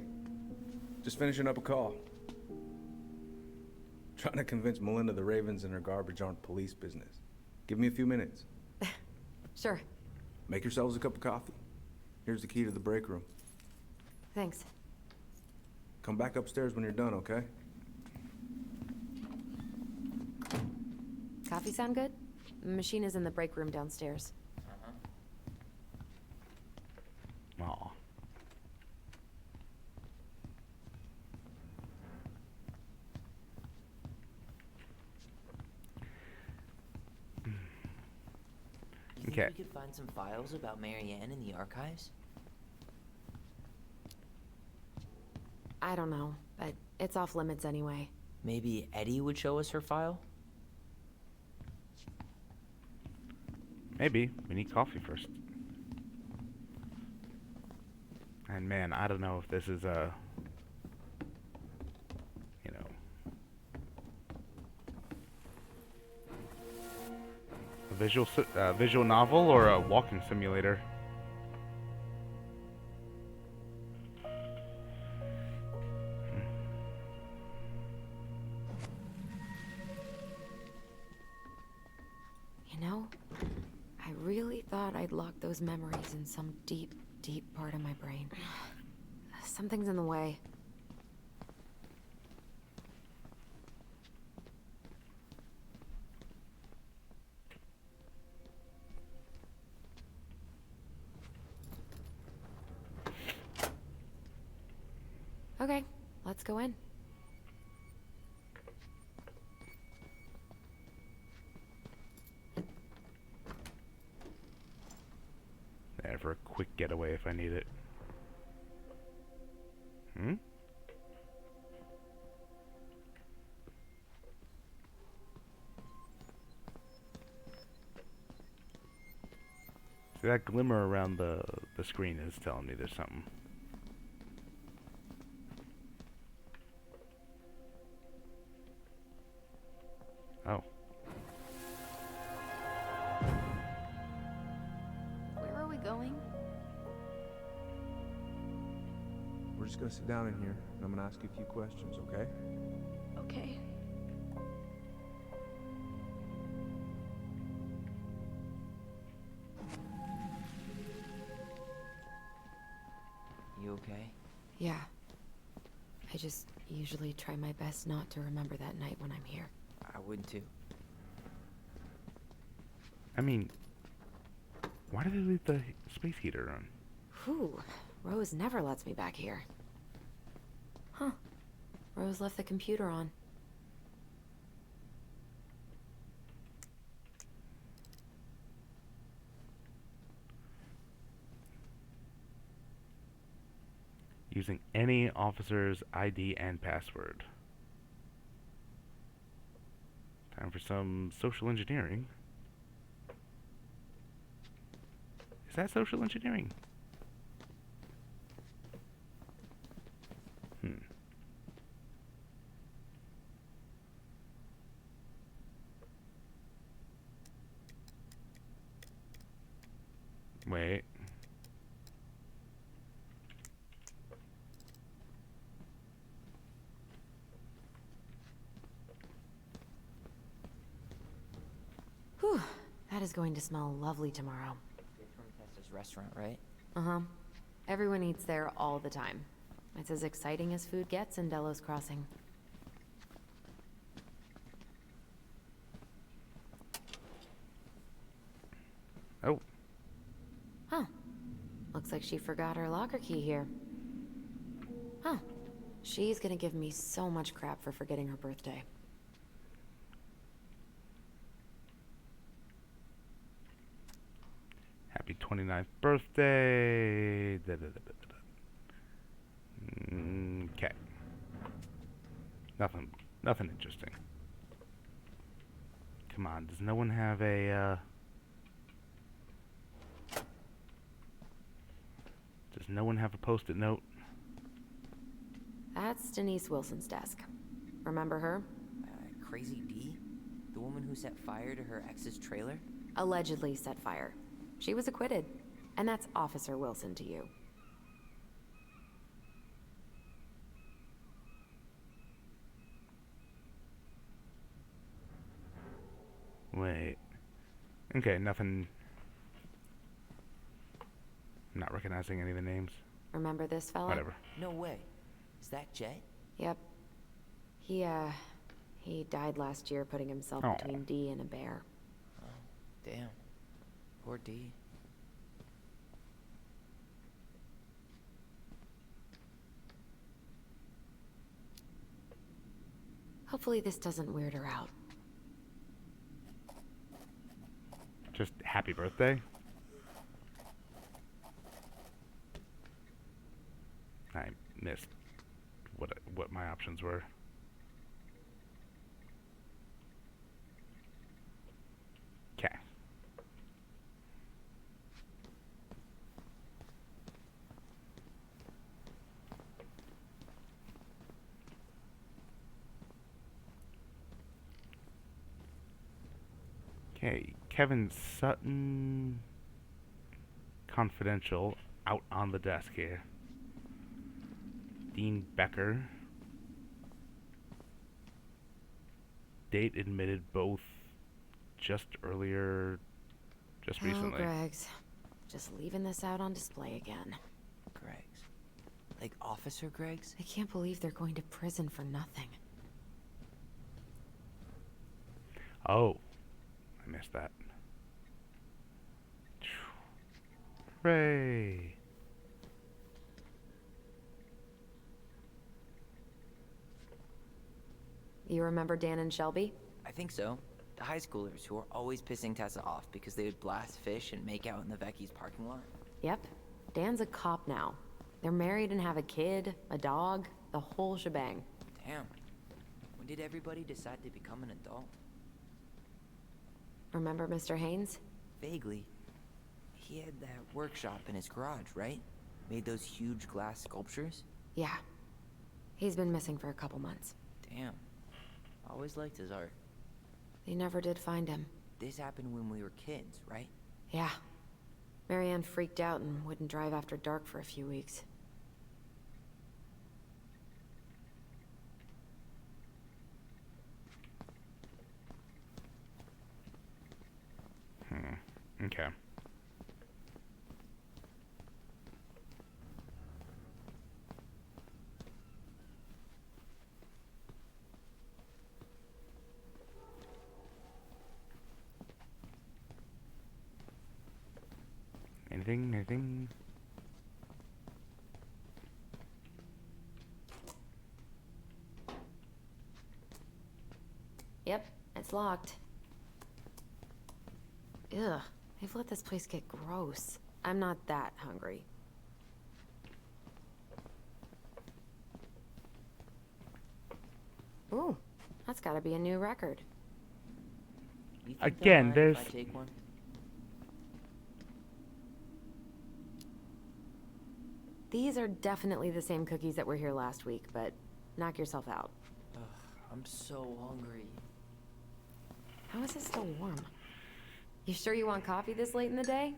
Just finishing up a call. Trying to convince Melinda the Ravens and her garbage aren't police business. Give me a few minutes. Sure. Make yourselves a cup of coffee. Here's the key to the break room. Thanks. Come back upstairs when you're done, okay? Coffee sound good? The machine is in the break room downstairs. Aw. You think we could find some files about Marianne in the archives? I don't know, but it's off limits anyway. Maybe Eddie would show us her file? Maybe. We need coffee first. And man, I don't know if this is a... you know... a visual novel or a walking simulator. You know, I really thought I'd locked those memories in some deep, deep part of my brain. Something's in the way. Okay, let's go in. There for a quick getaway if I need it. Hmm? That glimmer around the screen is telling me there's something. Oh. Where are we going? We're just gonna sit down in here, and I'm gonna ask you a few questions, okay? Okay. You okay? Yeah. I just usually try my best not to remember that night when I'm here. I would too. I mean, why did they leave the space heater on? Whew. Rose never lets me back here. Huh. Rose left the computer on. Using any officer's ID and password. Time for some social engineering. Is that social engineering? Wait. Whew. That is going to smell lovely tomorrow. It's from Tessa's restaurant, right? Uh-huh. Everyone eats there all the time. It's as exciting as food gets in Delos Crossing. Oh. Huh. Looks like she forgot her locker key here. Huh. She's gonna give me so much crap for forgetting her birthday. Happy 29th birthday. Okay. Nothing interesting. Come on, does no one have a, Does no one have a post-it note? That's Denise Wilson's desk. Remember her? Crazy D? The woman who set fire to her ex's trailer? Allegedly set fire. She was acquitted. And that's Officer Wilson to you. Wait. Okay, nothing. I'm not recognizing any of the names. Remember this fella? Whatever. No way. Is that Jet? Yep. He died last year putting himself Aw. between D and a bear. Oh, damn. Poor D. Hopefully this doesn't weird her out. Just happy birthday? I missed what my options were. Okay. Okay, Kevin Sutton Confidential out on the desk here. Dean Becker. Date admitted both just recently. Oh, Greggs. Just leaving this out on display again. Greggs. Like Officer Greggs? I can't believe they're going to prison for nothing. Oh, I missed that. Hooray! You remember Dan and Shelby? I think so. The high schoolers who were always pissing Tessa off because they would blast fish and make out in the Vecchi's parking lot. Yep. Dan's a cop now. They're married and have a kid, a dog, the whole shebang. Damn. When did everybody decide to become an adult? Remember Mr. Haynes? Vaguely. He had that workshop in his garage, right? Made those huge glass sculptures? Yeah. He's been missing for a couple months. Damn. Always liked his art. They never did find him. This happened when we were kids, right? Yeah. Marianne freaked out and wouldn't drive after dark for a few weeks. Okay. Anything? Yep, it's locked. Ugh, they've let this place get gross. I'm not that hungry. Ooh, that's gotta be a new record. You think Again, they'll mind there's... if I take one? These are definitely the same cookies that were here last week, but knock yourself out. Ugh, I'm so hungry. How is it still warm? You sure you want coffee this late in the day?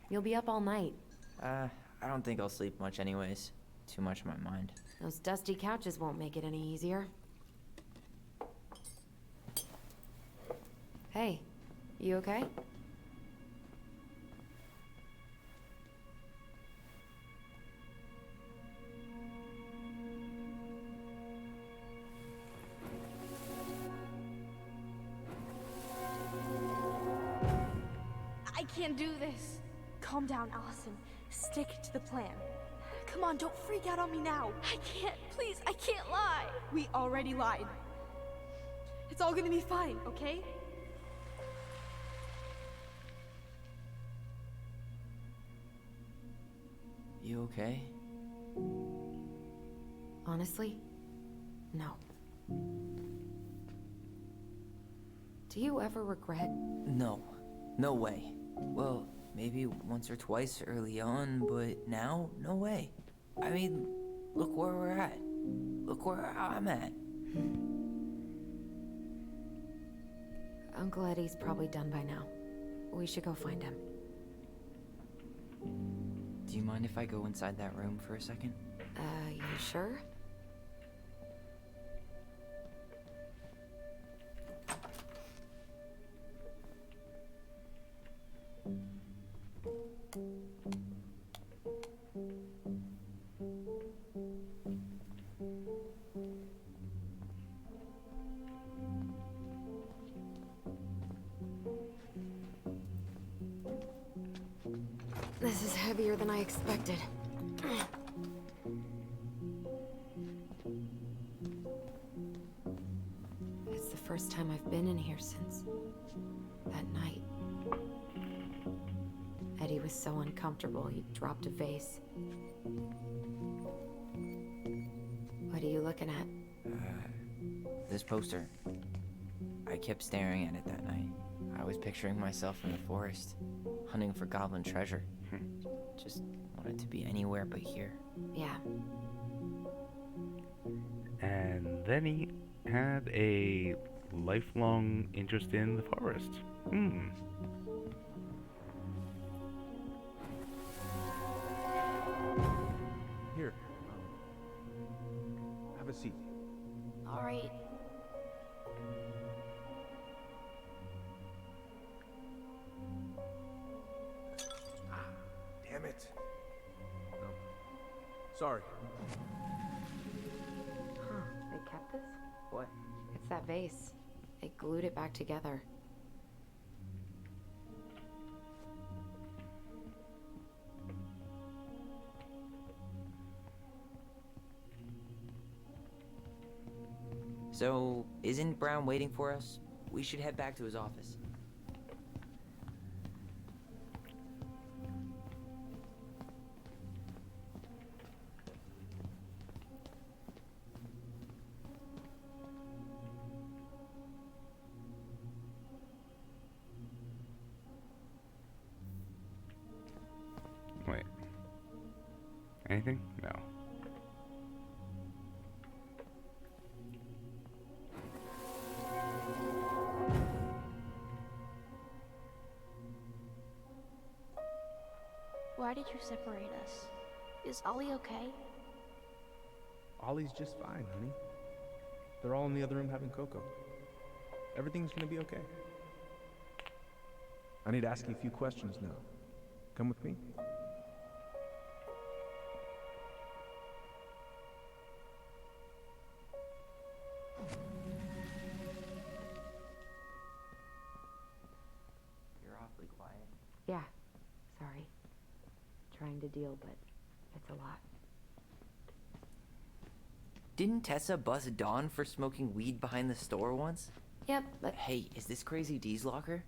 You'll be up all night. I don't think I'll sleep much anyways. Too much on my mind. Those dusty couches won't make it any easier. Hey, you okay? I can't do this. Calm down, Allison. Stick to the plan. Come on, don't freak out on me now. I can't. Please, I can't lie. We already lied. It's all gonna be fine, okay? You okay? Honestly, no. Do you ever regret? No. No way. Well, maybe once or twice early on, but now, no way. I mean, look where we're at. Look where I'm at. Uncle Eddie's probably done by now. We should go find him. Do you mind if I go inside that room for a second? You sure? This is heavier than I expected. It's the first time I've been in here since that night. Eddie was so uncomfortable, he dropped a vase. What are you looking at? This poster. I kept staring at it that night. I was picturing myself in the forest, hunting for goblin treasure. Just wanted to be anywhere but here. Yeah. And then he had a lifelong interest in the forest. Here. Have a seat. All right. Damn it. No. Sorry. Huh, they kept this? What? It's that vase. They glued it back together. So, isn't Brown waiting for us? We should head back to his office. Anything? No. Why did you separate us? Is Ollie okay? Ollie's just fine, honey. They're all in the other room having cocoa. Everything's gonna be okay. I need to ask you a few questions now. Come with me? You're awfully quiet. Yeah, sorry. Trying to deal, but it's a lot. Didn't Tessa bust Dawn for smoking weed behind the store once? Yep, but Hey, is this Crazy D's locker?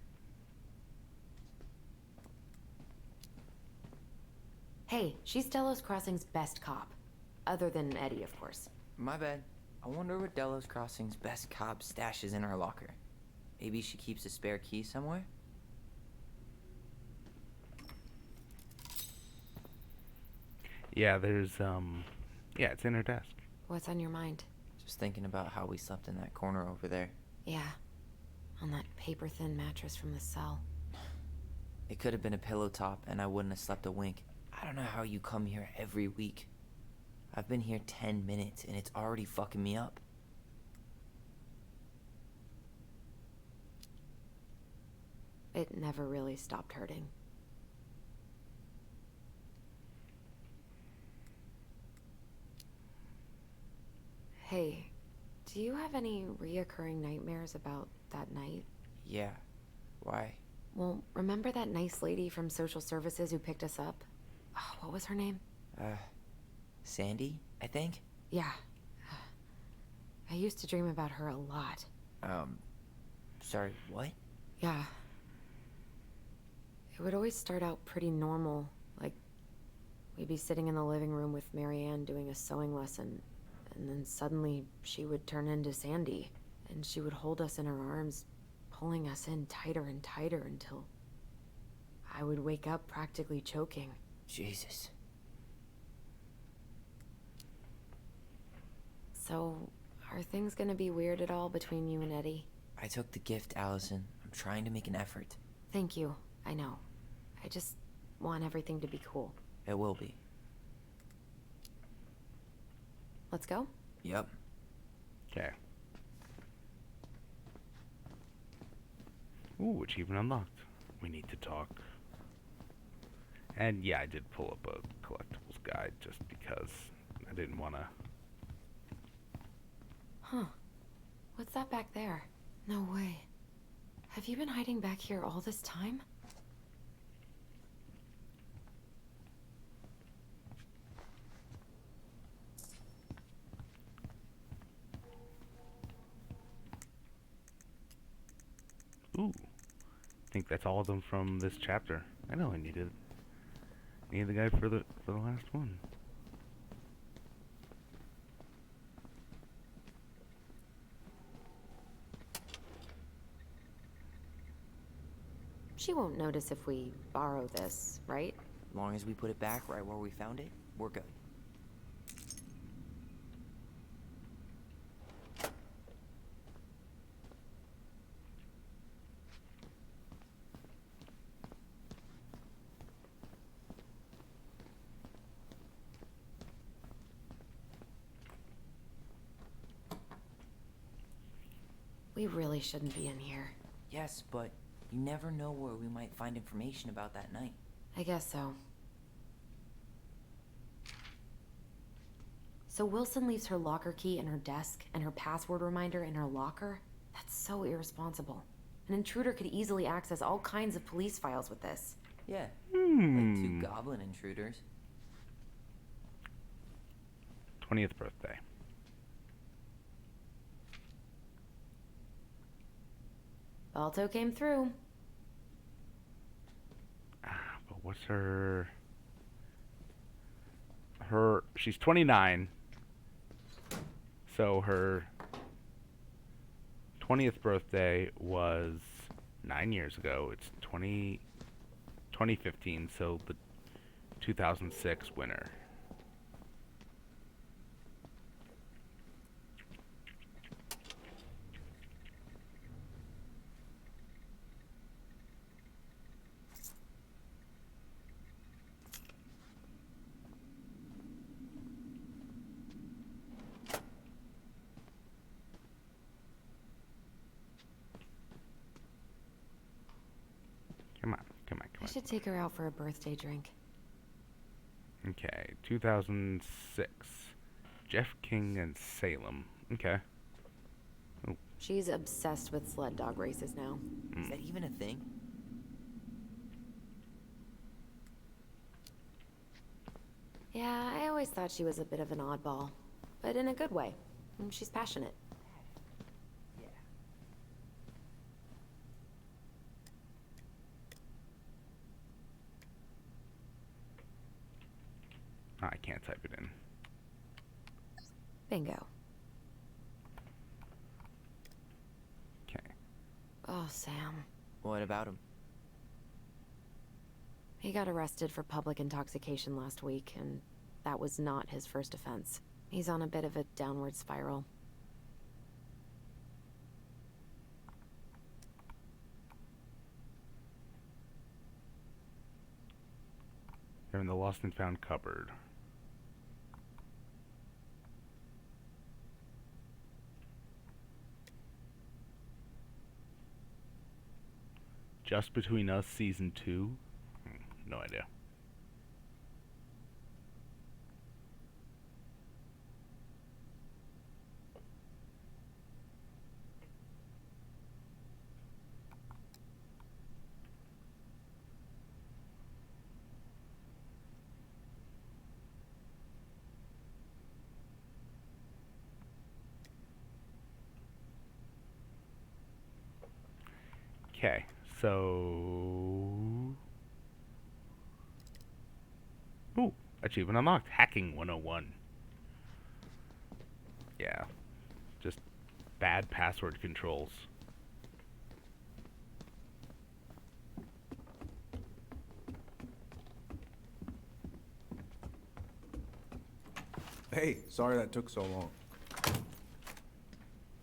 hey, she's Delos Crossing's best cop. Other than Eddie, of course. My bad. I wonder what Delos Crossing's best cop stashes in our locker. Maybe she keeps a spare key somewhere? Yeah, there's, yeah, it's in her desk. What's on your mind? Just thinking about how we slept in that corner over there. Yeah, on that paper-thin mattress from the cell. It could have been a pillow top and I wouldn't have slept a wink. I don't know how you come here every week. I've been here 10 minutes and it's already fucking me up. It never really stopped hurting. Hey, do you have any reoccurring nightmares about that night? Yeah. Why? Well, remember that nice lady from social services who picked us up? Oh, what was her name? Sandy, I think? Yeah. I used to dream about her a lot. Sorry, what? Yeah. It would always start out pretty normal, like we'd be sitting in the living room with Marianne doing a sewing lesson, and then suddenly she would turn into Sandy, and she would hold us in her arms, pulling us in tighter and tighter until I would wake up practically choking. Jesus. So, are things gonna be weird at all between you and Eddie? I took the gift, Allison. I'm trying to make an effort. Thank you. I know. I just want everything to be cool. It will be. Let's go? Yep. Okay. Ooh, achievement unlocked. We need to talk. And yeah, I did pull up a collectibles guide just because I didn't want to. Huh. What's that back there? No way. Have you been hiding back here all this time? Ooh. I think that's all of them from this chapter. I know I needed the guide for the last one. She won't notice if we borrow this, right? As long as we put it back right where we found it, we're good. We really shouldn't be in here. Yes, but you never know where we might find information about that night. I guess so. So Wilson leaves her locker key in her desk and her password reminder in her locker? That's so irresponsible. An intruder could easily access all kinds of police files with this. Yeah, like 2 goblin intruders. 20th birthday. Balto came through. But what's her... She's 29. So her 20th birthday was 9 years ago. It's 2015, so the 2006 winter. should take her out for a birthday drink. Okay, 2006. Jeff King and Salem. Okay. Oh. She's obsessed with sled dog races now. Is that even a thing? Yeah, I always thought she was a bit of an oddball, but in a good way. She's passionate. I can't type it in. Bingo. Okay. Oh, Sam. What about him? He got arrested for public intoxication last week, and that was not his first offense. He's on a bit of a downward spiral. They're in the lost and found cupboard. Just Between Us Season 2? No idea. Okay, so... Ooh, achievement unlocked. Hacking 101. Yeah, just bad password controls. Hey, sorry that took so long.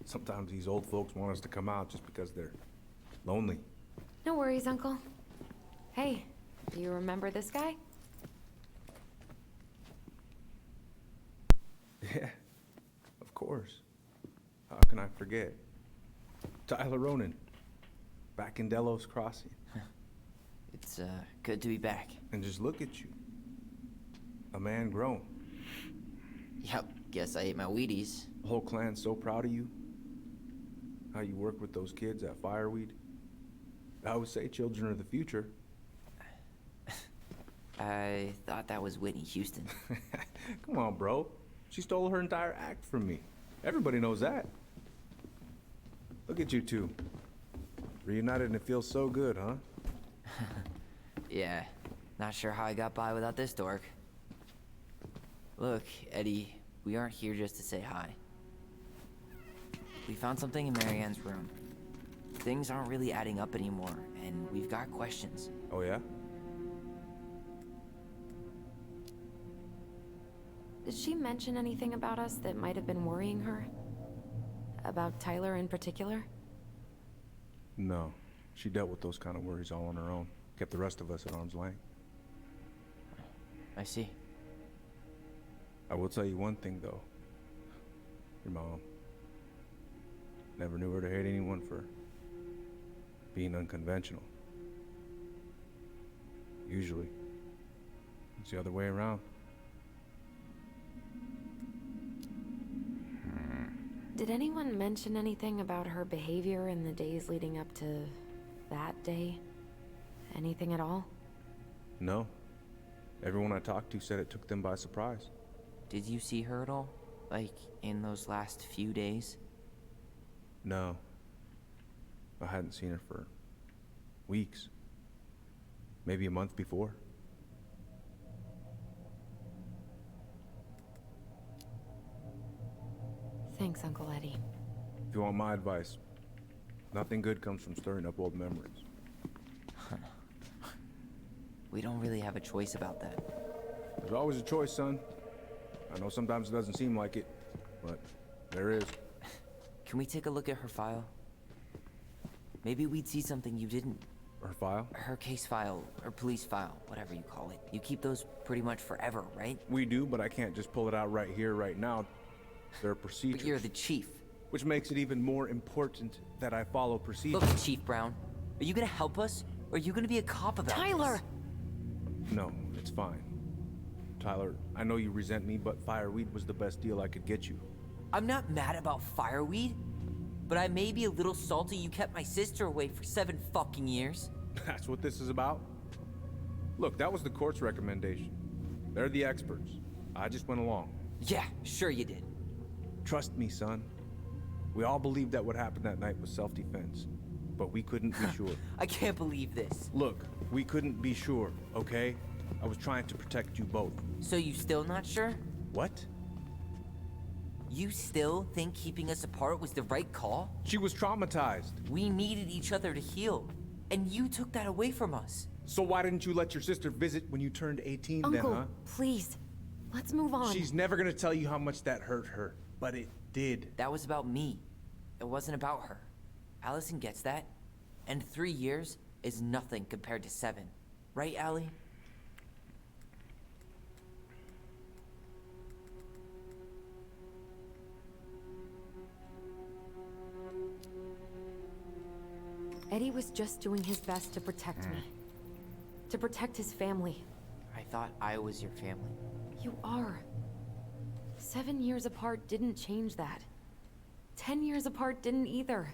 Sometimes these old folks want us to come out just because they're lonely. No worries, Uncle. Hey, do you remember this guy? Yeah, of course. How can I forget? Tyler Ronan, back in Delos Crossing. It's good to be back. And just look at you. A man grown. Yep, guess I ate my Wheaties. The whole clan's so proud of you. How you work with those kids at Fireweed. I always say children are the future. I thought that was Whitney Houston. Come on, bro. She stole her entire act from me. Everybody knows that. Look at you two. Reunited and it feels so good, huh? Yeah, not sure how I got by without this dork. Look, Eddie, we aren't here just to say hi. We found something in Marianne's room. Things aren't really adding up anymore, and we've got questions. Oh, yeah? Did she mention anything about us that might have been worrying her? About Tyler in particular? No. She dealt with those kind of worries all on her own. Kept the rest of us at arm's length. I see. I will tell you one thing, though. Your mom. Never knew her to hate anyone for being unconventional. Usually, it's the other way around. Did anyone mention anything about her behavior in the days leading up to that day? Anything at all? No. Everyone I talked to said it took them by surprise. Did you see her at all? Like, in those last few days? No. I hadn't seen her for weeks. Maybe a month before. Thanks, Uncle Eddie. If you want my advice, nothing good comes from stirring up old memories. We don't really have a choice about that. There's always a choice, son. I know sometimes it doesn't seem like it, but there is. Can we take a look at her file? Maybe we'd see something you didn't. Her file? Her case file, or police file, whatever you call it. You keep those pretty much forever, right? We do, but I can't just pull it out right here, right now. There are procedures. But you're the chief. Which makes it even more important that I follow procedures. Look, Chief Brown, are you gonna help us? Or are you gonna be a cop about Tyler! No, it's fine. Tyler, I know you resent me, but fireweed was the best deal I could get you. I'm not mad about fireweed, but I may be a little salty you kept my sister away for 7 fucking years. That's what this is about? Look, that was the court's recommendation. They're the experts. I just went along. Yeah, sure you did. Trust me, son. We all believed that what happened that night was self-defense, but we couldn't be sure. I can't believe this. Look, we couldn't be sure, okay? I was trying to protect you both. So you still not sure? What? You still think keeping us apart was the right call? She was traumatized. We needed each other to heal, and you took that away from us. So why didn't you let your sister visit when you turned 18 Uncle, then, huh? please. Let's move on. She's never gonna tell you how much that hurt her, but it did. That was about me. It wasn't about her. Allison gets that. And 3 years is nothing compared to 7. Right, Allie? Eddie was just doing his best to protect me. To protect his family. I thought I was your family. You are. 7 years apart didn't change that. 10 years apart didn't either.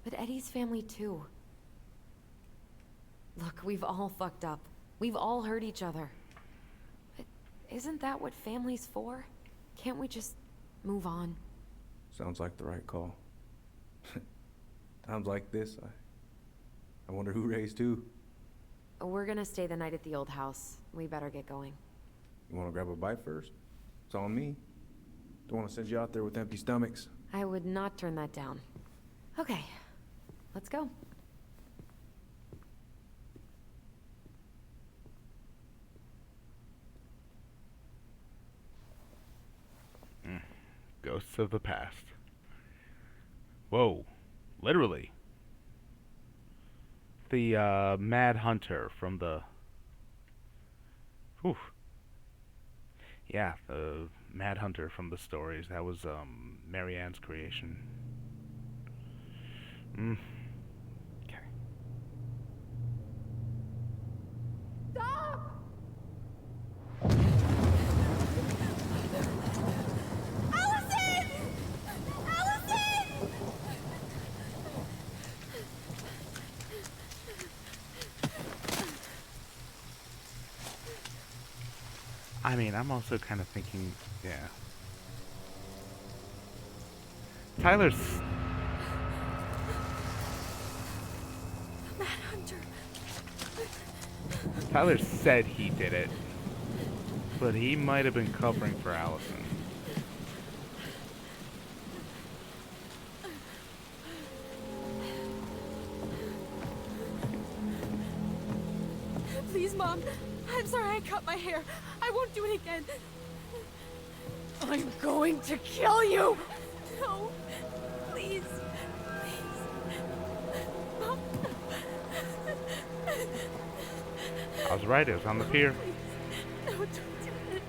But Eddie's family too. Look, we've all fucked up. We've all hurt each other. But isn't that what family's for? Can't we just move on? Sounds like the right call. Times like this, I wonder who raised who. We're gonna stay the night at the old house. We better get going. You wanna grab a bite first? It's on me. Don't wanna send you out there with empty stomachs. I would not turn that down. Okay, let's go. Ghosts of the past. Whoa. Literally. The Mad Hunter from the... Whew. Yeah, the Mad Hunter from the stories. That was Marianne's creation. Okay. Stop! Allison! Allison! I mean, I'm also kind of thinking, yeah. Tyler's... Mad Hunter. Tyler said he did it, but he might have been covering for Allison. Please, Mom. I'm sorry I cut my hair. I won't do it again. I'm going to kill you! No. Please. Please. Mom. I was right, it was on the pier. No, don't do this.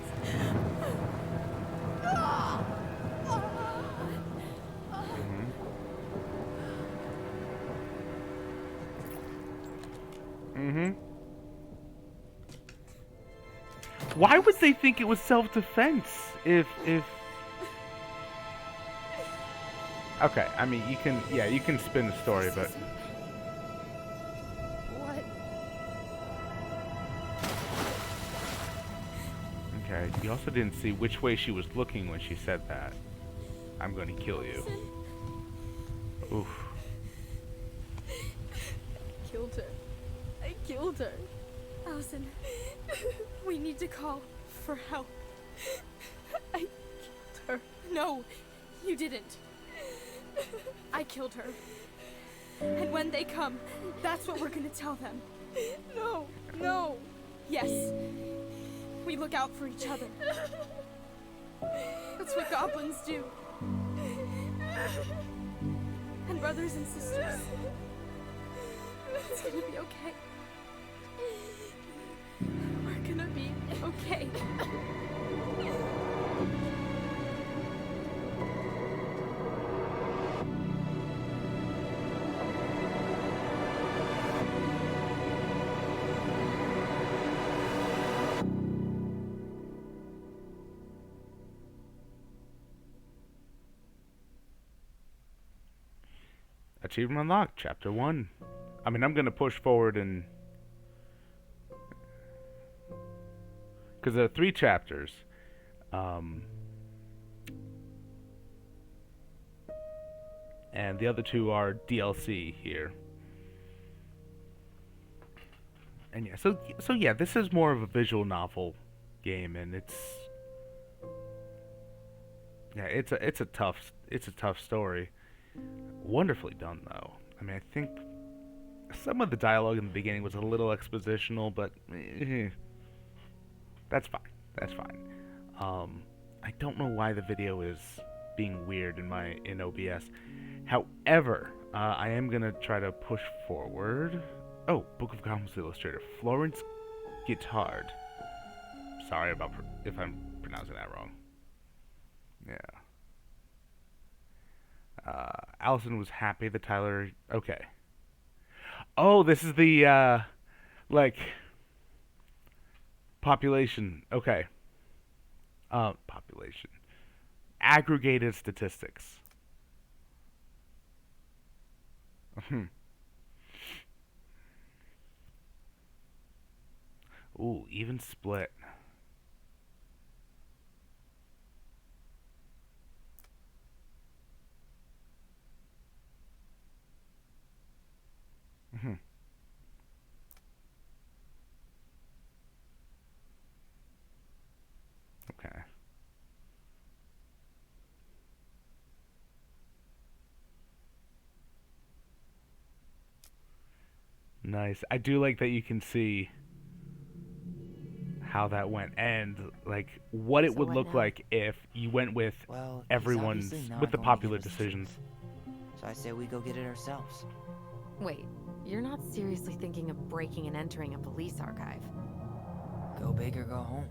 Why would they think it was self-defense if... Okay, I mean, you can spin the story, but... What? Okay, you also didn't see which way she was looking when she said that. I'm going to kill you. Oof. Killed her. I killed her. Allison, we need to call for help. I killed her. No, you didn't. I killed her. And when they come, that's what we're gonna tell them. No, no. Yes, we look out for each other. That's what goblins do. And brothers and sisters. It's gonna be okay. We're gonna be okay. Achievement unlocked, Chapter 1. I mean, I'm going to push forward and... because there are 3 chapters. And the other 2 are DLC here. And yeah, so yeah, this is more of a visual novel game, and it's a tough story. Wonderfully done, though. I mean, I think some of the dialogue in the beginning was a little expositional, but that's fine. That's fine. I don't know why the video is being weird in OBS. However, I am gonna try to push forward. Oh, Book of Goblins illustrator Florence Guittard. Sorry about if I'm pronouncing that wrong. Yeah. Allison was happy that Tyler... Okay. Oh, this is the, like... population. Okay. Population. Aggregated statistics. Ooh, even split. Okay. Nice. I do like that you can see how that went and like what it would look like if you went with everyone's with the popular decisions. So I say we go get it ourselves. Wait, you're not seriously thinking of breaking and entering a police archive? Go big or go home.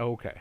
Okay.